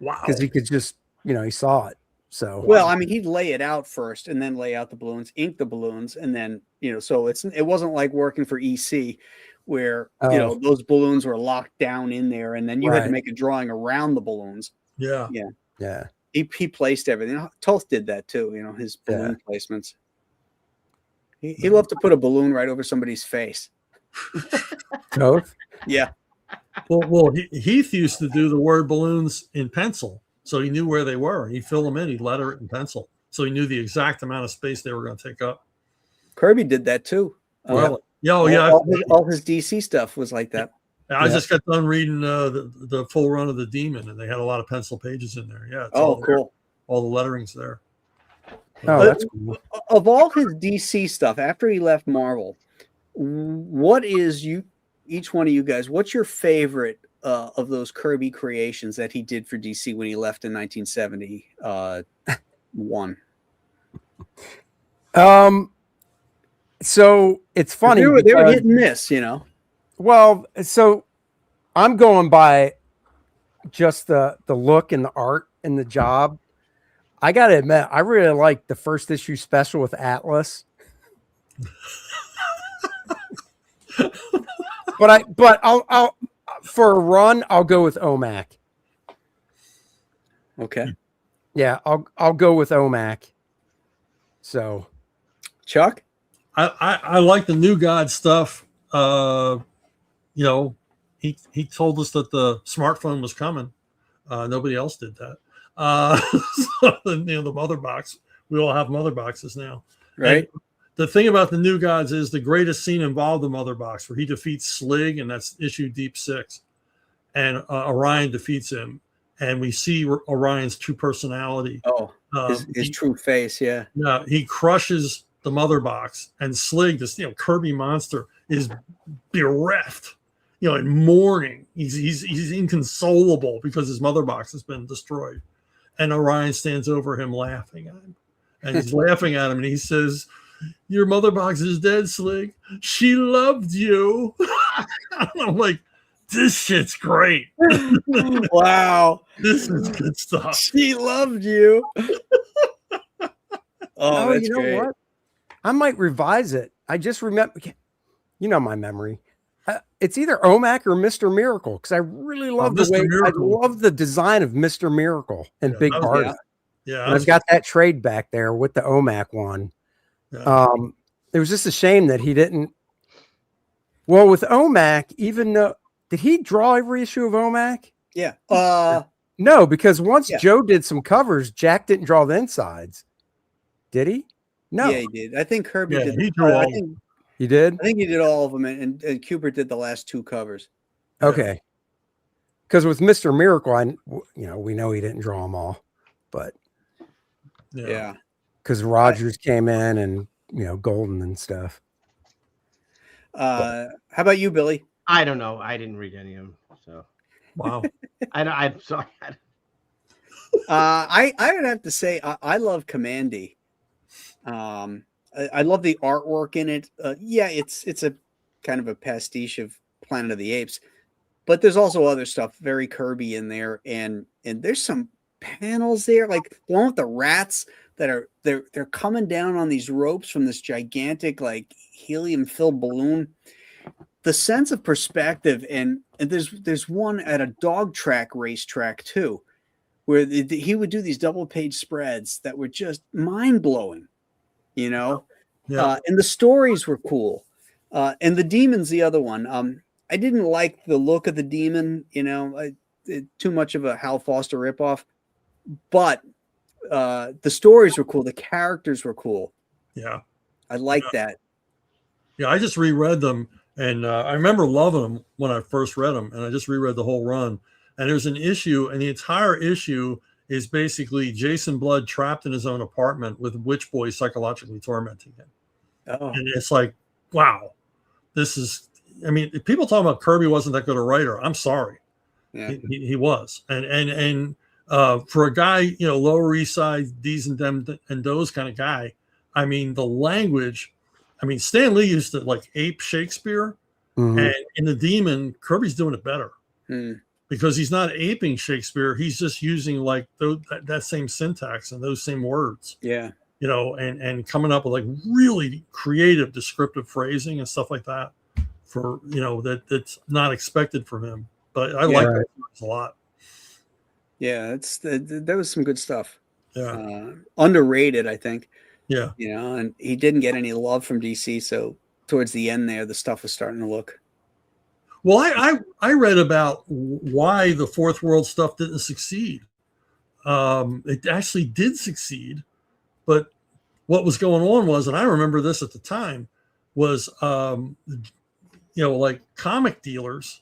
Wow. because he could just, he saw it. So Well, I mean, he'd lay it out first, and then lay out the balloons, ink the balloons, and then so it wasn't like working for EC, where those balloons were locked down in there, and then you had to Right. make a drawing around the balloons. Yeah. yeah. He placed everything. Toth did that too. His balloon placements. He loved to put a balloon right over somebody's face. Both? Yeah. Well, Heath used to do the word balloons in pencil, so he knew where they were. He'd fill them in. He'd letter it in pencil, so he knew the exact amount of space they were going to take up. Kirby did that too. Well, yeah, All his DC stuff was like that. I just got done reading the full run of the Demon, and they had a lot of pencil pages in there. Yeah. It's all there. Cool. All the lettering's there. Oh, that's cool. Of all his DC stuff after he left Marvel, what is each one of you guys? What's your favorite of those Kirby creations that he did for DC when he left in 1971? So it's funny. They were because- hit and miss, Well, so I'm going by just the look and the art and the job. I gotta admit, I really like the first issue special with Atlas. but I'll for a run, I'll go with OMAC. Okay. Yeah, I'll go with OMAC. So, Chuck? I like the New God stuff. You know, he told us that the smartphone was coming. Nobody else did that. So, the mother box. We all have mother boxes now, Right. And the thing about the New Gods is the greatest scene involved the mother box, where he defeats Slig, and that's issue Deep 6, and Orion defeats him, and we see Orion's true personality. Oh, his true face. Yeah. Yeah, he crushes the mother box, and Slig, this Kirby monster, is bereft, in mourning. He's inconsolable because his mother box has been destroyed, and Orion stands over him laughing at him, and he's laughing at him, and he says, "Your mother box is dead, Slig. She loved you." I'm like, this shit's great. Wow. This is good stuff. She loved you. Oh, that's you know great. what? I might revise it. I just remember, my memory. It's either OMAC or Mr. Miracle, because I really love the way I love the design of Mr. Miracle and Big Party. Yeah, and I've got that trade back there with the OMAC one. Yeah. It was just a shame that he didn't. Well, with OMAC, even though did he draw every issue of OMAC? Yeah. No, because once Yeah. Joe did some covers, Jack didn't draw the insides. Did he? No, Yeah, he did. I think Kirby Yeah, did. he drew all. he did. I think he did all of them, and Cooper did the last 2 covers. Okay. Because with Mr. Miracle, we know he didn't draw them all, but Yeah. because Rogers came in and Golden and stuff. How about you, Billy? I don't know. I didn't read any of them, so Wow. I'm sorry. I would have to say I love Commandy. I love the artwork in it. Yeah, it's a kind of a pastiche of Planet of the Apes, but there's also other stuff, very Kirby in there, and there's some panels there, like the one with the rats that are they're coming down on these ropes from this gigantic like helium-filled balloon. The sense of perspective, and there's one at a dog track racetrack too, where he would do these double-page spreads that were just mind-blowing. Yeah. And the stories were cool. And the demon's the other one. I didn't like the look of the demon, too much of a Hal Foster ripoff, but the stories were cool. The characters were cool. Yeah. I like that. Yeah. I just reread them, and I remember loving them when I first read them, and I just reread the whole run. And there's an issue, and the entire issue is basically Jason Blood trapped in his own apartment with Witch Boy psychologically tormenting him. Oh. And it's like, wow, this is, if people talk about Kirby wasn't that good a writer, I'm sorry. Yeah. He was. And for a guy, Lower East Side, D's and them and those kind of guy, the language, Stan Lee used to like ape Shakespeare, and in The Demon, Kirby's doing it better. Because he's not aping Shakespeare, he's just using like that same syntax and those same words. Yeah. And coming up with like really creative descriptive phrasing and stuff like that for, that's not expected from him. But I like that a lot. Yeah, that was some good stuff. Yeah. Underrated, I think. Yeah. And he didn't get any love from DC, so towards the end there, the stuff was starting to look. Well, I read about why the Fourth World stuff didn't succeed. It actually did succeed, but what was going on was, and I remember this at the time, was like comic dealers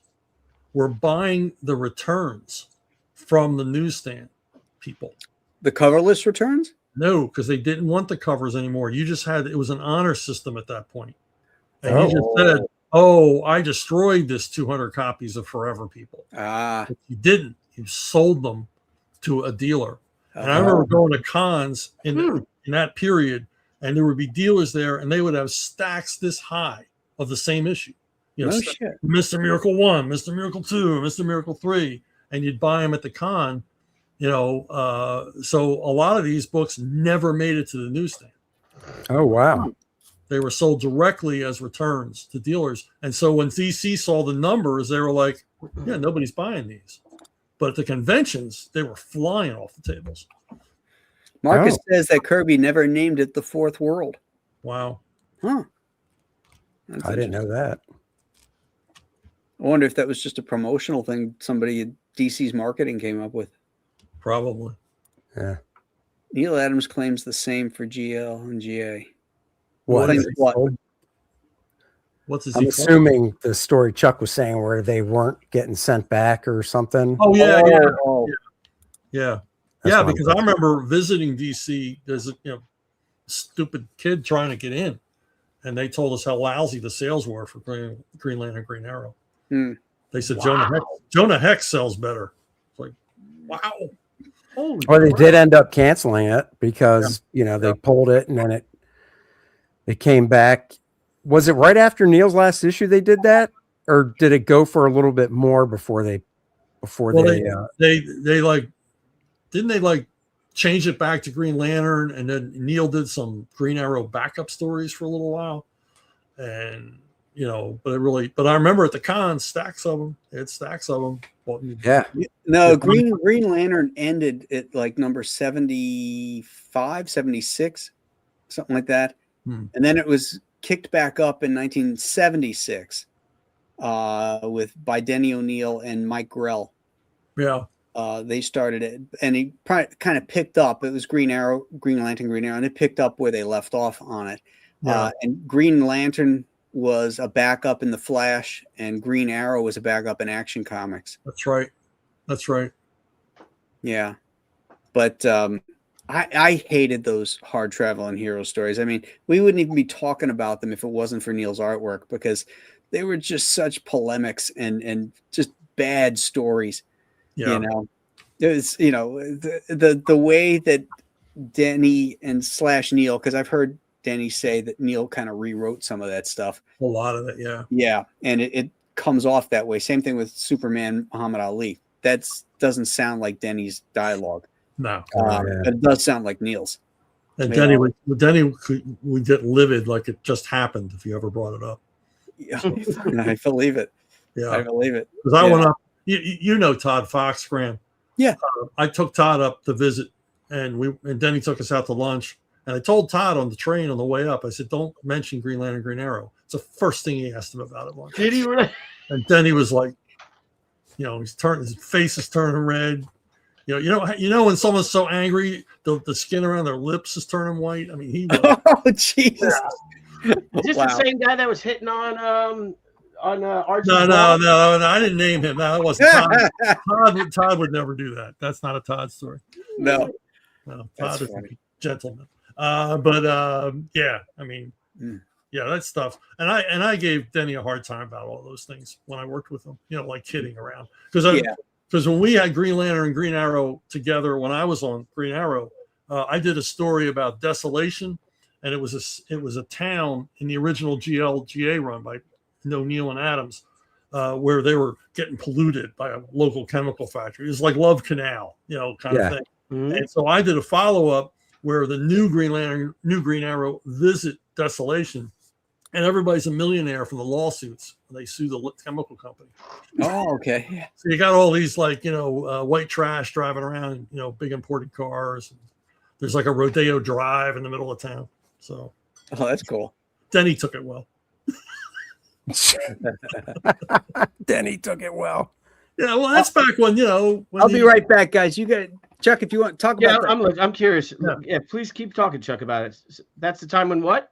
were buying the returns from the newsstand people. The coverless returns? No, because they didn't want the covers anymore. You just it was an honor system at that point. And you just said, "Oh, I destroyed this 200 copies of Forever People." But you didn't. You sold them to a dealer. And I remember going to cons in that period, and there would be dealers there, and they would have stacks this high of the same issue. You know, No shit. Mr. Miracle 1, Mr. Miracle 2, Mr. Miracle 3, and you'd buy them at the con. You know, so a lot of these books never made it to the newsstand. Oh wow. They were sold directly as returns to dealers. And so when DC saw the numbers, they were like, yeah, nobody's buying these. But at the conventions, they were flying off the tables. Marcus says that Kirby never named it the Fourth World. Wow. Huh. I didn't know that. I wonder if that was just a promotional thing somebody at DC's marketing came up with. Probably. Yeah. Neil Adams claims the same for GL and GA. What? What's his? I'm assuming the story Chuck was saying where they weren't getting sent back or something. Oh yeah, Oh. yeah. That's Yeah, what because I remember visiting DC. There's a stupid kid trying to get in, and they told us how lousy the sales were for Green Lantern, Green Arrow. They said Jonah Hex sells better. It's like, wow. Holy Well, they crap. did end up canceling it because they pulled it and then it came back. Was it right after Neil's last issue they did that, or did it go for a little bit more before they like didn't they like change it back to Green Lantern, and then Neil did some Green Arrow backup stories for a little while, and but I remember at the con stacks of them. It had stacks of them. Yeah. No, Green Lantern ended at like number 75, 76, something like that. And then it was kicked back up in 1976 by Denny O'Neil and Mike Grell. Yeah. They started it, and he kind of picked up. It was Green Lantern, and it picked up where they left off on it. And Green Lantern was a backup in the Flash, and Green Arrow was a backup in Action Comics. That's right. Yeah, but I hated those hard traveling hero stories. I mean, we wouldn't even be talking about them if it wasn't for Neil's artwork, because they were just such polemics and just bad stories. Yeah. It was the way that Denny and / Neil, because I've heard Denny say that Neil kind of rewrote some of that stuff. A lot of it, yeah. Yeah, and it comes off that way. Same thing with Superman Muhammad Ali. That doesn't sound like Denny's dialogue. No. It does sound like Neil's. And Denny would get livid like it just happened if you ever brought it up. Yeah, I believe it. Yeah, I believe it. Because I went up. You know Todd Fox, Graham. Yeah. I took Todd up to visit, and Denny took us out to lunch. And I told Todd on the train on the way up, I said, "Don't mention Green Lantern, Green Arrow." It's the first thing he asked him about at lunch. Did he really? And Denny was like, his face is turning red. You know when someone's so angry, the skin around their lips is turning white. I mean, he was. Oh Jesus! Is this the same guy that was hitting on Archie? No, I didn't name him. No, that wasn't Todd. Todd would never do that. That's not a Todd story. No, Todd is a gentleman. That stuff. And I gave Denny a hard time about all those things when I worked with him. Like kidding around because when we had Green Lantern and Green Arrow together, when I was on Green Arrow, I did a story about Desolation, and it was a town in the original GA run by O'Neil and Adams, where they were getting polluted by a local chemical factory. It was like Love Canal, kind of thing. Mm-hmm. And so I did a follow-up where the new Green Lantern, new Green Arrow visit Desolation, and everybody's a millionaire from the lawsuits. They sue the chemical company. Oh, okay. So you got all these white trash driving around, big imported cars. And there's like a Rodeo Drive in the middle of town. So, that's cool. Denny took it well. Denny took it well. Yeah, well, that's back when I'll be right back, guys. You got Chuck if you want to talk about that. I'm curious. Yeah, please keep talking, Chuck, about it. That's the time when what?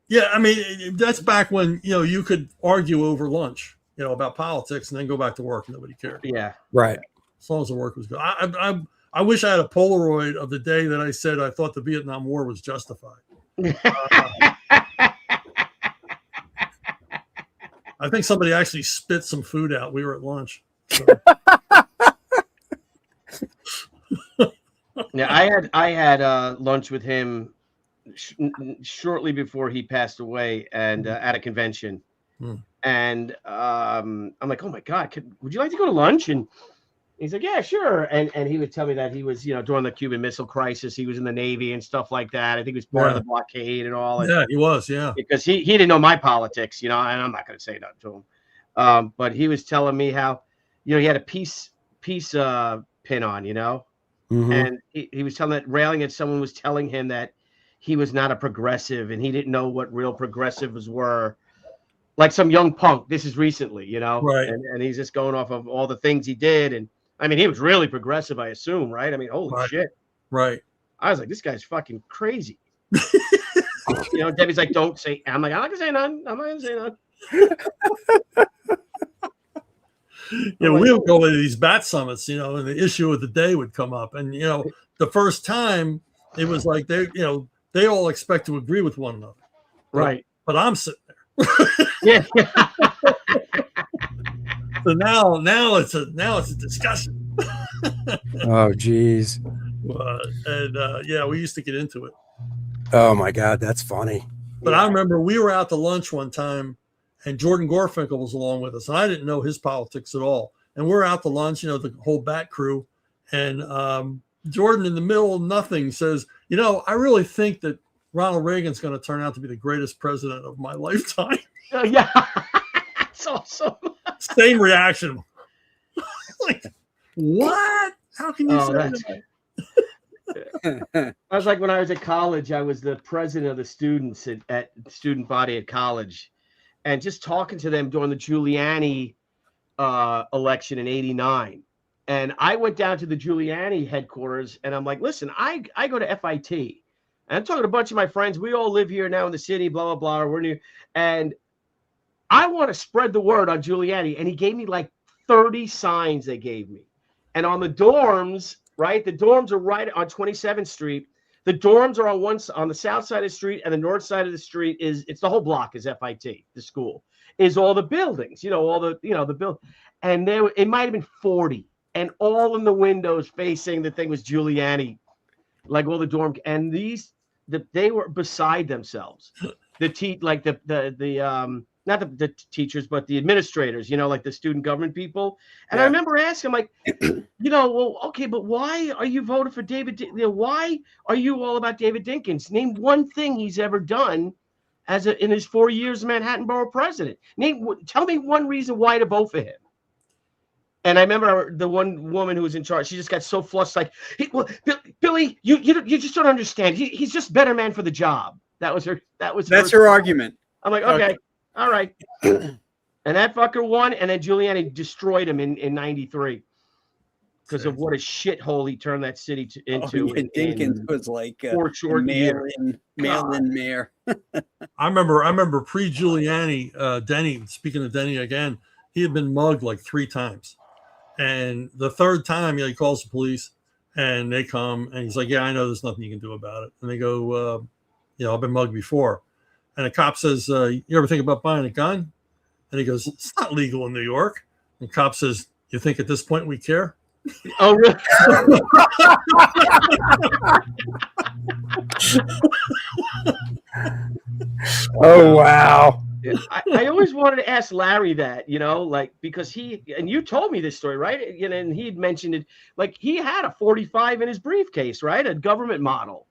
Yeah, I mean that's back when you could argue over lunch, about politics, and then go back to work. Nobody cared. Yeah, right. As long as the work was good. I wish I had a Polaroid of the day that I said I thought the Vietnam War was justified. I think somebody actually spit some food out. We were at lunch. So. Yeah, I had lunch with him shortly before he passed away, and at a convention, And I'm like, oh my God, would you like to go to lunch? And he's like, yeah, sure. And he would tell me that he was, during the Cuban Missile Crisis, he was in the Navy and stuff like that. I think he was part of the blockade and all. And yeah, he was, yeah. Because he didn't know my politics, and I'm not going to say that to him. But he was telling me how, he had a peace pin on, and he was telling that, railing at someone was telling him that he was not a progressive and he didn't know what real progressives were. Like some young punk. This is recently, Right. And he's just going off of all the things he did. And I mean, he was really progressive, I assume, right? I mean, holy shit. Right. I was like, this guy's fucking crazy. Debbie's like, don't say. I'm like, I'm not gonna say none. I'm not gonna say none. Yeah, we would go to these bat summits, and the issue of the day would come up, and the first time it was like they all expect to agree with one another, right? But I'm sitting there. Yeah. So now it's a discussion. Oh, geez. Yeah, we used to get into it. Oh my God, that's funny. But I remember we were out to lunch one time, and Jordan Gorfinkel was along with us, and I didn't know his politics at all. And we're out to lunch, the whole bat crew, and Jordan, in the middle of nothing, says, I really think that Ronald Reagan's going to turn out to be the greatest president of my lifetime. Yeah, that's awesome. Same reaction. Like, what? How can you say that? I was like, when I was at college, I was the president of the students at student body at college, and just talking to them during the Giuliani election in '89. And I went down to the Giuliani headquarters, and I'm like, listen, I go to FIT. And I'm talking to a bunch of my friends. We all live here now in the city, blah, blah, blah. We're new. And I want to spread the word on Giuliani. And he gave me like 30 signs they gave me. And on the dorms, right? The dorms are right on 27th Street. The dorms are on the south side of the street, and the north side of the street it's the whole block is FIT, the school, is all the buildings, all the, the build. And it might have been 40. And all in the windows facing the thing was Giuliani, like all the dorm. And they were beside themselves. Not the teachers, but the administrators, like the student government people. And I remember asking, I'm like, well, okay, but why are you voting for David? Why are you all about David Dinkins? Name one thing he's ever done in his 4 years as Manhattan Borough president. Tell me one reason why to vote for him. And I remember the one woman who was in charge. She just got so flustered, like, Billy, you just don't understand. He's just better man for the job. That's her argument. I'm like, okay. All right. And that fucker won, and then Giuliani destroyed him in '93 because of what a shithole he turned that city into. Dinkins was like mail-in mayor. I remember pre-Giuliani, Denny, speaking of Denny again, he had been mugged like 3 times. And the third time, he calls the police, and they come, and he's like, yeah, I know there's nothing you can do about it. And they go, I've been mugged before. And the cop says, you ever think about buying a gun? And he goes, it's not legal in New York. And the cop says, you think at this point we care? Oh, really? Oh, wow. I always wanted to ask Larry that, because and you told me this story, right? And he had mentioned it, like he had a 45 in his briefcase, right? A government model.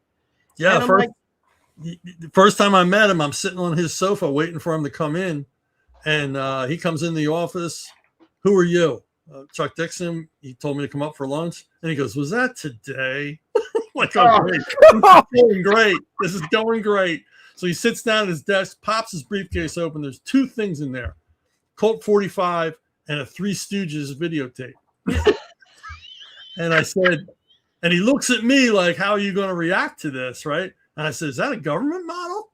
Yeah. The first time I met him, I'm sitting on his sofa waiting for him to come in. And he comes in the office. Who are you? Chuck Dixon. He told me to come up for lunch. And he goes, was that today? Like, great. Going great. This is going great. So he sits down at his desk, pops his briefcase open. There's 2 things in there, Colt 45 and a 3 Stooges videotape. And I said, and he looks at me like, how are you going to react to this, right? And I said, is that a government model?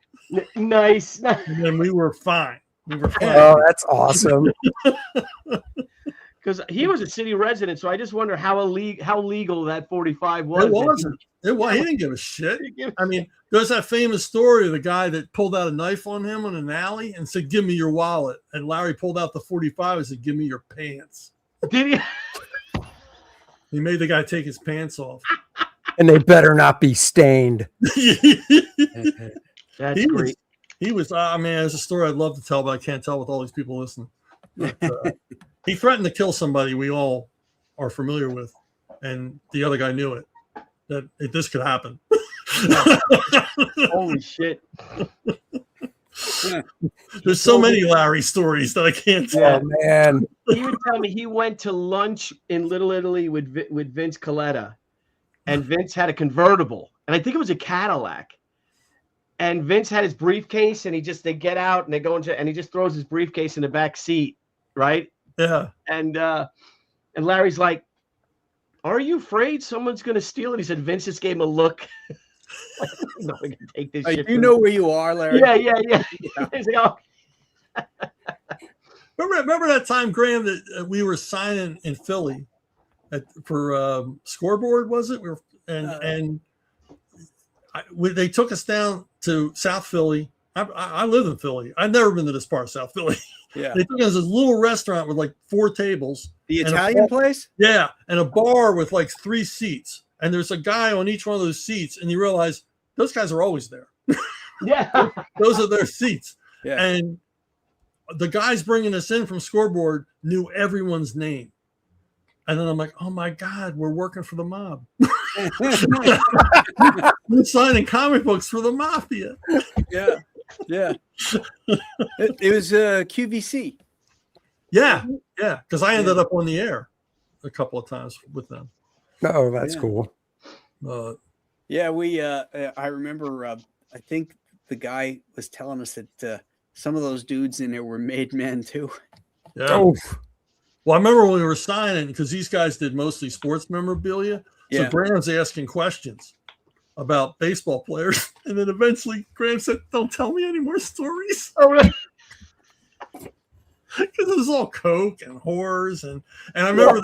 Nice. And then we were fine. Oh, that's awesome. Because he was a city resident, so I just wonder how legal that 45 was. It wasn't. He didn't give a shit. I mean, there's that famous story of the guy that pulled out a knife on him in an alley and said, give me your wallet. And Larry pulled out the 45 and said, give me your pants. Did he? He made the guy take his pants off. And they better not be stained. That's great. He was, man, it's a story I'd love to tell, but I can't tell with all these people listening. But, he threatened to kill somebody we all are familiar with, and the other guy knew it, that this could happen. Holy shit. There's so many Larry stories that I can't tell. Oh, man. He would tell me he went to lunch in Little Italy with Vince Coletta, and Vince had a convertible, and I think it was a Cadillac. And Vince had his briefcase, and they get out and they go into, and he just throws his briefcase in the back seat, right? Yeah. And Larry's like, "Are you afraid someone's gonna steal it?" He said Vince just gave him a look. No one can take this shit. You know where you are, Larry. Yeah. He's like, oh. Remember that time, Graham, that we were signing in Philly for Scoreboard, was it? They took us down to South Philly. I live in Philly. I've never been to this part of South Philly. Yeah. They took us to this little restaurant with like 4 tables. The Italian place? Yeah. And a bar with like 3 seats. And there's a guy on each one of those seats. And you realize those guys are always there. Yeah. Those are their seats. Yeah. And the guys bringing us in from Scoreboard knew everyone's name. And then I'm like, oh my God, we're working for the mob. We're signing comic books for the mafia. Yeah. It was QVC. Yeah. Because I ended up on the air a couple of times with them. Oh, that's cool. Yeah, we. I remember. I think the guy was telling us that some of those dudes in there were made men too. Yeah. Oh. Well, I remember when we were signing, because these guys did mostly sports memorabilia. So Yeah. Graham's asking questions about baseball players. And then eventually Graham said, "Don't tell me any more stories." Oh, really? Because it was all coke and whores. And I remember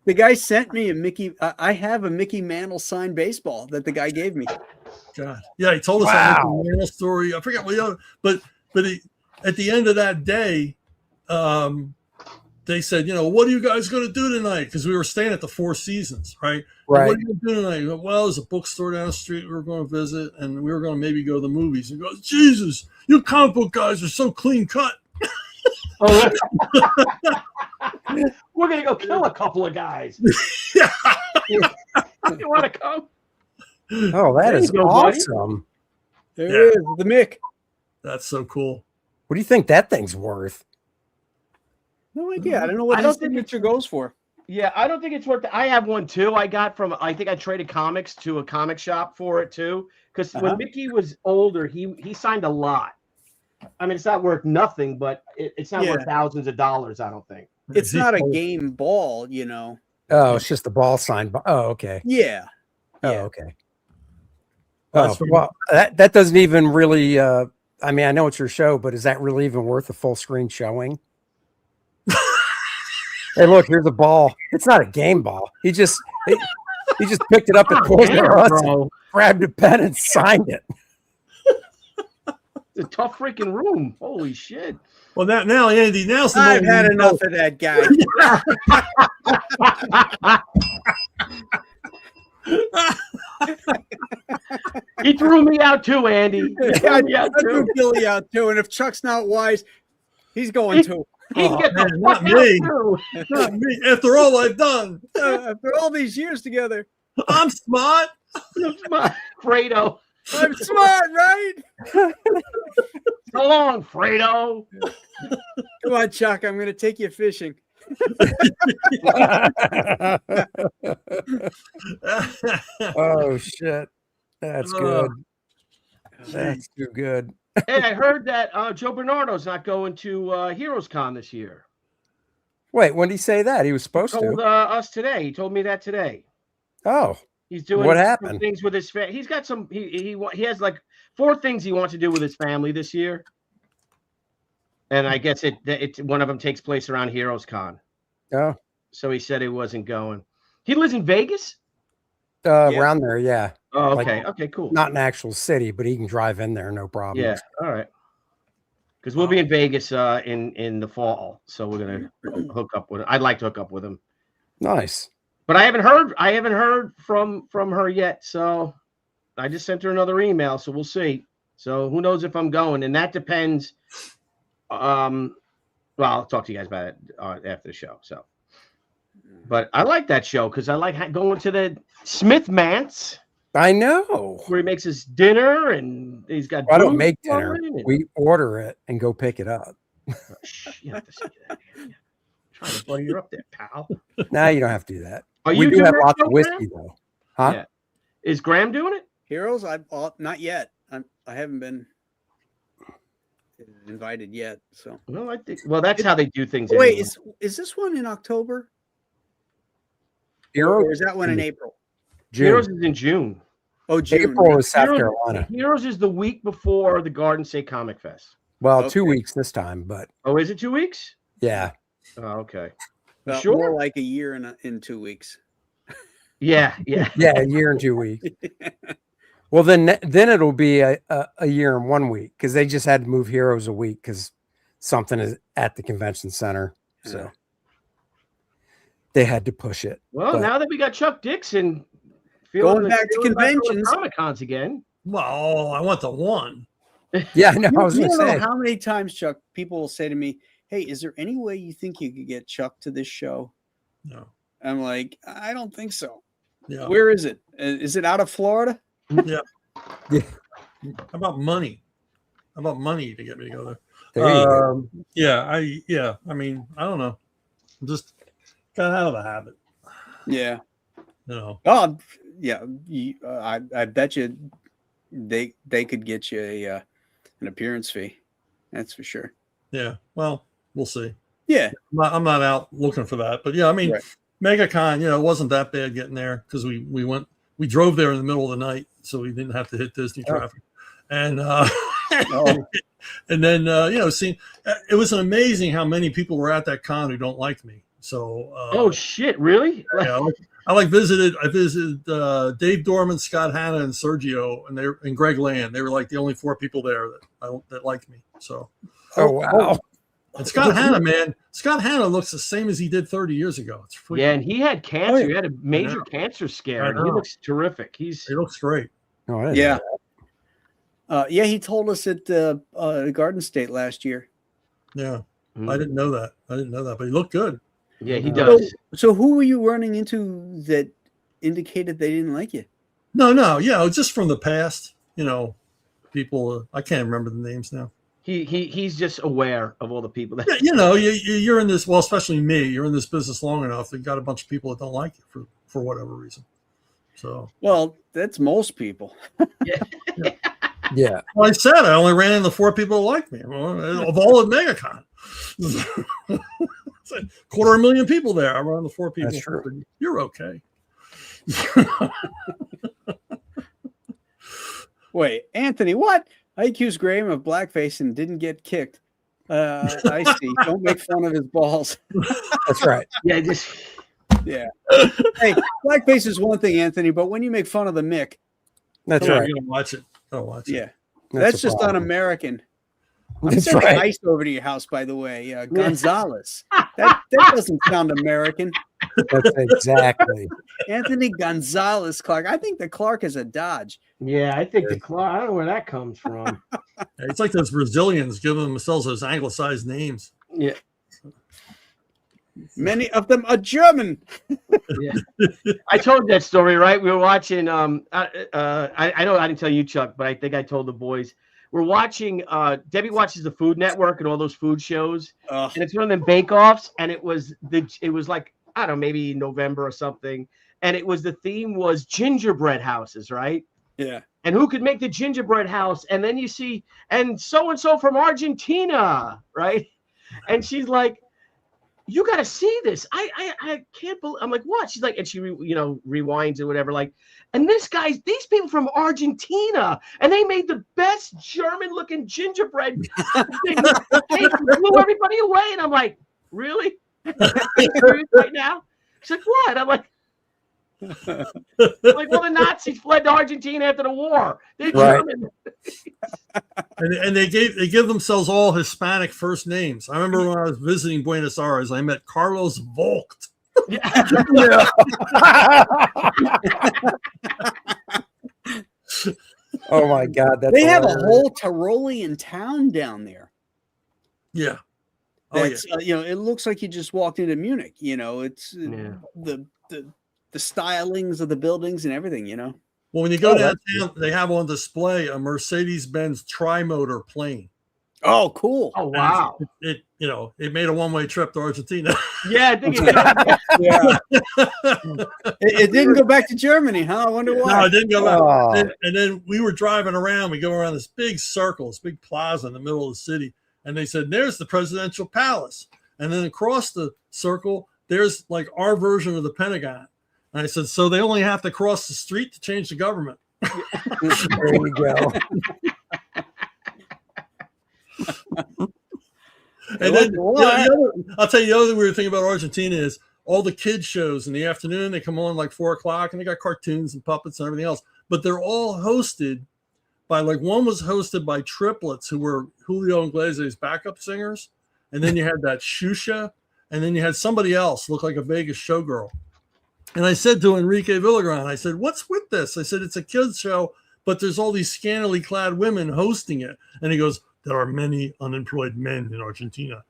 the guy sent me a Mickey. I have a Mickey Mantle signed baseball that the guy gave me. God. Yeah, he told us that Mickey Mantle story. I forget what the other, but at the end of that day, they said, what are you guys going to do tonight? Because we were staying at the Four Seasons, right? Right. What are you going to do tonight? Well, there's a bookstore down the street we were going to visit, and we were going to maybe go to the movies. And he goes, Jesus, you comic book guys are so clean cut. Oh, we're going to go kill a couple of guys. Yeah. You want to come? Oh, that is awesome. There it is, the Mick. That's so cool. What do you think that thing's worth? No idea. I don't know what his signature goes for. Yeah, I don't think it's worth it. I have one too. I got I think I traded comics to a comic shop for it too. Because when Mickey was older, he signed a lot. I mean, it's not worth nothing, but it's not worth thousands of dollars, I don't think. It's not a game ball, Oh, it's just the ball sign. Oh, okay. Yeah. Oh, okay. Oh, well, that doesn't even really. I mean, I know it's your show, but is that really even worth a full screen showing? Hey, look, here's a ball. It's not a game ball. He just picked it up at Toys R Us, grabbed a pen, and signed it. It's a tough freaking room. Holy shit. Well, now, Andy, now's the I've moment had enough of that guy. He threw me out too, Andy. I threw Billy out too. And if Chuck's not wise, he's going to. Not me. Not me. After all I've done. After all these years together. I'm smart. Fredo. I'm smart, right? So long, Fredo. Come on, Chuck. I'm going to take you fishing. Oh, shit. That's good. That's too good. Hey, I heard that Joe Bernardo's not going to Heroes Con this year. Wait, when did he say that? He was supposed told, to. Us today. He told me that today. Oh. He's doing what happened? Things with his family. He's got some. He has like 4 things he wants to do with his family this year, and I guess it one of them takes place around Heroes Con. Oh, so he said he wasn't going. He lives in Vegas. Around there, yeah. Oh, okay, okay, cool. Not an actual city, but he can drive in there, no problem. Yeah, all right. Because we'll be in Vegas in the fall, so we're gonna hook up with him. I'd like to hook up with him. Nice. But I haven't heard from her yet, so I just sent her another email, so we'll see. So who knows if I'm going? And that depends. Well, I'll talk to you guys about it after the show. So, but I like that show because I like going to the Smith Manse. I know. Where he makes his dinner and he's got. I don't make dinner. We order it and go pick it up. You have to say that. Yeah. Trying to blow you up there, pal. No, you don't have to do that. We do have lots of whiskey though. Huh? Yeah. Is Graham doing it? Heroes? Not yet. I haven't been invited yet. So no, I think. Well, that's how they do things. Wait, is this one in October? Heroes? Or is that one in April? June. Heroes is in June. Oh, June. April is South Carolina. Heroes is the week before the Garden State Comic Fest. Well, Okay. 2 weeks this time, but Is it 2 weeks? yeah. Oh, okay. Well, Sure. more like a year in 2 weeks. Yeah. Yeah, a year and 2 weeks. Well, then it'll be a year and 1 week because they just had to move Heroes a week because something is at the convention center. So they had to push it. Well, now that we got Chuck Dixon going back to conventions, Comic Cons again. Well, I want the one. Yeah, I know. I was you going to know say. how many times, Chuck, people will say to me, "Hey, is there any way you think you could get Chuck to this show?" No. I'm like, I don't think so. Yeah. Where is it? Is it out of Florida? Yeah. Yeah. How about money? How about money to get me to go there? There you go. Yeah. I mean, I don't know. I'm just got out of the habit. Yeah. You know. Oh, yeah. I bet you they could get you an appearance fee. That's for sure. Yeah. Well, we'll see. Yeah. I'm not out looking for that, but yeah, I mean, Right. MegaCon, it wasn't that bad getting there because we drove there in the middle of the night, so we didn't have to hit Disney traffic, and and then it was amazing how many people were at that con who don't like me. So oh shit, really? Yeah, I visited Dave Dorman, Scott Hanna, and Sergio, and Greg Land. They were like the only 4 people there that liked me. So Oh, wow. and Scott Hanna, man, Scott Hanna looks the same as he did 30 years ago. It's freaking. Yeah, and he had cancer. yeah. He had a major cancer scare. And he looks terrific. He looks great. No, I didn't Yeah. know that. Yeah, he told us at Garden State last year. Yeah, I didn't know that. But he looked good. Yeah, he does. So who were you running into that indicated they didn't like you? No, just from the past. People. I can't remember the names now. He's just aware of all the people that. Yeah, you're in this. Well, especially me. You're in this business long enough. You got a bunch of people that don't like you for whatever reason. So. Well, that's most people. Yeah. Well, I said I only ran into 4 people that like me. Of all at MegaCon. It's like 250,000 people there. I ran into 4 people. That's true. You're okay. Wait, Anthony, what? I accused Graham of blackface and didn't get kicked. I see. Don't make fun of his balls. That's right. Yeah, just. Yeah. Hey, blackface is one thing, Anthony, but when you make fun of the Mick, That's Yeah, right. you don't watch it. yeah, That's that's a just problem. un-American. I'm That's sending right. Guice over to your house, by the way. Gonzalez. That doesn't sound American. That's exactly. Anthony Gonzalez Clark. I think the Clark is a Dodge. Yeah, I think the Clark. I don't know where that comes from. It's like those Brazilians giving themselves those anglicized names. Yeah. Many of them are German. Yeah. I told that story, right? We were watching. I know I didn't tell you, Chuck, but I think I told the boys. We're watching. Debbie watches the Food Network and all those food shows, and it's one of them bake-offs. And it was like, I don't know, maybe November or something. And the theme was gingerbread houses, right? Yeah. And who could make the gingerbread house? And then you see, and so from Argentina, right? And she's like, you got to see this. I can't believe. I'm like, what? She's like, and she rewinds or whatever. Like, and these people from Argentina, and they made the best German-looking gingerbread thing. They blew everybody away, and I'm like, really? Right now? She's like, what? I'm like, well, the Nazis fled to Argentina after the war. They're Right. German. And they give themselves all Hispanic first names. I remember when I was visiting Buenos Aires, I met Carlos Volkt. Oh my God, that's they have a hilarious. whole Tyrolean town down there. Yeah. Oh, That's it looks like you just walked into Munich. It's the stylings of the buildings and everything. Well, when you go downtown, they have on display a Mercedes-Benz tri-motor plane. Oh, cool! Oh, wow! It made a one-way trip to Argentina. Yeah, I think it did. Yeah. It didn't go back to Germany, huh? I wonder why. No, it didn't go back. Oh. And then we were driving around. We go around this big circle, this big plaza in the middle of the city. And they said, there's the presidential palace. And then across the circle, there's like our version of the Pentagon. And I said, so they only have to cross the street to change the government. There you go. And then I'll tell you the other weird thing about Argentina is all the kids shows in the afternoon, they come on like 4:00 and they got cartoons and puppets and everything else, but they're all hosted by one was hosted by triplets who were Julio Iglesias' backup singers. And then you had that Shusha, and then you had somebody else look like a Vegas showgirl. And I said to Enrique Villagrán, I said, what's with this? I said, it's a kids show, but there's all these scantily clad women hosting it. And he goes, there are many unemployed men in Argentina.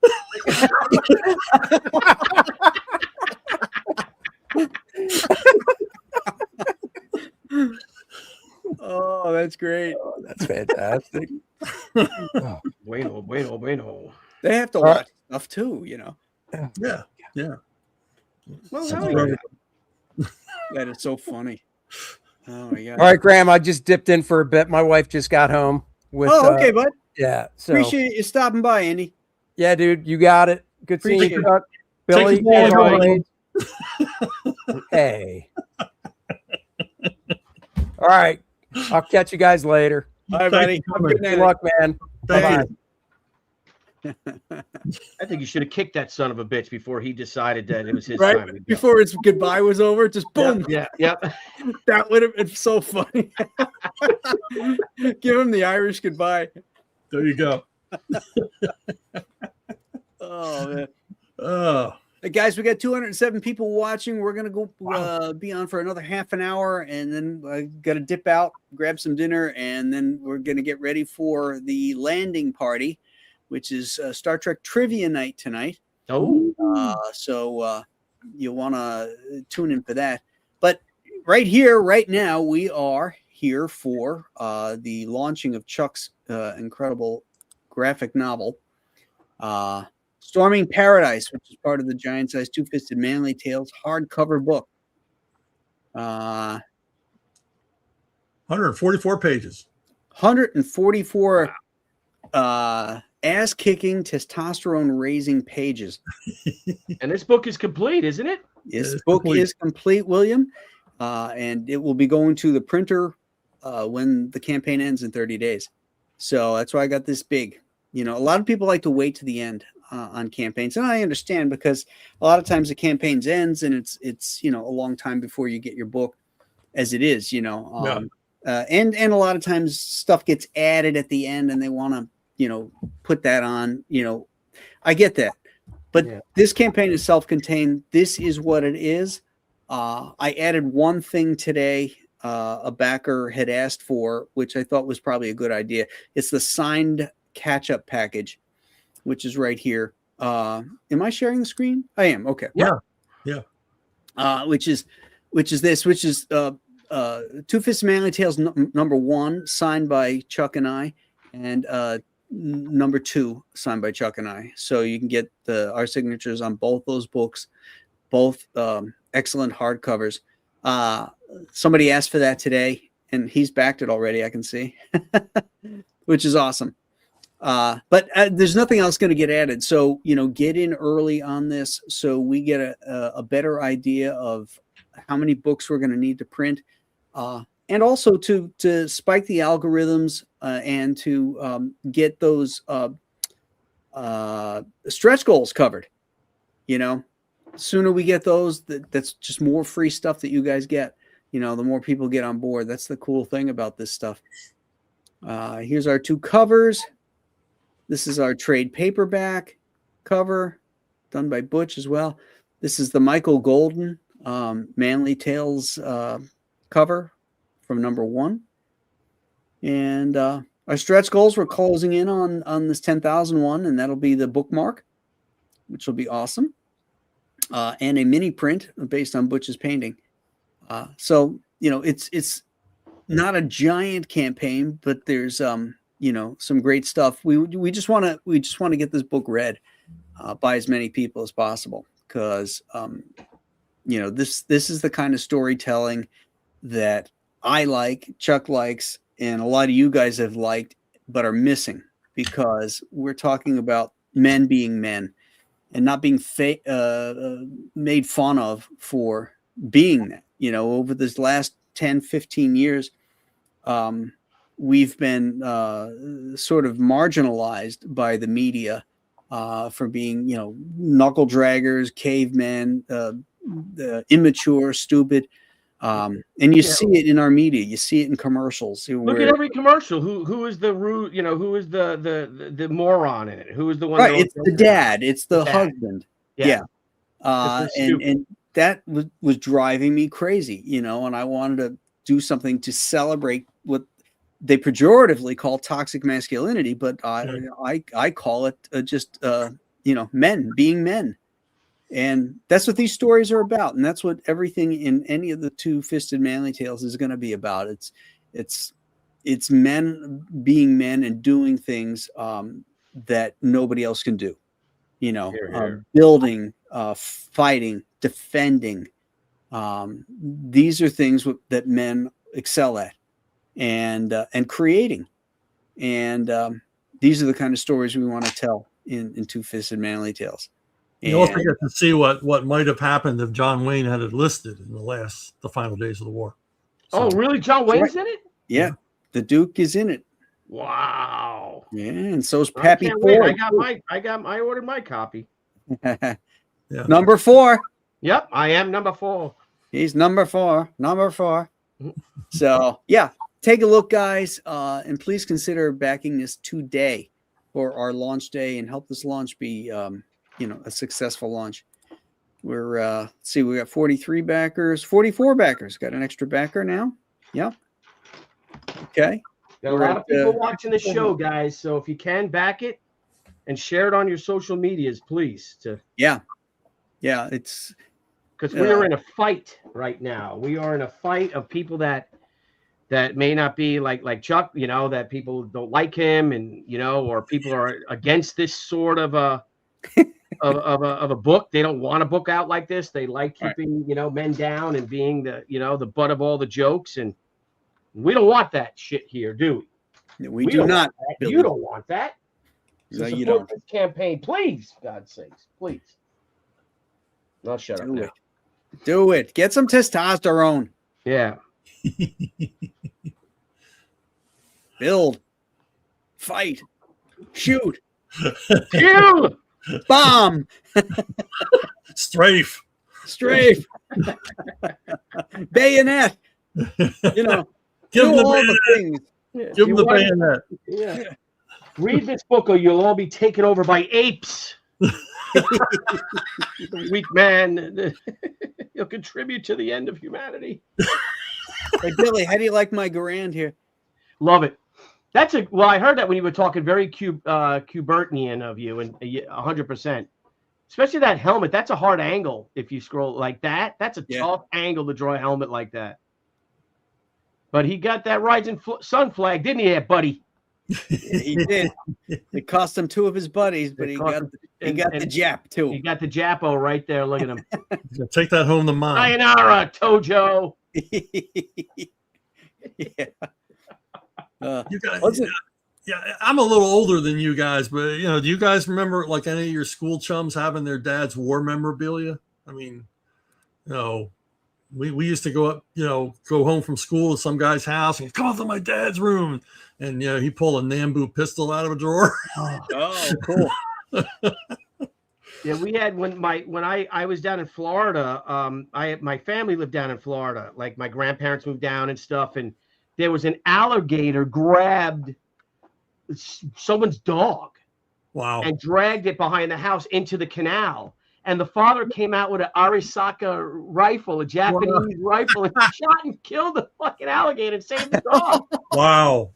Oh, that's great. Oh, that's fantastic. Oh, bueno. They have to watch stuff too, Yeah. Well, that is so funny. Oh my God. All right, Graham, I just dipped in for a bit. My wife just got home with okay, bud. Yeah. So Appreciate you stopping by, Andy. yeah, dude, you got it. Good seeing Appreciate you, Chuck. Billy. Take care, Hey. All right. I'll catch you guys later. Bye, buddy. Good luck, man. Bye-bye. I think you should have kicked that son of a bitch before he decided that it was his Right time. before its goodbye was over, just boom. Yeah. That would have been so funny. Give him the Irish goodbye. There you go. Oh man. Oh. Hey, guys, we got 207 people watching. We're gonna go be on for another half an hour, and then I got to dip out, grab some dinner, and then we're gonna get ready for the landing party, which is Star Trek trivia night tonight. Oh, so you'll want to tune in for that. But right here, right now, we are here for the launching of Chuck's incredible graphic novel, Storming Paradise, which is part of the Giant Size Two-Fisted Manly Tales hardcover book. 144 pages. 144 ass-kicking, testosterone-raising pages. and this book is complete, isn't it? This book is complete, William, and it will be going to the printer when the campaign ends in 30 days. So that's why I got this big. A lot of people like to wait to the end on campaigns, and I understand, because a lot of times the campaigns ends and it's a long time before you get your book, as it is. And a lot of times stuff gets added at the end, and they want to put that on. I get that. But this campaign is self-contained. This is what it is. I added one thing today a backer had asked for, which I thought was probably a good idea. It's the signed catch-up package, which is right here. Am I sharing the screen? I am. Okay. Yeah. Which is Two-Fisted Manly Tales number 1, signed by Chuck and I, and number 2, signed by Chuck and I. So you can get our signatures on both those books, both excellent hardcovers. Somebody asked for that today, and he's backed it already, I can see, which is awesome. But there's nothing else going to get added. So, get in early on this so we get a better idea of how many books we're going to need to print, and also to spike the algorithms and to get those stretch goals covered. Sooner we get those, that's just more free stuff that you guys get. The more people get on board. That's the cool thing about this stuff. Here's our 2 covers. This is our trade paperback cover, done by Butch as well. This is the Michael Golden Manly Tales cover from number 1. And our stretch goals, we're closing in on this 10,000 one, and that'll be the bookmark, which will be awesome. And a mini print based on Butch's painting. So, it's not a giant campaign, but there's some great stuff. We just want to get this book read by as many people as possible, because this is the kind of storytelling that I like, Chuck likes, and a lot of you guys have liked, but are missing, because we're talking about men being men and not being made fun of for being that. Over this last 10, 15 years, we've been sort of marginalized by the media for being, knuckle draggers, cavemen, immature, stupid. And you see it in our media. You see it in commercials. Look at every commercial. Who is the rude? Who is the moron in it? Who is the one? Right, it's the dad. It's the husband. Yeah. And that was driving me crazy. And I wanted to do something to celebrate what they pejoratively call toxic masculinity, but I call it just men being men. And that's what these stories are about, and that's what everything in any of the Two-Fisted Manly Tales is going to be about. It's men being men and doing things that nobody else can do. Building, fighting, defending. These are things that men excel at, and creating. And these are the kind of stories we want to tell in Two-Fisted Manly Tales. You also get to see what might have happened if John Wayne had enlisted in the final days of the war. So, really? John Wayne's in it? Yeah. The Duke is in it. Wow. Yeah, and so's Pappy Ford. I ordered my copy. Number 4. Yep, I am number 4. He's number 4. So, yeah, take a look, guys, and please consider backing this today for our launch day, and help this launch be a successful launch. We're we got 43 backers, 44 backers. Got an extra backer now. Yeah. Okay. Got a lot of people watching the show, guys. So if you can, back it and share it on your social medias, please. Yeah. It's because we are in a fight right now. We are in a fight of people that may not be like Chuck, that people don't like him, and or people are against this sort of a book. They don't want a book out like this. They like keeping men down and being the butt of all the jokes, and we don't want that shit here, do we? We do not. You don't want that. So no, you support don't. this campaign, please. God's sakes, please. I'll shut up now. Do it. Get some testosterone. Yeah. Build. Fight. Shoot. Kill. Bomb. Strafe. Bayonet. Give them the things. Give them the bayonet. Yeah. Read this book, or you'll all be taken over by apes. Weak man. You'll contribute to the end of humanity. Hey, Billy, how do you like my Garand here? Love it. I heard that when you were talking very Cubertian of you, and 100%. Especially that helmet. That's a hard angle if you scroll like that. That's a tough angle to draw a helmet like that. But he got that rising sun flag, didn't he, buddy? Yeah, he did. It cost him 2 of his buddies, but he got the Jap too. He got the Japo right there. Look at him. Take that home to mom. Sayonara, Tojo. Yeah. You guys, I'm a little older than you guys, but do you guys remember like any of your school chums having their dad's war memorabilia? I mean, we used to go up, go home from school to some guy's house and come up to my dad's room, and he pulled a Nambu pistol out of a drawer. Oh, cool. Yeah, we had when I was down in Florida. My family lived down in Florida. Like my grandparents moved down and stuff, and there was an alligator grabbed someone's dog. Wow. And dragged it behind the house into the canal. And the father came out with an Arisaka rifle, a Japanese rifle, and shot and killed the fucking alligator and saved the dog. Wow.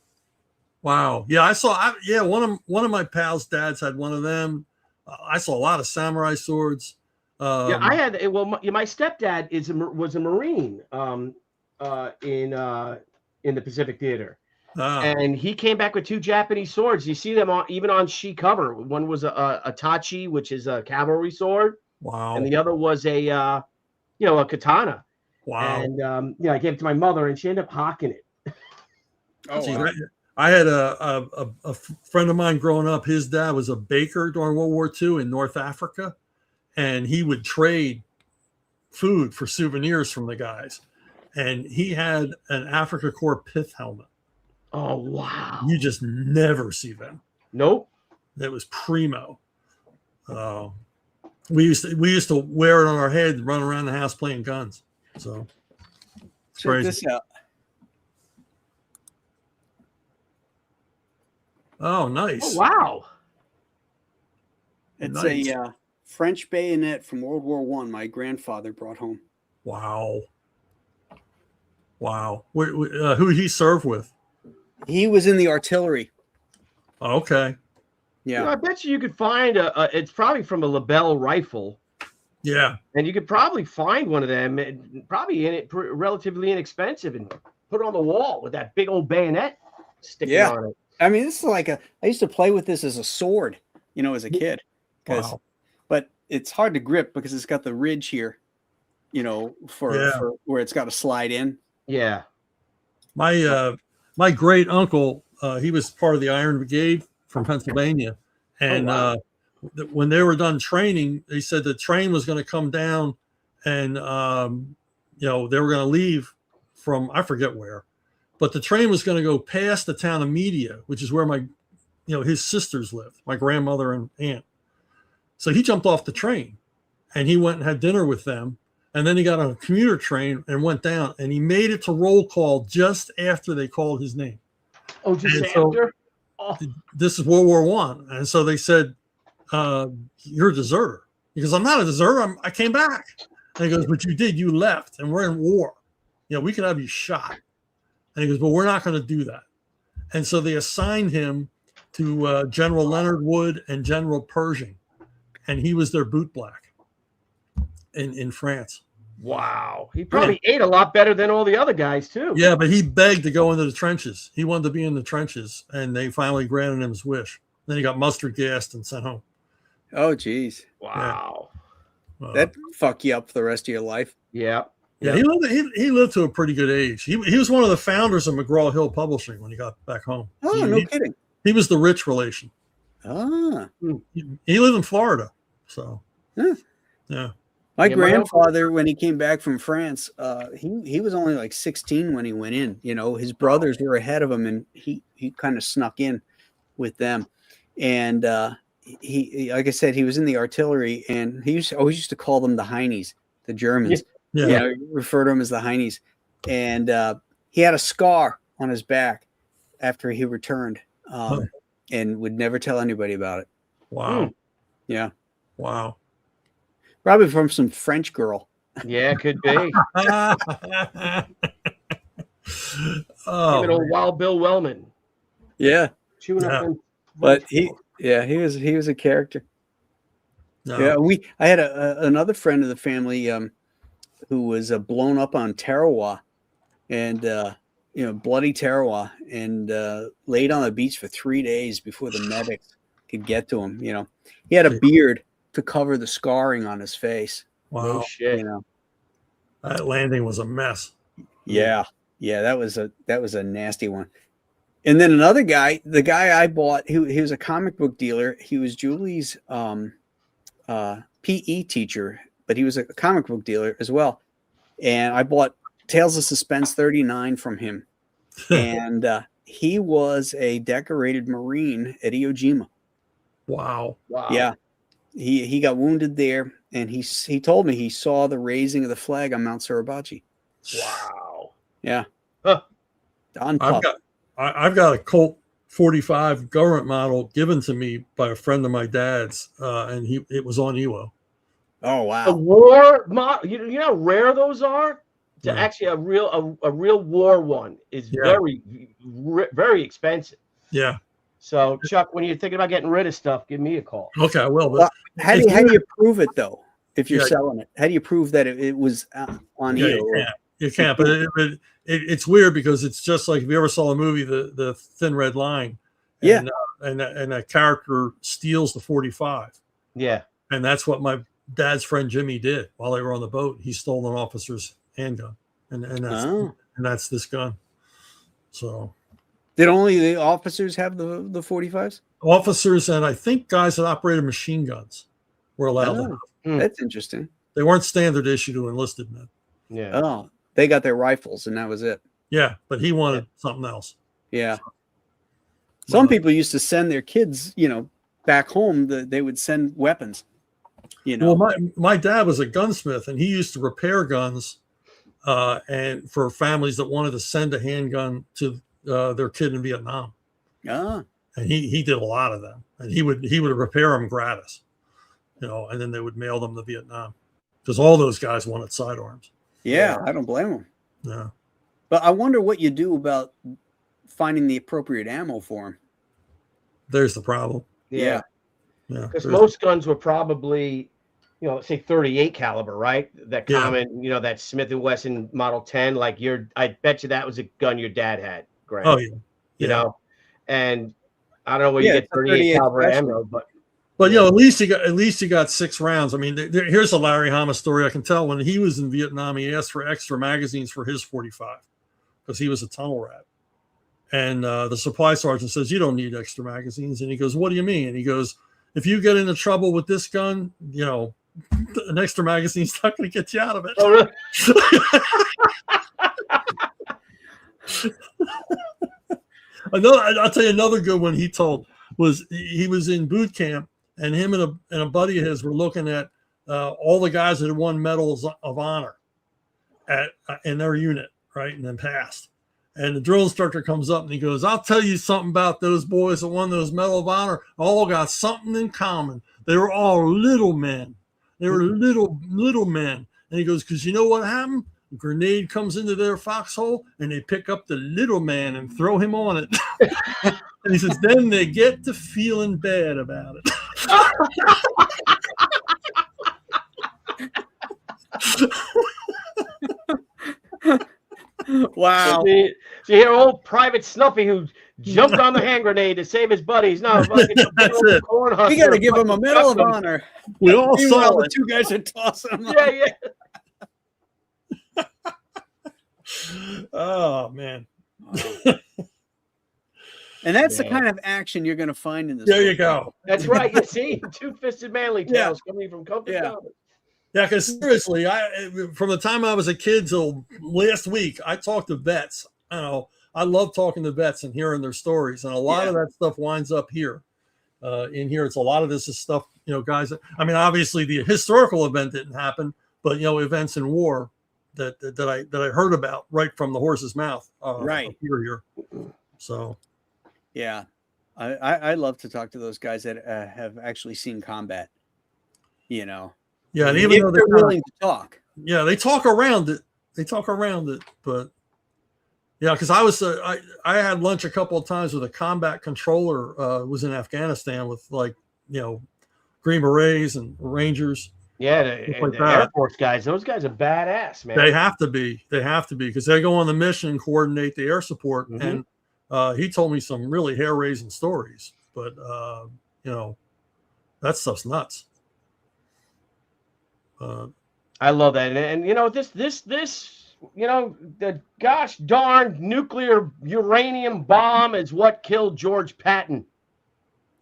Wow. Yeah, I saw. Yeah, one of my pals' dads had one of them. I saw a lot of samurai swords. Yeah, I had. Well, my stepdad was a Marine in the Pacific Theater, and he came back with 2 Japanese swords. You see them even on She cover. One was a tachi, which is a cavalry sword. Wow. And the other was a a katana. Wow. And I gave it to my mother, and she ended up hawking it. Oh, wow. I had a friend of mine growing up. His dad was a baker during World War II in North Africa, and he would trade food for souvenirs from the guys. And he had an Africa Corps pith helmet. Oh, wow. You just never see them. Nope. That was primo. We used to wear it on our head and run around the house playing guns. So check crazy. this out. Oh, nice. Oh, wow. It's nice. a French bayonet from World War I. My grandfather brought home. Wow. Wow. Who did he serve with? He was in the artillery. Okay. Yeah. I bet you could find it's probably from a Lebel rifle. Yeah. And you could probably find one of them, probably relatively inexpensive, and put it on the wall with that big old bayonet sticking on it. I mean, this is like I used to play with this as a sword, as a kid. Wow. But it's hard to grip because it's got the ridge here, for where it's got to slide in. Yeah. My great uncle, he was part of the Iron Brigade from Pennsylvania. And when they were done training, they said the train was going to come down and, they were going to leave from, I forget where, but the train was going to go past the town of Media, which is where his sisters lived, my grandmother and aunt. So he jumped off the train and he went and had dinner with them. And then he got on a commuter train and went down, and he made it to roll call just after they called his name. Oh, just after? This is World War I. And so they said, you're a deserter. He goes, I'm not a deserter. I came back. And he goes, but you did. You left, and we're in war. We could have you shot. And he goes, but we're not going to do that. And so they assigned him to General Leonard Wood and General Pershing, and he was their boot black in France. Wow. He probably ate a lot better than all the other guys, too. Yeah, but he begged to go into the trenches. He wanted to be in the trenches, and they finally granted him his wish. Then he got mustard gassed and sent home. Oh, geez. Wow. Yeah. That fuck you up for the rest of your life. Yeah. Yeah, he lived to a pretty good age. He was one of the founders of McGraw-Hill Publishing when he got back home. Oh, no kidding. He was the rich relation. Ah. He lived in Florida. So, yeah. My grandfather, when he came back from France, he was only like 16 when he went in. His brothers were ahead of him, and he kind of snuck in with them. And he, like I said, he was in the artillery, and he always used to call them the Heinies, the Germans. Yeah. Refer to them as the Heinies. And he had a scar on his back after he returned, and would never tell anybody about it. Wow. Yeah. Wow. Probably from some French girl. Yeah, could be. Oh, even old Wild Bill Wellman. Yeah. Chewing up them. But he was a character. No. Yeah, I had another friend of the family who was blown up on Tarawa, and bloody Tarawa, and laid on the beach for 3 days before the medics could get to him. He had a beard to cover the scarring on his face. Wow. Oh, shit. That landing was a mess. Yeah. That was a nasty one. And then another guy, the guy I bought, he was a comic book dealer. He was Julie's PE teacher, but he was a comic book dealer as well. And I bought Tales of Suspense 39 from him. And he was a decorated Marine at Iwo Jima. Wow. Yeah. He got wounded there, and he told me he saw the raising of the flag on Mount Suribachi. Wow. Yeah. Huh. I've got a Colt 45 government model given to me by a friend of my dad's, and it was on Iwo. Oh wow. A war model. You know how rare those are? Actually a real war one is very, very expensive. Yeah. So, Chuck, when you're thinking about getting rid of stuff, give me a call. Okay, I will. But Well, how do you prove it though? If you're Yeah. selling it, how do you prove that it was on Yeah, you? you can't. But it's weird because it's just like if you ever saw a movie, the Thin Red Line. Yeah. And a character steals the 45. Yeah. And that's what my dad's friend Jimmy did while they were on the boat. He stole an officer's handgun, and that's this gun. So, did only the officers have the 45s? Officers and I think guys that operated machine guns were allowed to have. That's interesting. They weren't standard issue to enlisted men. Yeah. Oh, they got their rifles and that was it. Yeah, but he wanted something else. Yeah. Some people used to send their kids, back home. They would send weapons. Well, my dad was a gunsmith, and he used to repair guns, and for families that wanted to send a handgun to their kid in Vietnam. Ah. And he did a lot of them, and he would repair them gratis, and then they would mail them to Vietnam because all those guys wanted sidearms. Yeah, I don't blame them. Yeah, but I wonder what you do about finding the appropriate ammo for them. There's the problem. Yeah. Yeah. Because most guns were probably, say 38 caliber, right? That common, that Smith & Wesson Model 10. Like I bet you that was a gun your dad had, Greg. Oh yeah. You know, and I don't know where you get 38 caliber ammo, but at least you got 6 rounds. I mean, here's a Larry Hama story I can tell. When he was in Vietnam, he asked for extra magazines for his 45 because he was a tunnel rat. And the supply sergeant says, "You don't need extra magazines." And he goes, "What do you mean?" And he goes, "If you get into trouble with this gun, an extra magazine's not going to get you out of it." Oh, really? I'll tell you another good one he told was he was in boot camp, and him and a buddy of his were looking at all the guys that had won medals of honor in their unit, right, and then passed. And the drill instructor comes up and he goes, "I'll tell you something about those boys that won those Medal of Honor. All got something in common. They were all little men. They were little men." And he goes, "Because you know what happened? A grenade comes into their foxhole and they pick up the little man and throw him on it." And he says, "Then they get to feeling bad about it." Wow. So you hear old Private Snuffy who jumped on the hand grenade to save his buddies. No, that's it. We got to give him a Medal of Honor. We all saw the 2 guys are tossing him. Yeah. Oh man. And that's the kind of action you're going to find in this. There you go. That's right. You see, 2-fisted manly tales coming from Compass. Yeah, because seriously, from the time I was a kid till last week, I talked to vets. I love talking to vets and hearing their stories, and a lot of that stuff winds up here. In here, it's a lot of this is stuff, guys. Obviously, the historical event didn't happen, but events in war that I heard about right from the horse's mouth. Right here. So, yeah, I love to talk to those guys that have actually seen combat. Yeah, and even though they're willing to talk, they talk around it. But yeah, because I had lunch a couple of times with a combat controller. Was in Afghanistan with Green Berets and Rangers. Yeah, the Air Force guys. Those guys are badass, man. They have to be because they go on the mission and coordinate the air support. Mm-hmm. And he told me some really hair-raising stories. But that stuff's nuts. I love that, and this the gosh darn nuclear uranium bomb is what killed George Patton.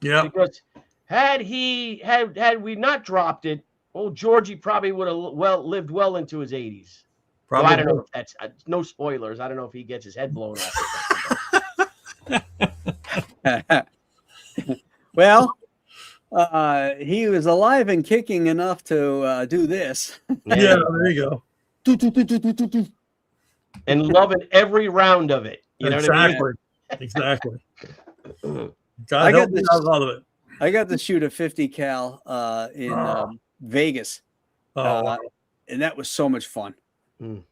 Yeah, because had we not dropped it, old Georgie probably would have lived well into his 80s. Well, I don't know if that's no spoilers. I don't know if he gets his head blown off. Well. He was alive and kicking enough to do this. Yeah, there you go. And loving every round of it. You know what I mean? Exactly. I got to shoot a 50 cal in Vegas. Wow. And that was so much fun. You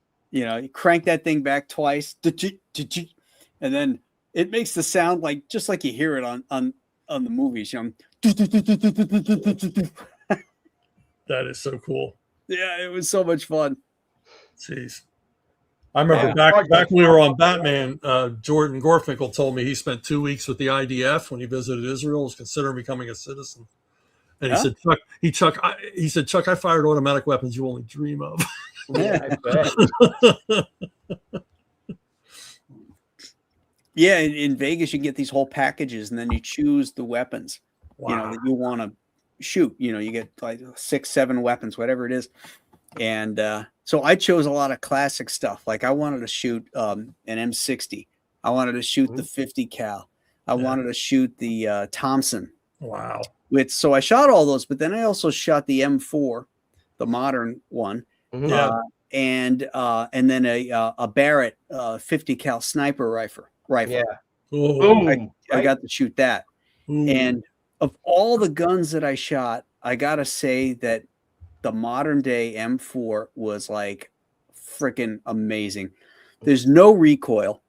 crank that thing back twice, and then it makes the sound like just like you hear it on the movies. You know? That is so cool. Yeah, it was so much fun. Jeez. I remember back when we were on Batman, Jordan Gorfinkel told me he spent 2 weeks with the IDF when he visited Israel, was considering becoming a citizen. And he said, Chuck, I fired automatic weapons you only dream of. Yeah, I bet. Yeah, in Vegas, you get these whole packages, and then you choose the weapons, that you want to shoot. You get like 6, 7 weapons, whatever it is. And so I chose a lot of classic stuff. Like I wanted to shoot an M60. I wanted to shoot the 50 cal. I wanted to shoot the Thompson. Wow. So I shot all those, but then I also shot the M4, the modern one. Yeah. And then a Barrett 50 cal sniper rifle. Yeah. I got to shoot that. Ooh. And of all the guns that I shot, I gotta say that the modern day M4 was like freaking amazing. There's no recoil.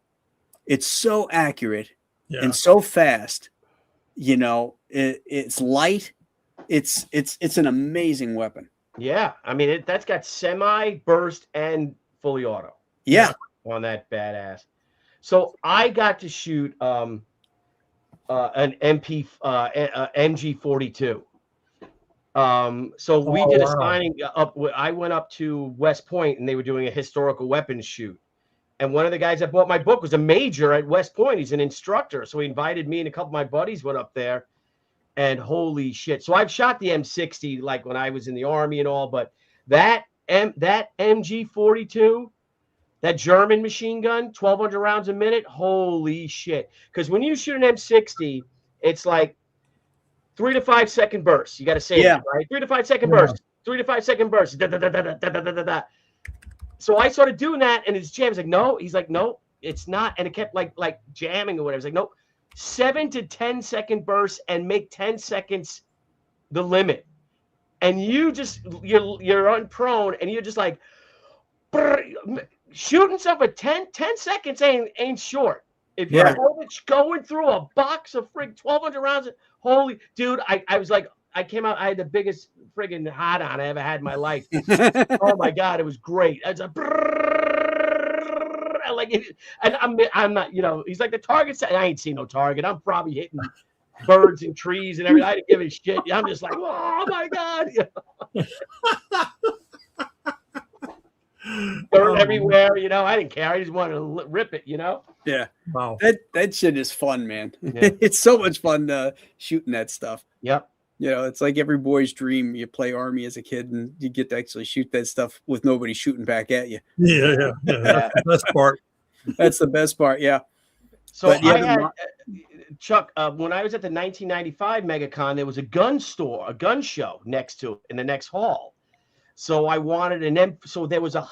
It's so accurate and so fast. It's light. It's an amazing weapon. Yeah, I mean that's got semi, burst, and fully auto. Yeah, on that badass. So I got to shoot an MG42. So we did a signing up. I went up to West Point and they were doing a historical weapons shoot. And one of the guys that bought my book was a major at West Point. He's an instructor. So he invited me and a couple of my buddies went up there. And holy shit. So I've shot the M60 like when I was in the Army and all, but that MG42, that German machine gun, 1,200 rounds a minute, holy shit. Because when you shoot an M60, it's like 3 to 5 second bursts. You got to say that, right? 3 to 5 second bursts. 3 to 5 second bursts. Da, da, da, da, da, da, da, da, da. So I started doing that, and his jam was like, no. He's like, no, it's not. And it kept like jamming or whatever. He's like, nope. 7 to 10 second bursts and make 10 seconds the limit. And you're unprone, and you're just like shooting stuff at 10 seconds ain't short. If you're going through a box of 1,200 rounds, holy dude, I was like, I came out, I had the biggest friggin' hot on I ever had in my life. Oh my god, it was great. I was like, and I'm not, he's like the target. I ain't seen no target. I'm probably hitting birds and trees and everything. I didn't give a shit. I'm just like, oh my god. Bird everywhere, I didn't care. I just wanted to rip it, Yeah. Wow. That shit is fun, man. Yeah. It's so much fun shooting that stuff. Yep. It's like every boy's dream. You play Army as a kid and you get to actually shoot that stuff with nobody shooting back at you. Yeah. That's the best part. That's the best part. Yeah. So I had Chuck, when I was at the 1995 MegaCon, there was a gun show next to it in the next hall. So I wanted so there was a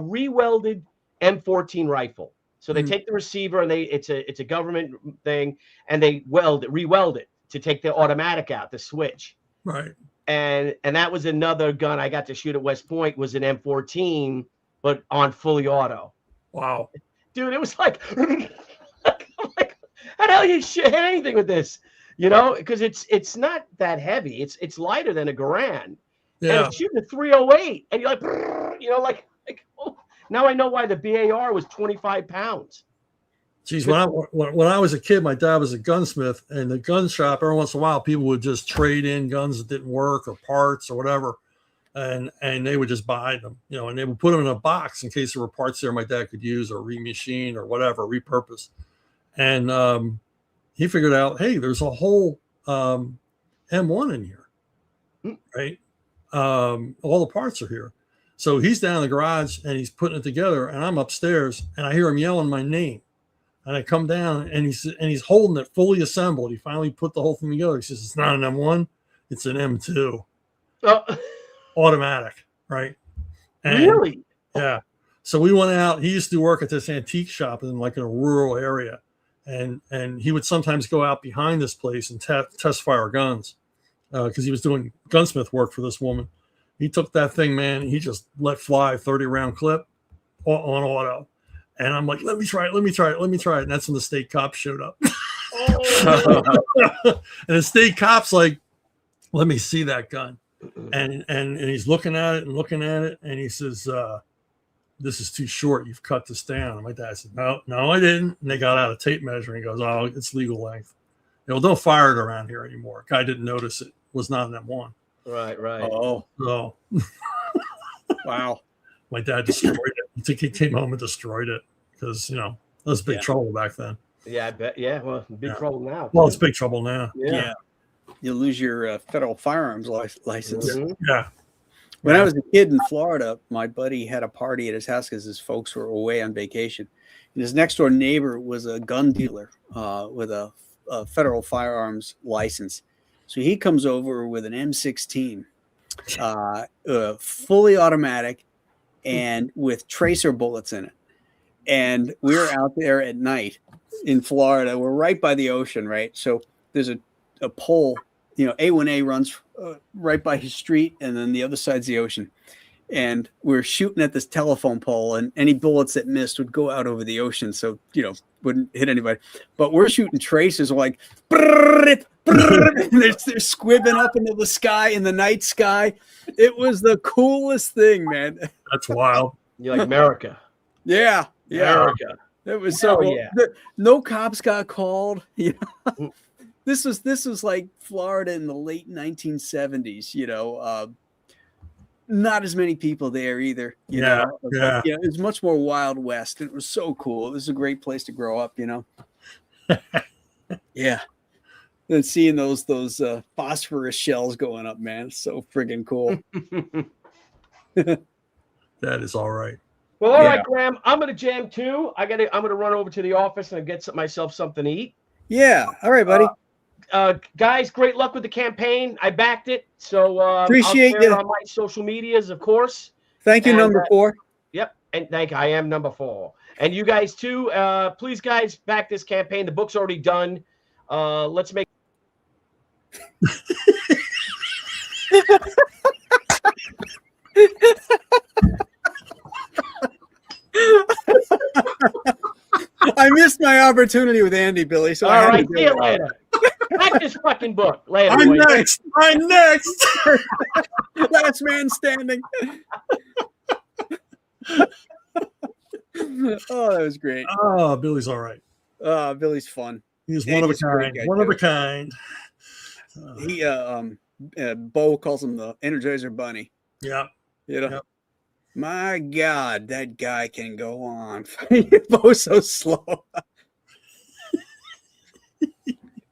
re-welded M14 rifle. So they take the receiver and it's a government thing, and they re-weld it to take the automatic out, the switch. Right. And that was another gun I got to shoot at West Point, was an M14, but on fully auto. Wow. Dude, it was like, how the hell you hit anything with this? Because it's not that heavy. It's lighter than a Garand. Yeah. And it's shooting a 308, and you're like, oh. Now I know why the BAR was 25 pounds. Geez, when I was a kid, my dad was a gunsmith, and the gun shop, every once in a while, people would just trade in guns that didn't work or parts or whatever, and they would just buy them, and they would put them in a box in case there were parts there my dad could use or remachine or whatever, repurpose. And he figured out, hey, there's a whole M1 in here, right? All the parts are here. So he's down in the garage and he's putting it together, and I'm upstairs and I hear him yelling my name. And I come down and he's holding it fully assembled. He finally put the whole thing together. He says, it's not an M1, it's an M2. Oh. Automatic, right? And, really? Yeah. So we went out. He used to work at this antique shop in a rural area. And he would sometimes go out behind this place and test fire guns because he was doing gunsmith work for this woman. He took that thing, man. He just let fly 30-round clip on auto. And I'm like, let me try it. And that's when the state cops showed up. Oh. And the state cop's like, let me see that gun. And he's looking at it, and he says, this is too short. You've cut this down. And my dad said, no, I didn't. And they got out a tape measure, and he goes, oh, it's legal length. Don't fire it around here anymore. Guy didn't notice it. Was not an M1. Right. Oh, So wow. my dad destroyed it. I think he came home and destroyed it because, that was big trouble back then. Yeah, I bet. Yeah, well, big trouble now. Well, it's big trouble now. Yeah. You lose your federal firearms license. Mhm. Yeah. When I was a kid in Florida, my buddy had a party at his house because his folks were away on vacation. And his next door neighbor was a gun dealer with a federal firearms license. So he comes over with an M16, fully automatic and with tracer bullets in it. And we're out there at night in Florida. We're right by the ocean, right? So there's a pole, A1A runs right by his street, and then the other side's the ocean. And we're shooting at this telephone pole, and any bullets that missed would go out over the ocean, so wouldn't hit anybody. But we're shooting tracers like, and they're squibbing up into the sky, in the night sky. It was the coolest thing, man. That's wild. You're like America. Yeah. America. It was so cool. Yeah. No cops got called. This was like Florida in the late 1970s. Not as many people there either. Yeah. It was much more Wild West. And it was so cool. It was a great place to grow up. Yeah. And seeing those phosphorus shells going up, man, it's so friggin' cool. That is all right. Well, all right, Graham. I'm gonna jam too. I'm gonna run over to the office and get myself something to eat. Yeah. All right, buddy. Guys, great luck with the campaign. I backed it, so appreciate it on my social medias, of course. Thank you, number 4. Yep, and I am number 4, and you guys too. Please, guys, back this campaign. The book's already done. Let's make. I missed my opportunity with Andy, Billy. So all right, see you later. Back this fucking book later. I'm next. Last man standing. Oh, that was great. Oh, Billy's all right. Billy's fun. He's one of a kind. One of a kind. He Bo calls him the Energizer Bunny. Yeah. Yep. My God, that guy can go on. Bo's so slow.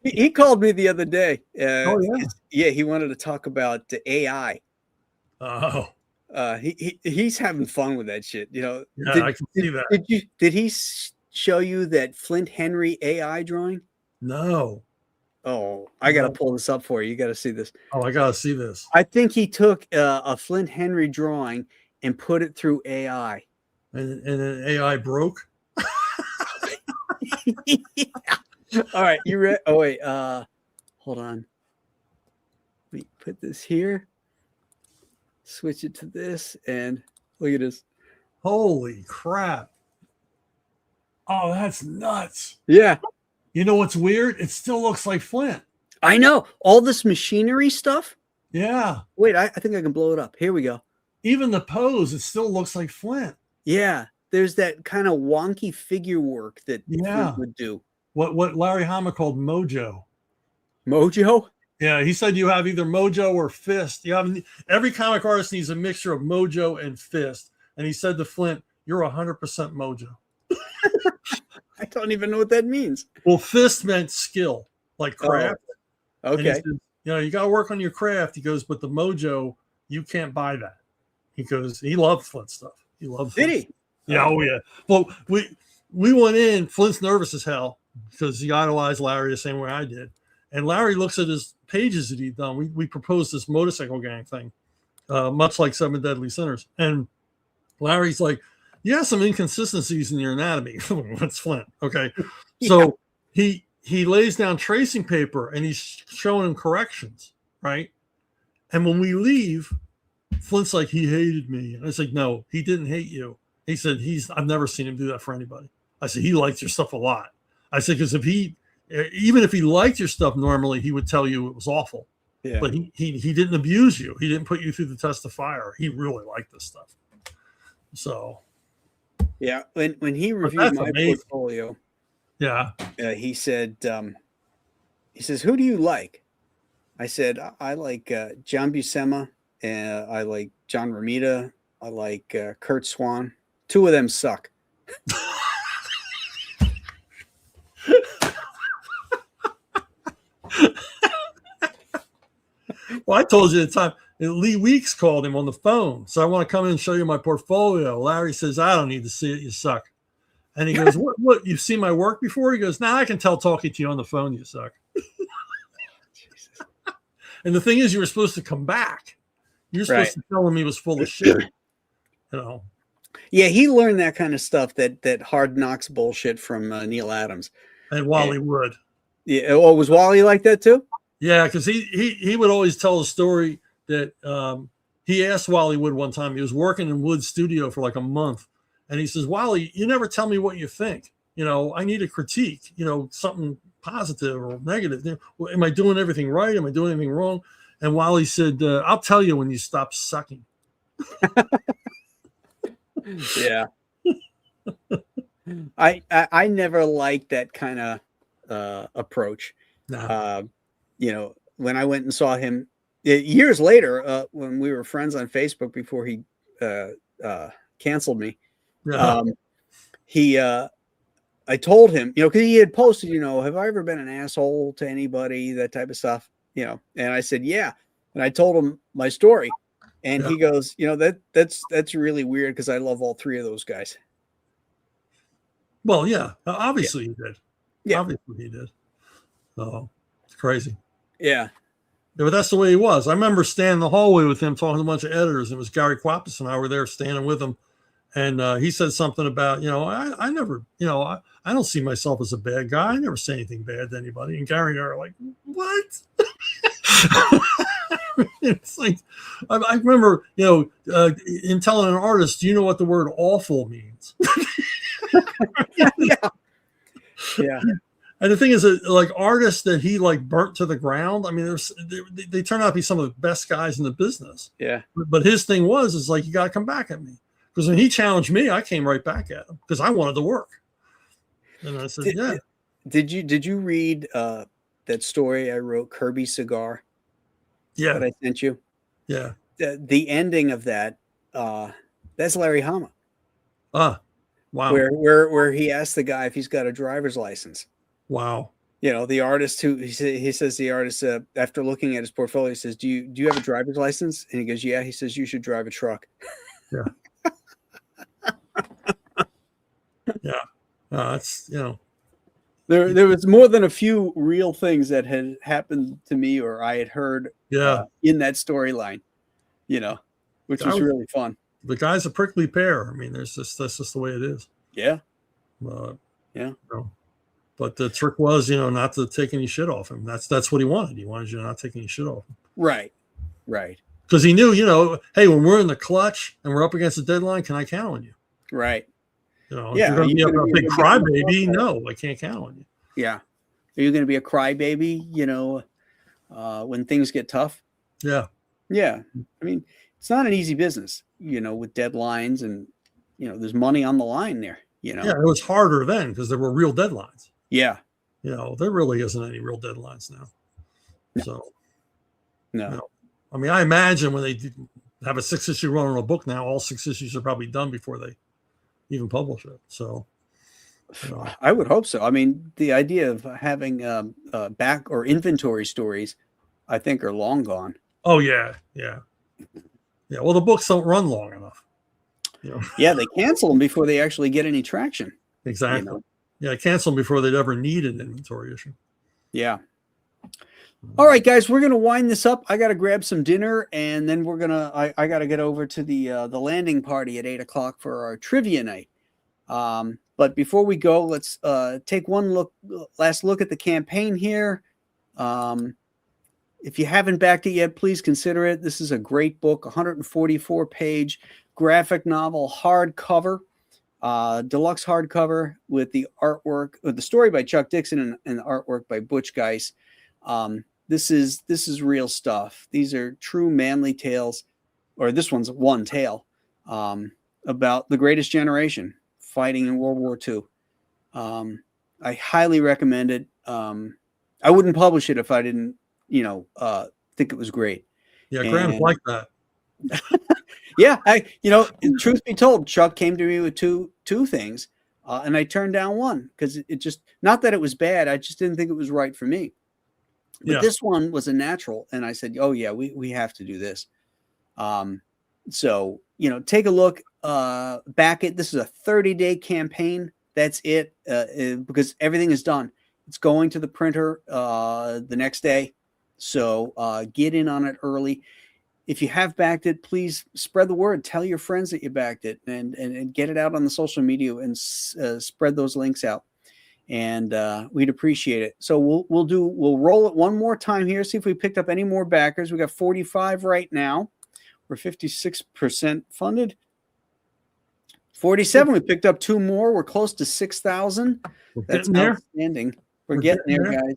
He called me the other day. He wanted to talk about the AI. Oh. He's having fun with that shit. I can see that. Did he show you that Flint Henry AI drawing? No. Oh, I got to pull this up for you. You got to see this. Oh, I got to see this. I think he took a Flint Henry drawing and put it through AI. And then AI broke? Yeah. All right, you ready? Oh, wait. Hold on. Let me put this here. Switch it to this, and look at this. Holy crap. Oh, that's nuts. Yeah. You know what's weird? It still looks like Flint. I know. All this machinery stuff. Yeah. Wait, I think I can blow it up. Here we go. Even the pose, it still looks like Flint. Yeah. There's that kind of wonky figure work that Flint would do. What Larry Hama called mojo. Mojo? Yeah, he said you have either mojo or fist. Every comic artist needs a mixture of mojo and fist. And he said to Flint, "You're 100% mojo." I don't even know what that means. Well, fist meant skill, like craft. Oh, okay. He said, you got to work on your craft. He goes, but the mojo, you can't buy that. He goes, he loved Flint stuff. He loved Flint. Did he? Yeah, oh yeah. Well, we went in. Flint's nervous as hell because he idolized Larry the same way I did. And Larry looks at his pages that he'd done. We proposed this motorcycle gang thing, much like 7 Deadly Sinners. And Larry's like, you have some inconsistencies in your anatomy. What's Flint? Okay. So he lays down tracing paper and he's showing him corrections, right? And when we leave, Flint's like, he hated me. And I was like, no, he didn't hate you. He said, I've never seen him do that for anybody. I said, he likes your stuff a lot. I said, because even if he liked your stuff normally, he would tell you it was awful. Yeah. But he didn't abuse you. He didn't put you through the test of fire. He really liked this stuff. So. Yeah. When he reviewed my portfolio, yeah, he said, who do you like? I said, I like John Buscema, and I like John Romita. I like Kurt Swan. 2 of them suck. Well, I told you at the time, Lee Weeks called him on the phone. So I want to come in and show you my portfolio. Larry says, I don't need to see it. You suck. And he goes, what? You've seen my work before? He goes, I can tell talking to you on the phone, you suck. And the thing is, you were supposed to come back. You're supposed to tell him he was full of shit. Yeah, he learned that kind of stuff, that Hard Knocks bullshit from Neil Adams. And Wally Wood. Yeah. Oh, was Wally like that too? Yeah, because he would always tell a story that he asked Wally Wood one time. He was working in Wood's studio for like a month. And he says, Wally, you never tell me what you think. I need a critique, something positive or negative. Am I doing everything right? Am I doing anything wrong? And Wally said, I'll tell you when you stop sucking. Yeah. I never liked that kind of approach. No. When I went and saw him years later, when we were friends on Facebook before he canceled me, I told him, because he had posted, have I ever been an asshole to anybody, that type of stuff, and I said, yeah. And I told him my story, and he goes, that's really weird because I love all 3 of those guys. Well, yeah, obviously he did. Yeah. Obviously he did. So it's crazy. Yeah. But that's the way he was. I remember standing in the hallway with him talking to a bunch of editors. It was Gary Quapis and I were there standing with him. And he said something about, I never, I don't see myself as a bad guy. I never say anything bad to anybody. And Gary and I are like, what? It's like, I remember, in telling an artist, do you know what the word awful means? Yeah. And the thing is that like artists that he like burnt to the ground. I mean, they turn out to be some of the best guys in the business. Yeah. But his thing is like, you got to come back at me. Because when he challenged me, I came right back at him because I wanted to work. And I said, yeah. Did you read that story I wrote, Kirby Cigar? Yeah. That I sent you? Yeah. The ending of that, that's Larry Hama. Wow. Where he asked the guy if he's got a driver's license. Wow. The artist he says the artist, after looking at his portfolio, he says, do you have a driver's license? And he goes, yeah. He says, you should drive a truck. Yeah. Yeah. That's, there was more than a few real things that had happened to me or I had heard in that storyline, which was really fun. The guy's a prickly pear. I mean, that's just the way it is. Yeah. Yeah. But the trick was, not to take any shit off him. That's what he wanted. He wanted you to not take any shit off him. Right. Because he knew, hey, when we're in the clutch and we're up against the deadline, can I count on you? Right. If you're going to be a big crybaby, no, I can't count on you. Yeah. Are you going to be a crybaby, when things get tough? Yeah. Yeah. I mean, it's not an easy business, with deadlines and, there's money on the line there, Yeah, it was harder then because there were real deadlines. Yeah. There really isn't any real deadlines now. No. So. No. I mean, I imagine when they have a 6-issue run on a book now, all 6 issues are probably done before they even publish it. So I would hope so. I mean, the idea of having back or inventory stories, I think, are long gone. Oh yeah. Well, the books don't run long enough. Yeah, they cancel them before they actually get any traction. Exactly. Yeah, cancel them before they'd ever need an inventory issue. Yeah. All right, guys, we're gonna wind this up. I gotta grab some dinner, and then we're gonna. I gotta get over to the landing party at 8 o'clock for our trivia night. But before we go, let's take one last look at the campaign here. If you haven't backed it yet, please consider it. This is a great book, 144-page graphic novel, hardcover. deluxe hardcover with the artwork, with the story by Chuck Dixon and the artwork by Butch Guice. This is real stuff. These are true manly tales, or this one's one tale about the greatest generation fighting in World War II. I highly recommend it. I wouldn't publish it if I didn't, think it was great. Yeah, Graham's like that. Yeah, truth be told, Chuck came to me with two things, and I turned down one because it just, not that it was bad, I just didn't think it was right for me. But this one was a natural, and I said, "Oh yeah, we have to do this." So take a look, back it. This is a 30-day campaign. That's it, because everything is done. It's going to the printer the next day, so get in on it early. If you have backed it, please spread the word. Tell your friends that you backed it, and get it out on the social media and spread those links out. And we'd appreciate it. So we'll roll it one more time here. See if we picked up any more backers. We got 45 right now. We're 56% funded. 47. We picked up 2 more. We're close to 6,000. That's outstanding. We're getting there, guys.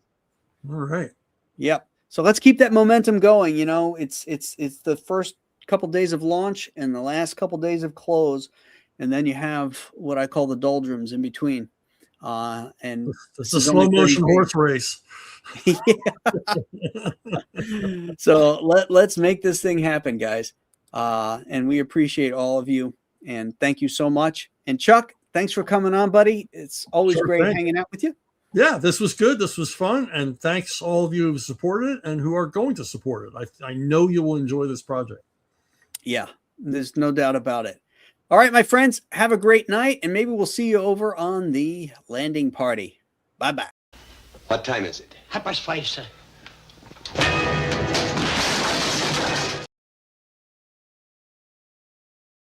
All right. Yep. So let's keep that momentum going. It's the first couple days of launch and the last couple days of close, and then you have what I call the doldrums in between. And it's a slow motion horse race. So let's make this thing happen, guys. And we appreciate all of you, and thank you so much. And Chuck, thanks for coming on, buddy. It's always great hanging out with you. Yeah, this was good. This was fun. And thanks all of you who supported it and who are going to support it. I know you will enjoy this project. Yeah, there's no doubt about it. All right, my friends, have a great night, and maybe we'll see you over on the landing party. Bye-bye. What time is it? 5:30, sir.